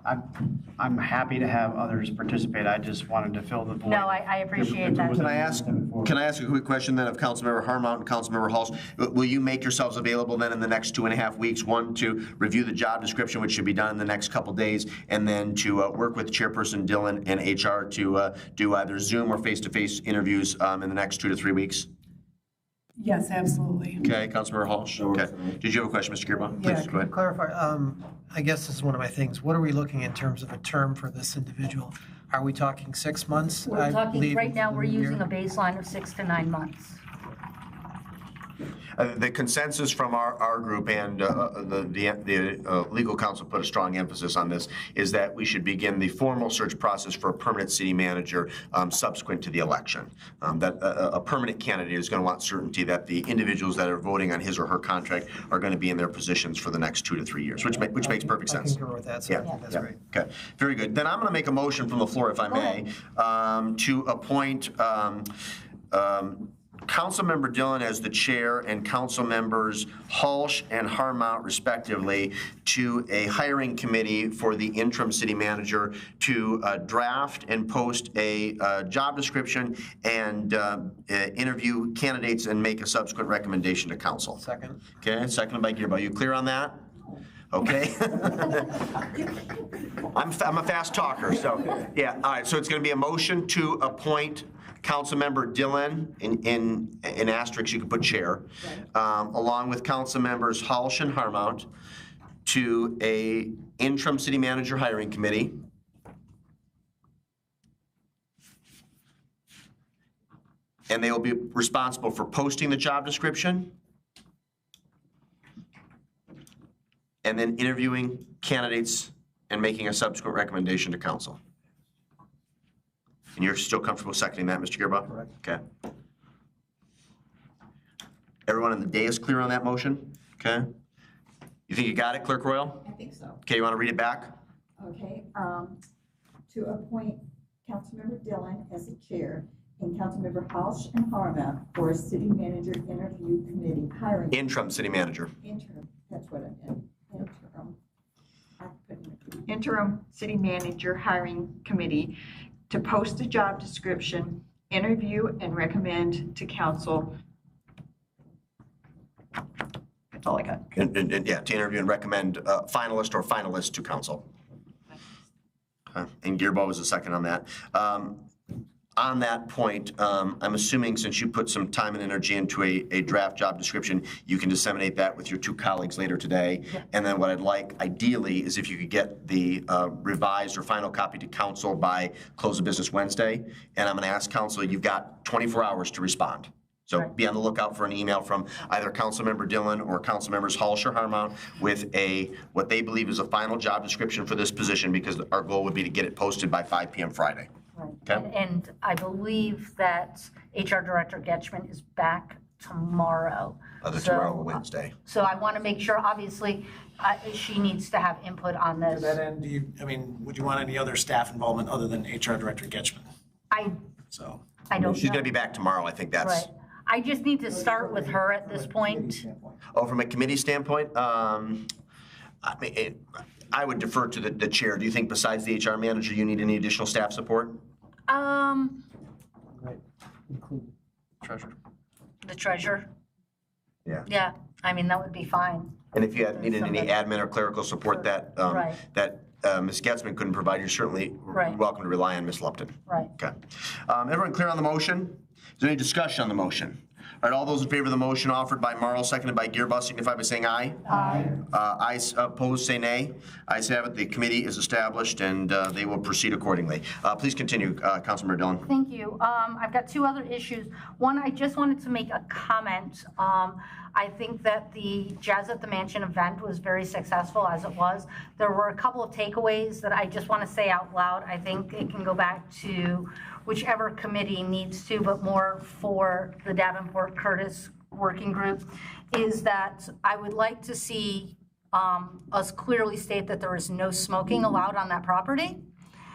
I'm happy to have others participate. I just wanted to fill the void. No, I appreciate that. Can I ask a quick question then of Councilmember Harmont and Councilmember Halls? Will you make yourselves available then in the next 2.5 weeks, one to review the job description, which should be done in the next couple days, and then to work with Chairperson Dillon and HR to do either Zoom or face-to-face interviews in the next 2 to 3 weeks? Yes, absolutely. Okay, Councilmember Halsh. Okay. Did you have a question, Mr. Gearbaugh? Please, Yeah, go ahead. clarify. I guess this is one of my things. What are we looking in terms of a term for this individual? Are we talking 6 months? We're talking, right now, we're using a baseline of 6 to 9 months. The consensus from our group and the legal counsel put a strong emphasis on this, is that we should begin the formal search process for a permanent city manager subsequent to the election. That a permanent candidate is going to want certainty that the individuals that are voting on his or her contract are going to be in their positions for the next 2 to 3 years, which makes perfect sense. I concur with that, so I think that's great. Okay, very good. Then I'm going to make a motion from the floor, if I may, to appoint Councilmember Dillon as the chair and council members Halsh and Harmont respectively to a hiring committee for the interim city manager to draft and post a job description and interview candidates and make a subsequent recommendation to council. Second. Okay, seconded by Gearbaugh. You clear on that? Okay. I'm a fast talker, so yeah. All right, so it's going to be a motion to appoint Councilmember Dillon, in asterisks you can put chair, along with council members Halsh and Harmont to a interim city manager hiring committee. And they will be responsible for posting the job description and then interviewing candidates and making a subsequent recommendation to council. And you're still comfortable seconding that, Mr. Gearbaugh? Correct. Okay. Everyone on the dais clear on that motion? Okay. You think you got it, Clerk Royal? I think so. Okay, you want to read it back? Okay, to appoint Councilmember Dillon as the chair and Councilmember Halsh and Harmont for a city manager interview committee hiring. Interim city manager. Interim, that's what I meant. Interim city manager hiring committee to post a job description, interview, and recommend to council. That's all I got. And yeah, to interview and recommend finalist or finalists to council. Okay. And Gearbaugh was the second on that. On that point, I'm assuming since you put some time and energy into a draft job description, you can disseminate that with your two colleagues later today. Yeah. And then what I'd like ideally is if you could get the revised or final copy to council by close of business Wednesday. And I'm going to ask council, you've got 24 hours to respond. So be on the lookout for an email from either Councilmember Dillon or Councilmembers Halsh or Harmount with what they believe is a final job description for this position, because our goal would be to get it posted by 5 p.m. Friday. Right. Okay. And I believe that HR Director Getchman is back tomorrow. Tomorrow or Wednesday. So I want to make sure, obviously, she needs to have input on this. To that end, would you want any other staff involvement other than HR Director Getchman? I don't She's going to be back tomorrow. I think that's. Right. I just need to start with her at this point. Oh, from a committee standpoint, I would defer to the chair. Do you think besides the HR manager, you need any additional staff support? Treasurer. The treasurer? Yeah. Yeah, I mean, that would be fine. And if you needed any admin or clerical support that Ms. Getzman couldn't provide, you're certainly welcome to rely on Ms. Lupton. Right. Okay. Everyone clear on the motion? Is there any discussion on the motion? All right, all those in favor of the motion offered by Marl, seconded by Gearba, signify by saying aye. Aye. Ayes opposed, say nay. Ayes have it. The committee is established, and they will proceed accordingly. Please continue, Councilmember Dillon. Thank you. I've got two other issues. One, I just wanted to make a comment. I think that the Jazz at the Mansion event was very successful as it was. There were a couple of takeaways that I just want to say out loud. I think it can go back to whichever committee needs to, but more for the Davenport Curtis working group, is that I would like to see us clearly state that there is no smoking allowed on that property,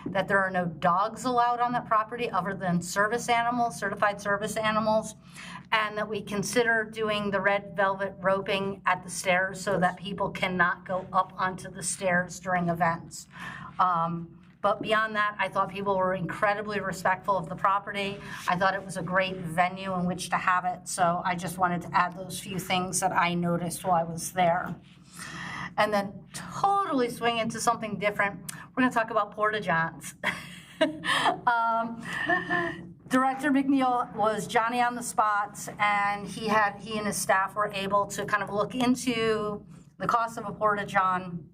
that there are no dogs allowed on that property other than service animals, certified service animals, and that we consider doing the red velvet roping at the stairs so that people cannot go up onto the stairs during events. But beyond that, I thought people were incredibly respectful of the property. I thought it was a great venue in which to have it. So I just wanted to add those few things that I noticed while I was there. And then totally swing into something different. We're going to talk about Porta-Johns. Director McNeil was Johnny on the spot, and he and his staff were able to kind of look into the cost of a Porta-John.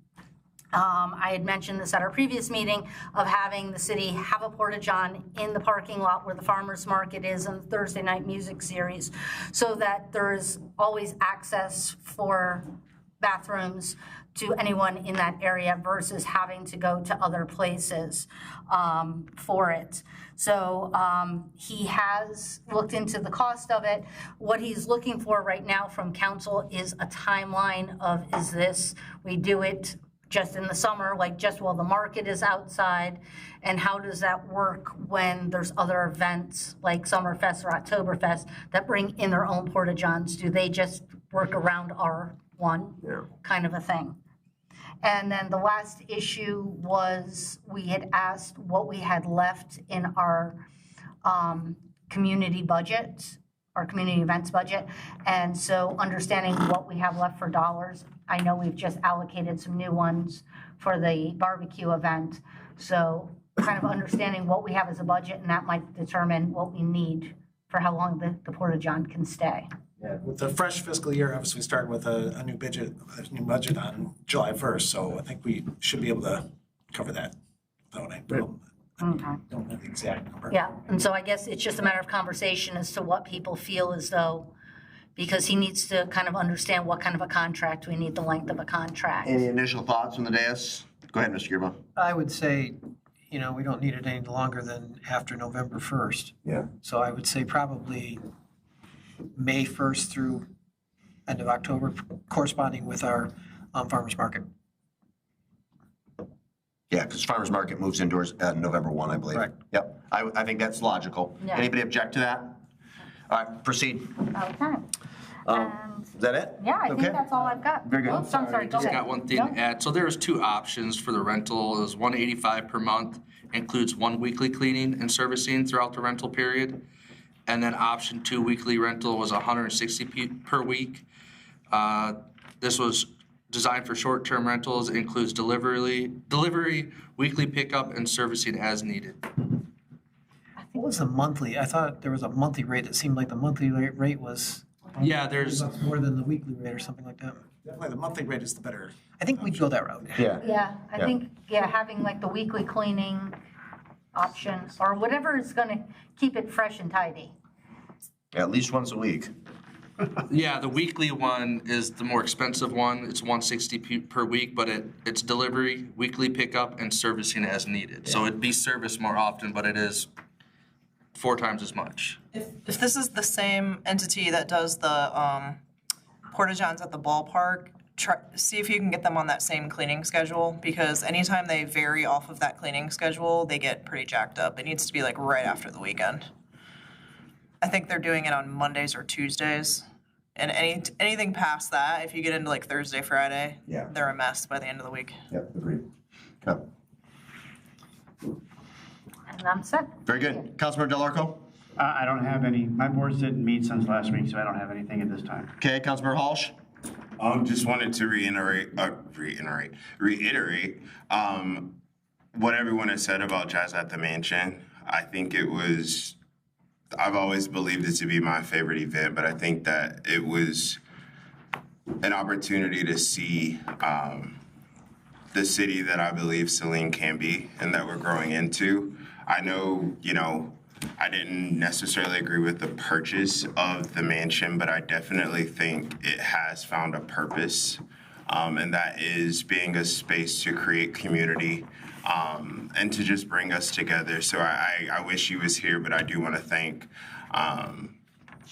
I had mentioned this at our previous meeting of having the city have a Porta-John in the parking lot where the farmers market is and the Thursday night music series, so that there's always access for bathrooms to anyone in that area versus having to go to other places for it. So he has looked into the cost of it. What he's looking for right now from council is a timeline of, is this, we do it just in the summer, like just while the market is outside, and how does that work when there's other events like Summerfest or Oktoberfest that bring in their own Porta-Johns? Do they just work around our one kind of a thing? And then the last issue was we had asked what we had left in our community budget, our community events budget. And so understanding what we have left for dollars, I know we've just allocated some new ones for the barbecue event. So kind of understanding what we have as a budget, and that might determine what we need for how long the Porta-John can stay. Yeah, with the fresh fiscal year, obviously we start with a new budget on July 1st. So I think we should be able to cover that without any problem. Okay. Don't know the exact number. Yeah, and so I guess it's just a matter of conversation as to what people feel as though, because he needs to kind of understand what kind of a contract we need, the length of a contract. Any initial thoughts from the dais? Go ahead, Mr. Gearba. I would say, we don't need it any longer than after November 1st. Yeah. So I would say probably May 1st through end of October, corresponding with our farmers market. Yeah, because farmers market moves indoors November 1, I believe. Correct. Yep, I think that's logical. Yeah. Anybody object to that? All right, proceed. Okay. Is that it? Yeah, I think that's all I've got. Very good. Oops, I'm sorry, go Just ahead. got one thing to add. So there's two options for the rental. It was $185 per month, includes 1 weekly cleaning and servicing throughout the rental period. And then option 2 weekly rental was $160 per week. This was designed for short-term rentals, includes delivery, weekly pickup, and servicing as needed. What was the monthly? I thought there was a monthly rate. It seemed like the monthly rate was Yeah, there's more than the weekly rate or something like that. Definitely the monthly rate is the better. I think we'd go that route. Yeah, I think, having like the weekly cleaning option or whatever is gonna keep it fresh and tidy. At least once a week. Yeah, the weekly one is the more expensive one. It's $160 per week, but it's delivery, weekly pickup, and servicing as needed. So it'd be serviced more often, but it is 4 times as much. If this is the same entity that does the porta-johns at the ballpark, see if you can get them on that same cleaning schedule, because anytime they vary off of that cleaning schedule, they get pretty jacked up. It needs to be like right after the weekend. I think they're doing it on Mondays or Tuesdays. And anything past that, if you get into like Thursday, Friday, they're a mess by the end of the week. Yep, agreed. Yep. And I'm set. Very good. Councilmember Del Arco? I don't have any. My boards didn't meet since last week, so I don't have anything at this time. Okay, Councilmember Halsh? Just wanted to reiterate what everyone has said about Jazz at the Mansion. I think I've always believed it to be my favorite event, but I think that it was an opportunity to see the city that I believe Saline can be and that we're growing into. I know, I didn't necessarily agree with the purchase of the mansion, but I definitely think it has found a purpose, and that is being a space to create community and to just bring us together. So I wish she was here, but I do want to thank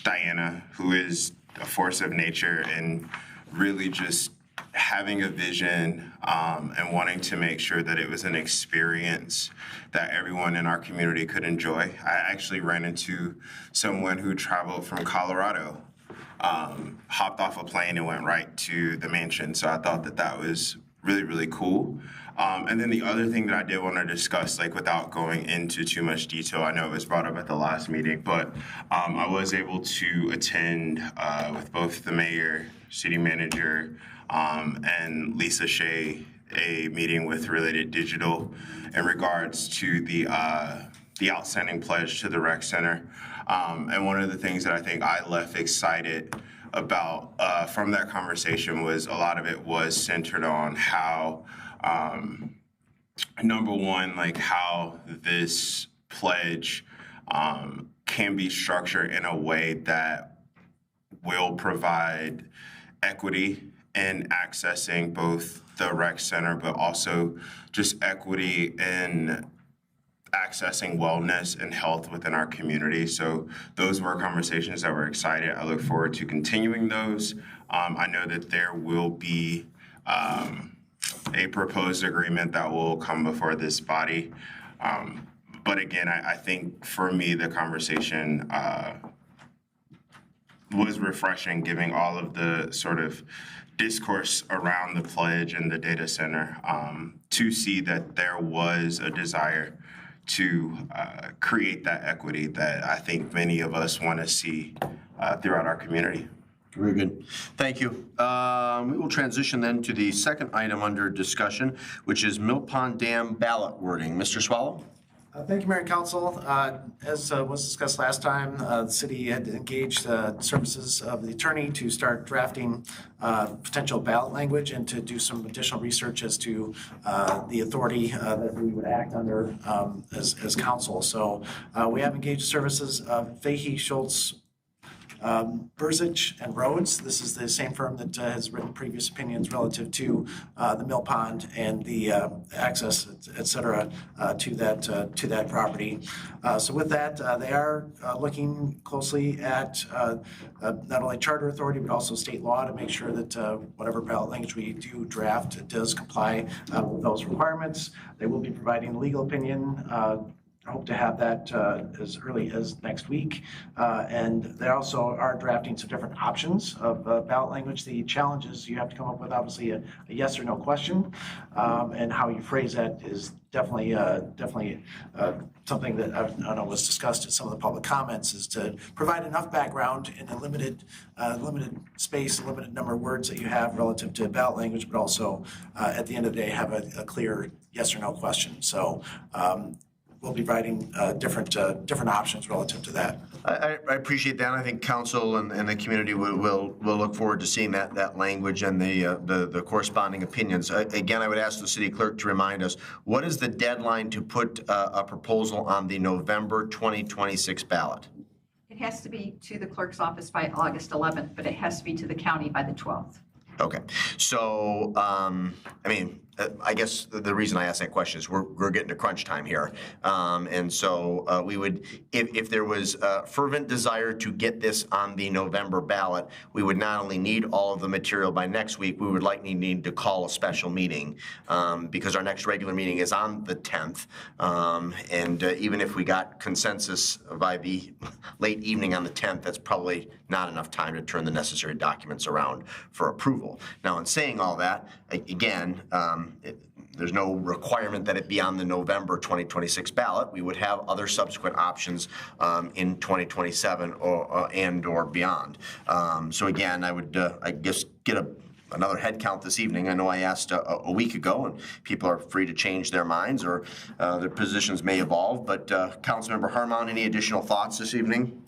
Diana, who is a force of nature and really just having a vision and wanting to make sure that it was an experience that everyone in our community could enjoy. I actually ran into someone who traveled from Colorado, hopped off a plane and went right to the mansion. So I thought that was really, really cool. And then the other thing that I did want to discuss, without going into too much detail, I know it was brought up at the last meeting, but I was able to attend with both the mayor, city manager, and Lisa Shea, a meeting with Related Digital in regards to the outstanding pledge to the rec center. And one of the things that I think I left excited about from that conversation was a lot of it was centered on how, number one, how this pledge can be structured in a way that will provide equity in accessing both the rec center, but also just equity in accessing wellness and health within our community. So those were conversations that were excited. I look forward to continuing those. I know that there will be a proposed agreement that will come before this body. But again, I think for me, the conversation was refreshing, giving all of the sort of discourse around the pledge and the data center to see that there was a desire to create that equity that I think many of us want to see throughout our community. Very good. Thank you. We will transition then to the second item under discussion, which is Mill Pond Dam ballot wording. Mr. Swallow? Thank you, Mayor and Council. As was discussed last time, the city had engaged the services of the attorney to start drafting potential ballot language and to do some additional research as to the authority that we would act under as council. So we have engaged the services of Fahey, Schultz, Burzich and Rhodes. This is the same firm that has written previous opinions relative to the mill pond and the access, et cetera, to that property. So with that, they are looking closely at not only charter authority but also state law to make sure that whatever ballot language we do draft does comply with those requirements. They will be providing a legal opinion. I hope to have that as early as next week. And they also are drafting some different options of ballot language. The challenge is you have to come up with obviously a yes or no question, and how you phrase that is definitely something that I know was discussed in some of the public comments, is to provide enough background in a limited space, a limited number of words that you have relative to ballot language, but also at the end of the day have a clear yes or no question. So we'll be writing different options relative to that. I appreciate that. I think council and the community will look forward to seeing that language and the corresponding opinions. Again, I would ask the city clerk to remind us, what is the deadline to put a proposal on the November 2026 ballot? It has to be to the clerk's office by August 11th, but it has to be to the county by the 12th. Okay, so, I mean, I guess the reason I ask that question is we're getting to crunch time here. And so we would, if there was a fervent desire to get this on the November ballot, we would not only need all of the material by next week, we would likely need to call a special meeting because our next regular meeting is on the 10th. And even if we got consensus by the late evening on the 10th, that's probably not enough time to turn the necessary documents around for approval. Now, in saying all that, again, there's no requirement that it be on the November 2026 ballot. We would have other subsequent options in 2027 or beyond. So again, I would, I guess, get another head count this evening. I know I asked a week ago, and people are free to change their minds or their positions may evolve. But Councilmember Harmon, any additional thoughts this evening?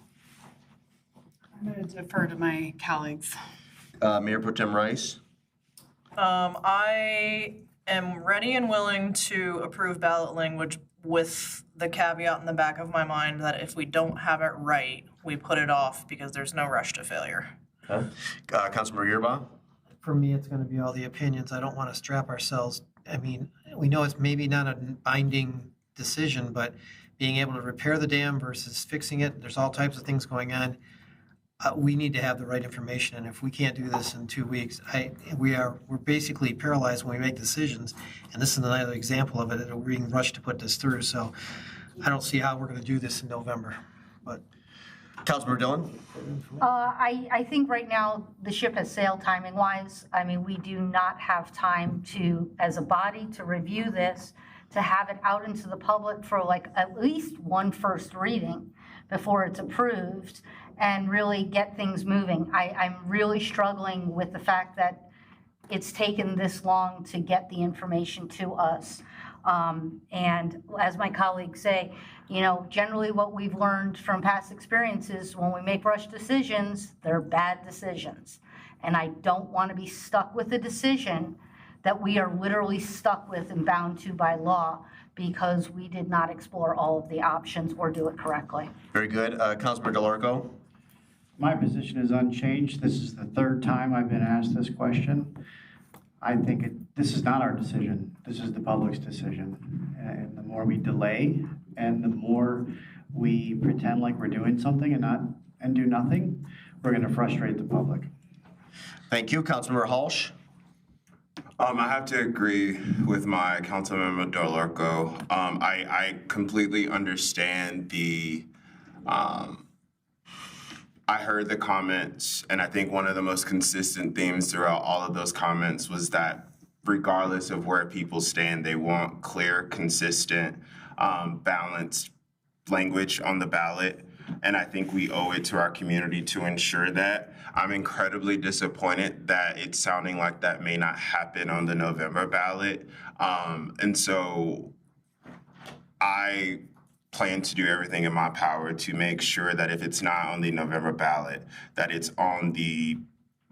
I'm going to defer to my colleagues. Mayor Pro Tem Rice? I am ready and willing to approve ballot language with the caveat in the back of my mind that if we don't have it right, we put it off because there's no rush to failure. Okay. Councilmember Yerba? For me, it's going to be all the opinions. I don't want to strap ourselves. I mean, we know it's maybe not a binding decision, but being able to repair the dam versus fixing it, there's all types of things going on. We need to have the right information, and if we can't do this in 2 weeks, we're basically paralyzed when we make decisions. And this is another example of it. We're being rushed to put this through. So I don't see how we're going to do this in November. But Councilmember Dillon? I think right now the ship has sailed timing-wise. I mean, we do not have time to, as a body, to review this, to have it out into the public for like at least one first reading before it's approved and really get things moving. I'm really struggling with the fact that it's taken this long to get the information to us. And as my colleagues say, you know, generally what we've learned from past experiences, when we make rush decisions, they're bad decisions. And I don't want to be stuck with a decision that we are literally stuck with and bound to by law because we did not explore all of the options or do it correctly. Very good. Councilmember DeLarco? My position is unchanged. This is the third time I've been asked this question. I think this is not our decision. This is the public's decision. And the more we delay and the more we pretend like we're doing something and do nothing, we're going to frustrate the public. Thank you. Councilmember Halsh? I have to agree with my Councilmember DeLarco. I completely understand the I heard the comments, and I think one of the most consistent themes throughout all of those comments was that regardless of where people stand, they want clear, consistent, balanced language on the ballot. And I think we owe it to our community to ensure that. I'm incredibly disappointed that it's sounding like that may not happen on the November ballot. And so I plan to do everything in my power to make sure that if it's not on the November ballot, that it's on the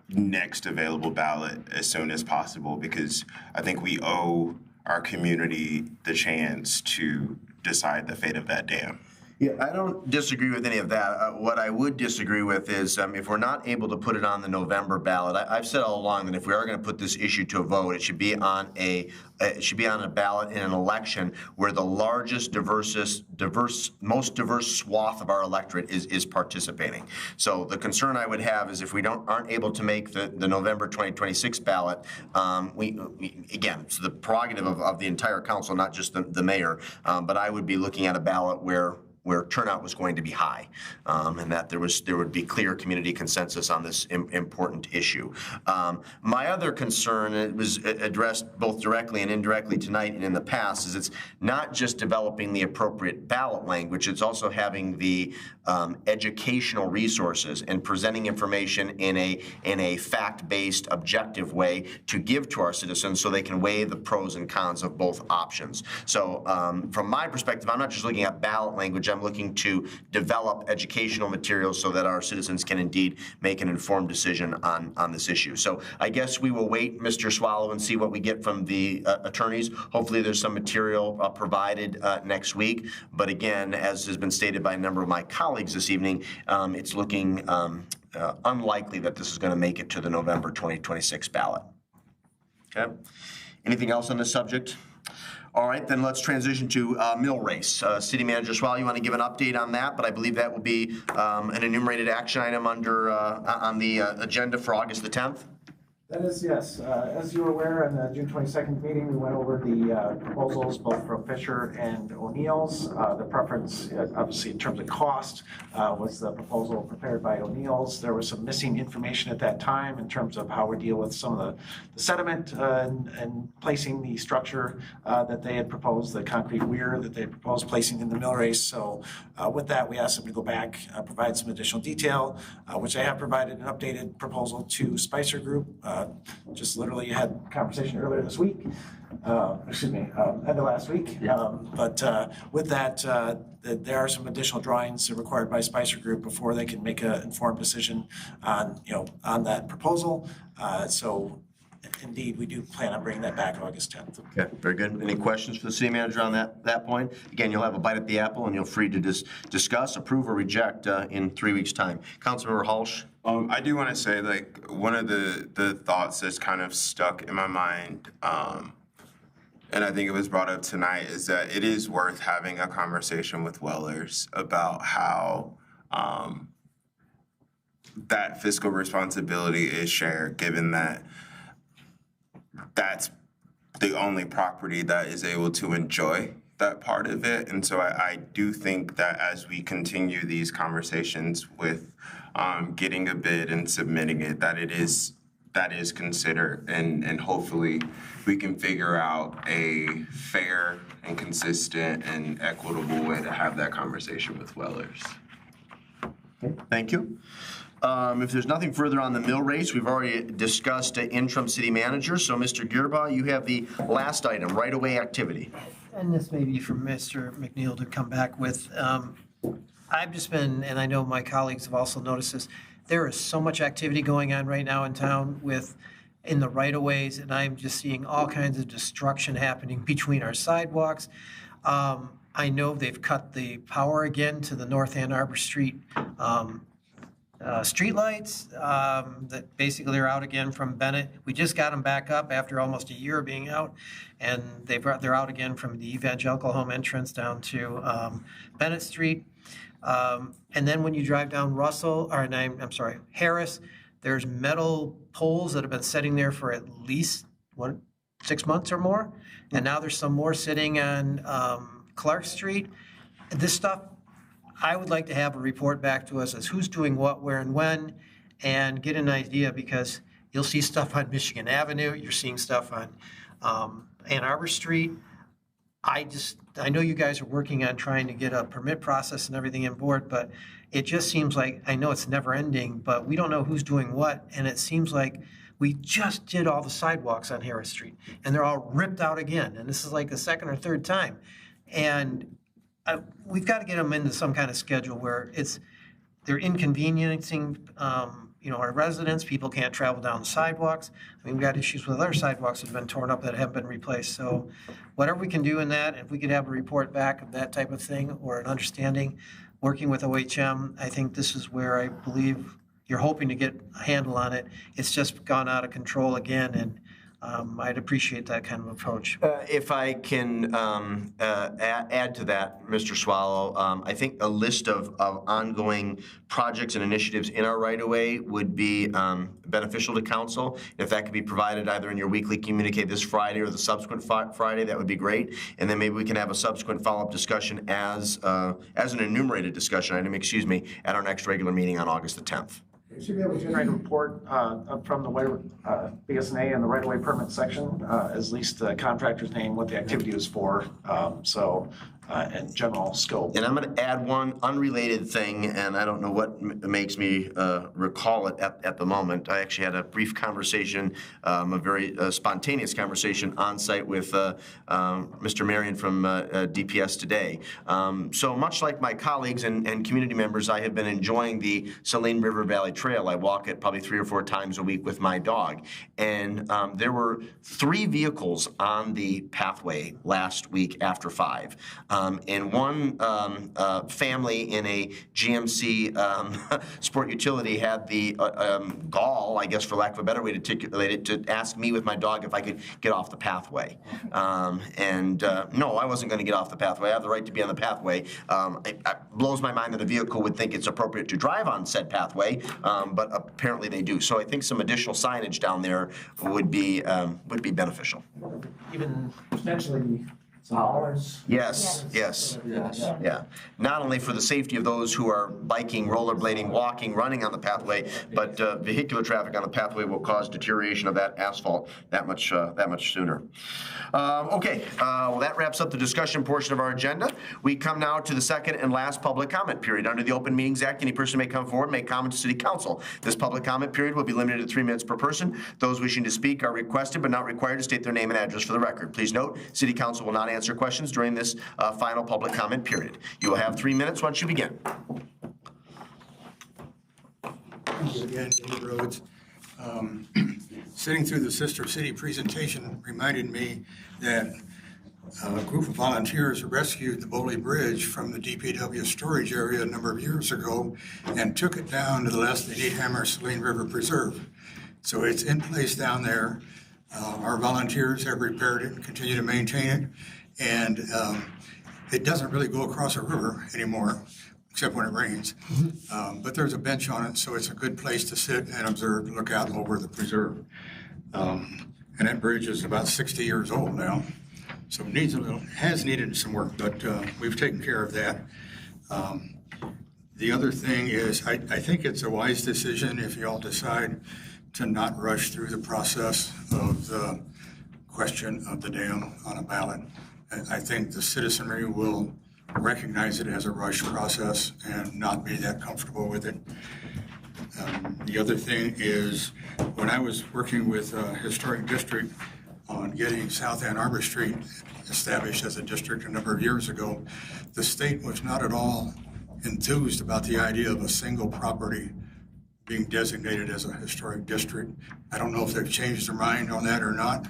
next available ballot as soon as possible, because I think we owe our community the chance to decide the fate of that dam. Yeah, I don't disagree with any of that. What I would disagree with is if we're not able to put it on the November ballot, I've said all along that if we are going to put this issue to a vote, it should be on a ballot in an election where the largest, most diverse swath of our electorate is participating. So the concern I would have is if we aren't able to make the November 2026 ballot, again, it's the prerogative of the entire council, not just the mayor, but I would be looking at a ballot where where turnout was going to be high, and that there would be clear community consensus on this important issue. My other concern, it was addressed both directly and indirectly tonight and in the past, is it's not just developing the appropriate ballot language, it's also having the educational resources and presenting information in a fact-based, objective way to give to our citizens so they can weigh the pros and cons of both options. So from my perspective, I'm not just looking at ballot language, I'm looking to develop educational materials so that our citizens can indeed make an informed decision on this issue. So I guess we will wait, Mr. Swallow, and see what we get from the attorneys. Hopefully there's some material provided next week. But again, as has been stated by a number of my colleagues this evening, it's looking unlikely that this is going to make it to the November 2026 ballot. Okay. Anything else on this subject? All right, then let's transition to mill race. City Manager Swallow, you want to give an update on that? But I believe that will be an enumerated action item under on the agenda for August the 10th. That is, yes. As you're aware, in the June 22nd meeting, we went over the proposals both from Fisher and O'Neill's. The preference, obviously, in terms of cost, was the proposal prepared by O'Neill's. There was some missing information at that time in terms of how we deal with some of the sediment and placing the structure that they had proposed, the concrete weir that they had proposed placing in the mill race. So with that, we asked them to go back, provide some additional detail, which I have provided an updated proposal to Spicer Group. Just literally had a conversation earlier this week, end of last week. Yeah. But with that, there are some additional drawings required by Spicer Group before they can make an informed decision on, on that proposal. So indeed, we do plan on bringing that back August 10th. Okay, very good. Any questions for the city manager on that point? Again, you'll have a bite at the apple and you're free to discuss, approve, or reject in 3 weeks' time. Councilmember Halsch? I do want to say, like, one of the thoughts that's kind of stuck in my mind, and I think it was brought up tonight, is that it is worth having a conversation with Wellers about how that fiscal responsibility is shared, given that that's the only property that is able to enjoy that part of it. And so I do think that as we continue these conversations with getting a bid and submitting it, that is considered, and hopefully we can figure out a fair and consistent and equitable way to have that conversation with Wellers. Okay, thank you. If there's nothing further on the mill race, we've already discussed interim city manager. So Mr. Gearbaugh, you have the last item, right-of-way activity. And this may be for Mr. McNeil to come back with. I've just been, and I know my colleagues have also noticed this, there is so much activity going on right now in town in the right-of-ways, and I'm just seeing all kinds of destruction happening between our sidewalks. I know they've cut the power again to the North Ann Arbor Street streetlights that basically are out again from Bennett. We just got them back up after almost a year of being out, and they're out again from the Evangelical Home entrance down to Bennett Street. And then when you drive down Harris, there's metal poles that have been sitting there for at least 6 months or more, and now there's some more sitting on Clark Street. This stuff, I would like to have a report back to us as who's doing what, where, and when, and get an idea, because you'll see stuff on Michigan Avenue, you're seeing stuff on Ann Arbor Street. I know you guys are working on trying to get a permit process and everything on board, but it just seems like, I know it's never ending, but we don't know who's doing what, and it seems like we just did all the sidewalks on Harris Street, and they're all ripped out again, and this is like the second or third time. And we've got to get them into some kind of schedule where they're inconveniencing, our residents. People can't travel down the sidewalks. I mean, we've got issues with other sidewalks that have been torn up that haven't been replaced. So whatever we can do in that, if we could have a report back of that type of thing or an understanding, working with OHM, I think this is where I believe you're hoping to get a handle on it. It's just gone out of control again, and I'd appreciate that kind of approach. If I can add to that, Mr. Swallow, I think a list of ongoing projects and initiatives in our right-of-way would be beneficial to council. If that could be provided either in your weekly communique this Friday or the subsequent Friday, that would be great. And then maybe we can have a subsequent follow-up discussion as an enumerated discussion item, at our next regular meeting on August the 10th. You should be able to generate a report from the BSNA and the right-of-way permit section, as least the contractor's name, what the activity was for, and general scope. And I'm going to add one unrelated thing, and I don't know what makes me recall it at the moment. I actually had a brief conversation, a very spontaneous conversation on site with Mr. Marion from DPS today. So much like my colleagues and community members, I have been enjoying the Saline River Valley Trail. I walk it probably 3 or 4 times a week with my dog. And there were 3 vehicles on the pathway last week after 5. And one family in a GMC sport utility had the gall, I guess for lack of a better way to articulate it, to ask me with my dog if I could get off the pathway. No, I wasn't going to get off the pathway. I have the right to be on the pathway. It blows my mind that a vehicle would think it's appropriate to drive on said pathway, but apparently they do. So I think some additional signage down there would be beneficial. Even potentially dollars. Yes. Yeah. Not only for the safety of those who are biking, rollerblading, walking, running on the pathway, but vehicular traffic on the pathway will cause deterioration of that asphalt that much sooner. Okay. Well, that wraps up the discussion portion of our agenda. We come now to the second and last public comment period. Under the Open Meetings Act, any person may come forward and make comment to City Council. This public comment period will be limited to 3 minutes per person. Those wishing to speak are requested but not required to state their name and address for the record. Please note, City Council will not answer questions during this final public comment period. You will have 3 minutes once you begin. Thank you again, Dave Rhodes. Sitting through the Sister City presentation reminded me that a group of volunteers rescued the Boley Bridge from the DPW storage area a number of years ago and took it down to the Leslie Needhammer Saline River Preserve. So it's in place down there. Our volunteers have repaired it and continue to maintain it. And it doesn't really go across a river anymore, except when it rains. But there's a bench on it, so it's a good place to sit and observe, look out over the preserve. And that bridge is about 60 years old now, so it has needed some work, but we've taken care of that. The other thing is, I think it's a wise decision if you all decide to not rush through the process of the question of the dam on a ballot. I think the citizenry will recognize it as a rush process and not be that comfortable with it. The other thing is, when I was working with a historic district on getting South Ann Arbor Street established as a district a number of years ago, the state was not at all enthused about the idea of a single property being designated as a historic district. I don't know if they've changed their mind on that or not,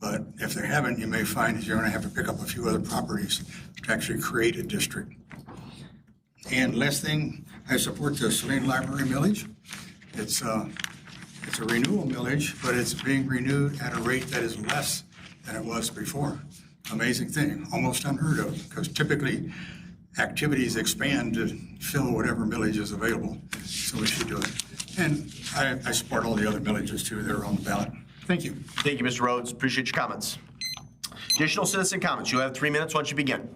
but if they haven't, you may find that you're going to have to pick up a few other properties to actually create a district. And last thing, I support the Saline Library millage. It's a renewal millage, but it's being renewed at a rate that is less than it was before. Amazing thing, almost unheard of, because typically activities expand to fill whatever millage is available. So we should do it. And I support all the other millages too that are on the ballot. Thank you. Thank you, Mr. Rhodes. Appreciate your comments. Additional citizen comments. You'll have 3 minutes once you begin.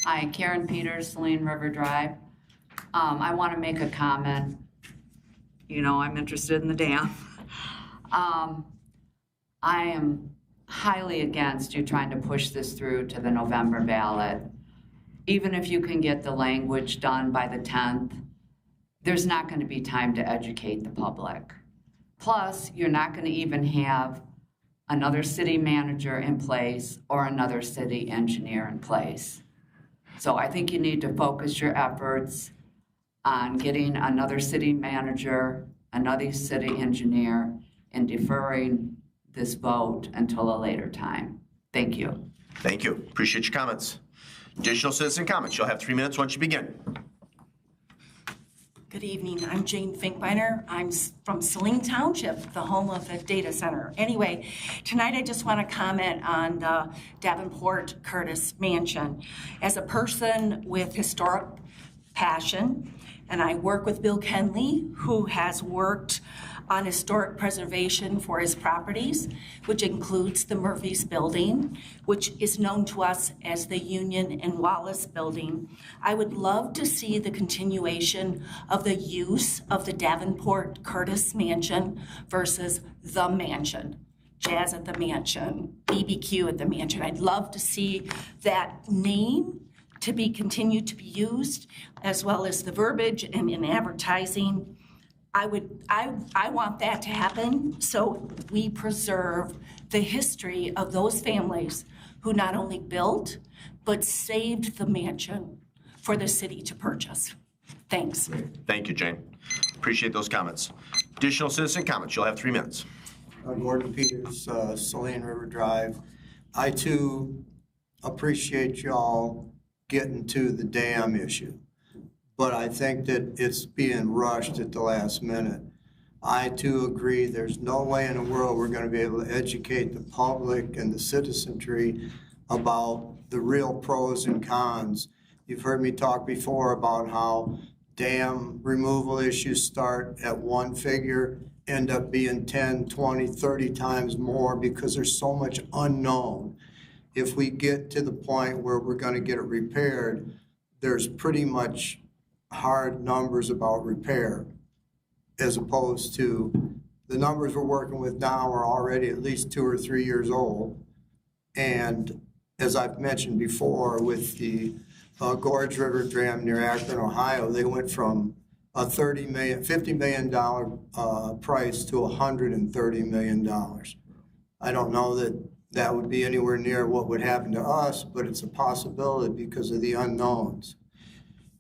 Hi, Karen Peters, Saline River Drive. I want to make a comment. You know, I'm interested in the dam. I am highly against you trying to push this through to the November ballot. Even if you can get the language done by the 10th, there's not going to be time to educate the public. Plus, you're not going to even have another city manager in place or another city engineer in place. So I think you need to focus your efforts on getting another city manager, another city engineer, and deferring this vote until a later time. Thank you. Thank you. Appreciate your comments. Additional citizen comments. You'll have 3 minutes once you begin. Good evening. I'm Jane Finkbeiner. I'm from Saline Township, the home of the data center. Anyway, tonight I just want to comment on the Davenport Curtis Mansion. As a person with historic passion, and I work with Bill Kenley, who has worked on historic preservation for his properties, which includes the Murphy's Building, which is known to us as the Union and Wallace Building. I would love to see the continuation of the use of the Davenport Curtis Mansion versus the Mansion. Jazz at the Mansion, BBQ at the Mansion. I'd love to see that name to be continued to be used, as well as the verbiage and in advertising. I want that to happen so we preserve the history of those families who not only built, but saved the mansion for the city to purchase. Thanks. Thank you, Jane. Appreciate those comments. Additional citizen comments. You'll have 3 minutes. Gordon Peters, Saline River Drive. I too appreciate y'all getting to the dam issue, but I think that it's being rushed at the last minute. I too agree there's no way in the world we're going to be able to educate the public and the citizenry about the real pros and cons. You've heard me talk before about how dam removal issues start at one figure, end up being 10, 20, 30 times more because there's so much unknown. If we get to the point where we're going to get it repaired, there's pretty much hard numbers about repair, as opposed to the numbers we're working with now are already at least 2 or 3 years old. And as I've mentioned before, with the Gorge River Dam near Akron, Ohio, they went from a $50 million price to $130 million. I don't know that that would be anywhere near what would happen to us, but it's a possibility because of the unknowns.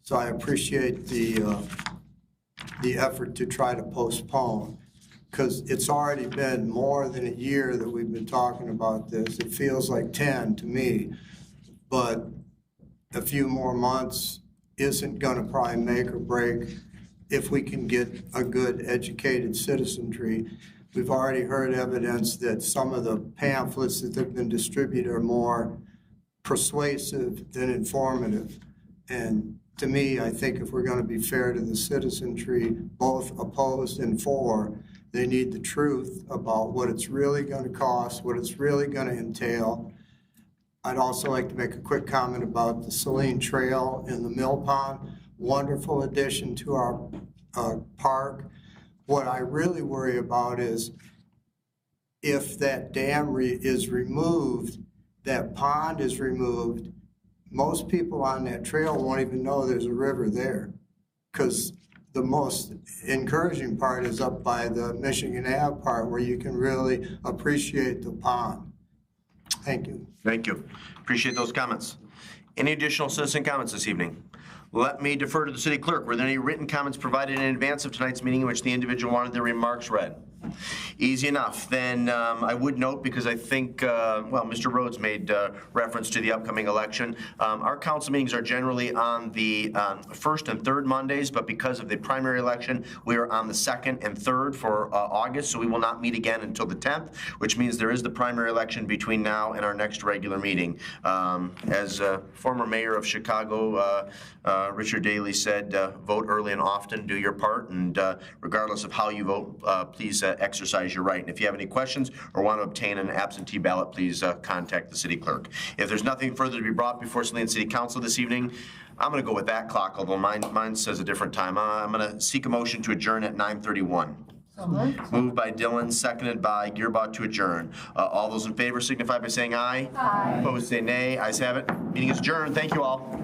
So I appreciate the effort to try to postpone, because it's already been more than a year that we've been talking about this. It feels like 10 to me, but a few more months isn't going to probably make or break if we can get a good educated citizenry. We've already heard evidence that some of the pamphlets that have been distributed are more persuasive than informative. And to me, I think if we're going to be fair to the citizenry, both opposed and for, they need the truth about what it's really going to cost, what it's really going to entail. I'd also like to make a quick comment about the Saline Trail in the Mill Pond. Wonderful addition to our park. What I really worry about is if that dam is removed, that pond is removed, most people on that trail won't even know there's a river there, because the most encouraging part is up by the Michigan Ave part where you can really appreciate the pond. Thank you. Thank you. Appreciate those comments. Any additional citizen comments this evening? Let me defer to the city clerk. Were there any written comments provided in advance of tonight's meeting in which the individual wanted their remarks read? Easy enough. Then I would note, because I think, well, Mr. Rhodes made reference to the upcoming election. Our council meetings are generally on the first and third Mondays, but because of the primary election, we are on the second and third for August, so we will not meet again until the 10th, which means there is the primary election between now and our next regular meeting. As former mayor of Chicago, Richard Daley said, vote early and often, do your part, and regardless of how you vote, please exercise your right. And if you have any questions or want to obtain an absentee ballot, please contact the city clerk. If there's nothing further to be brought before Saline City Council this evening, I'm going to go with that clock, although mine says a different time. I'm going to seek a motion to adjourn at 9:31. Moved by Dillon, seconded by Gearbaugh to adjourn. All those in favor signify by saying aye. Aye. Opposed say nay. Ayes have it. Meeting is adjourned. Thank you all.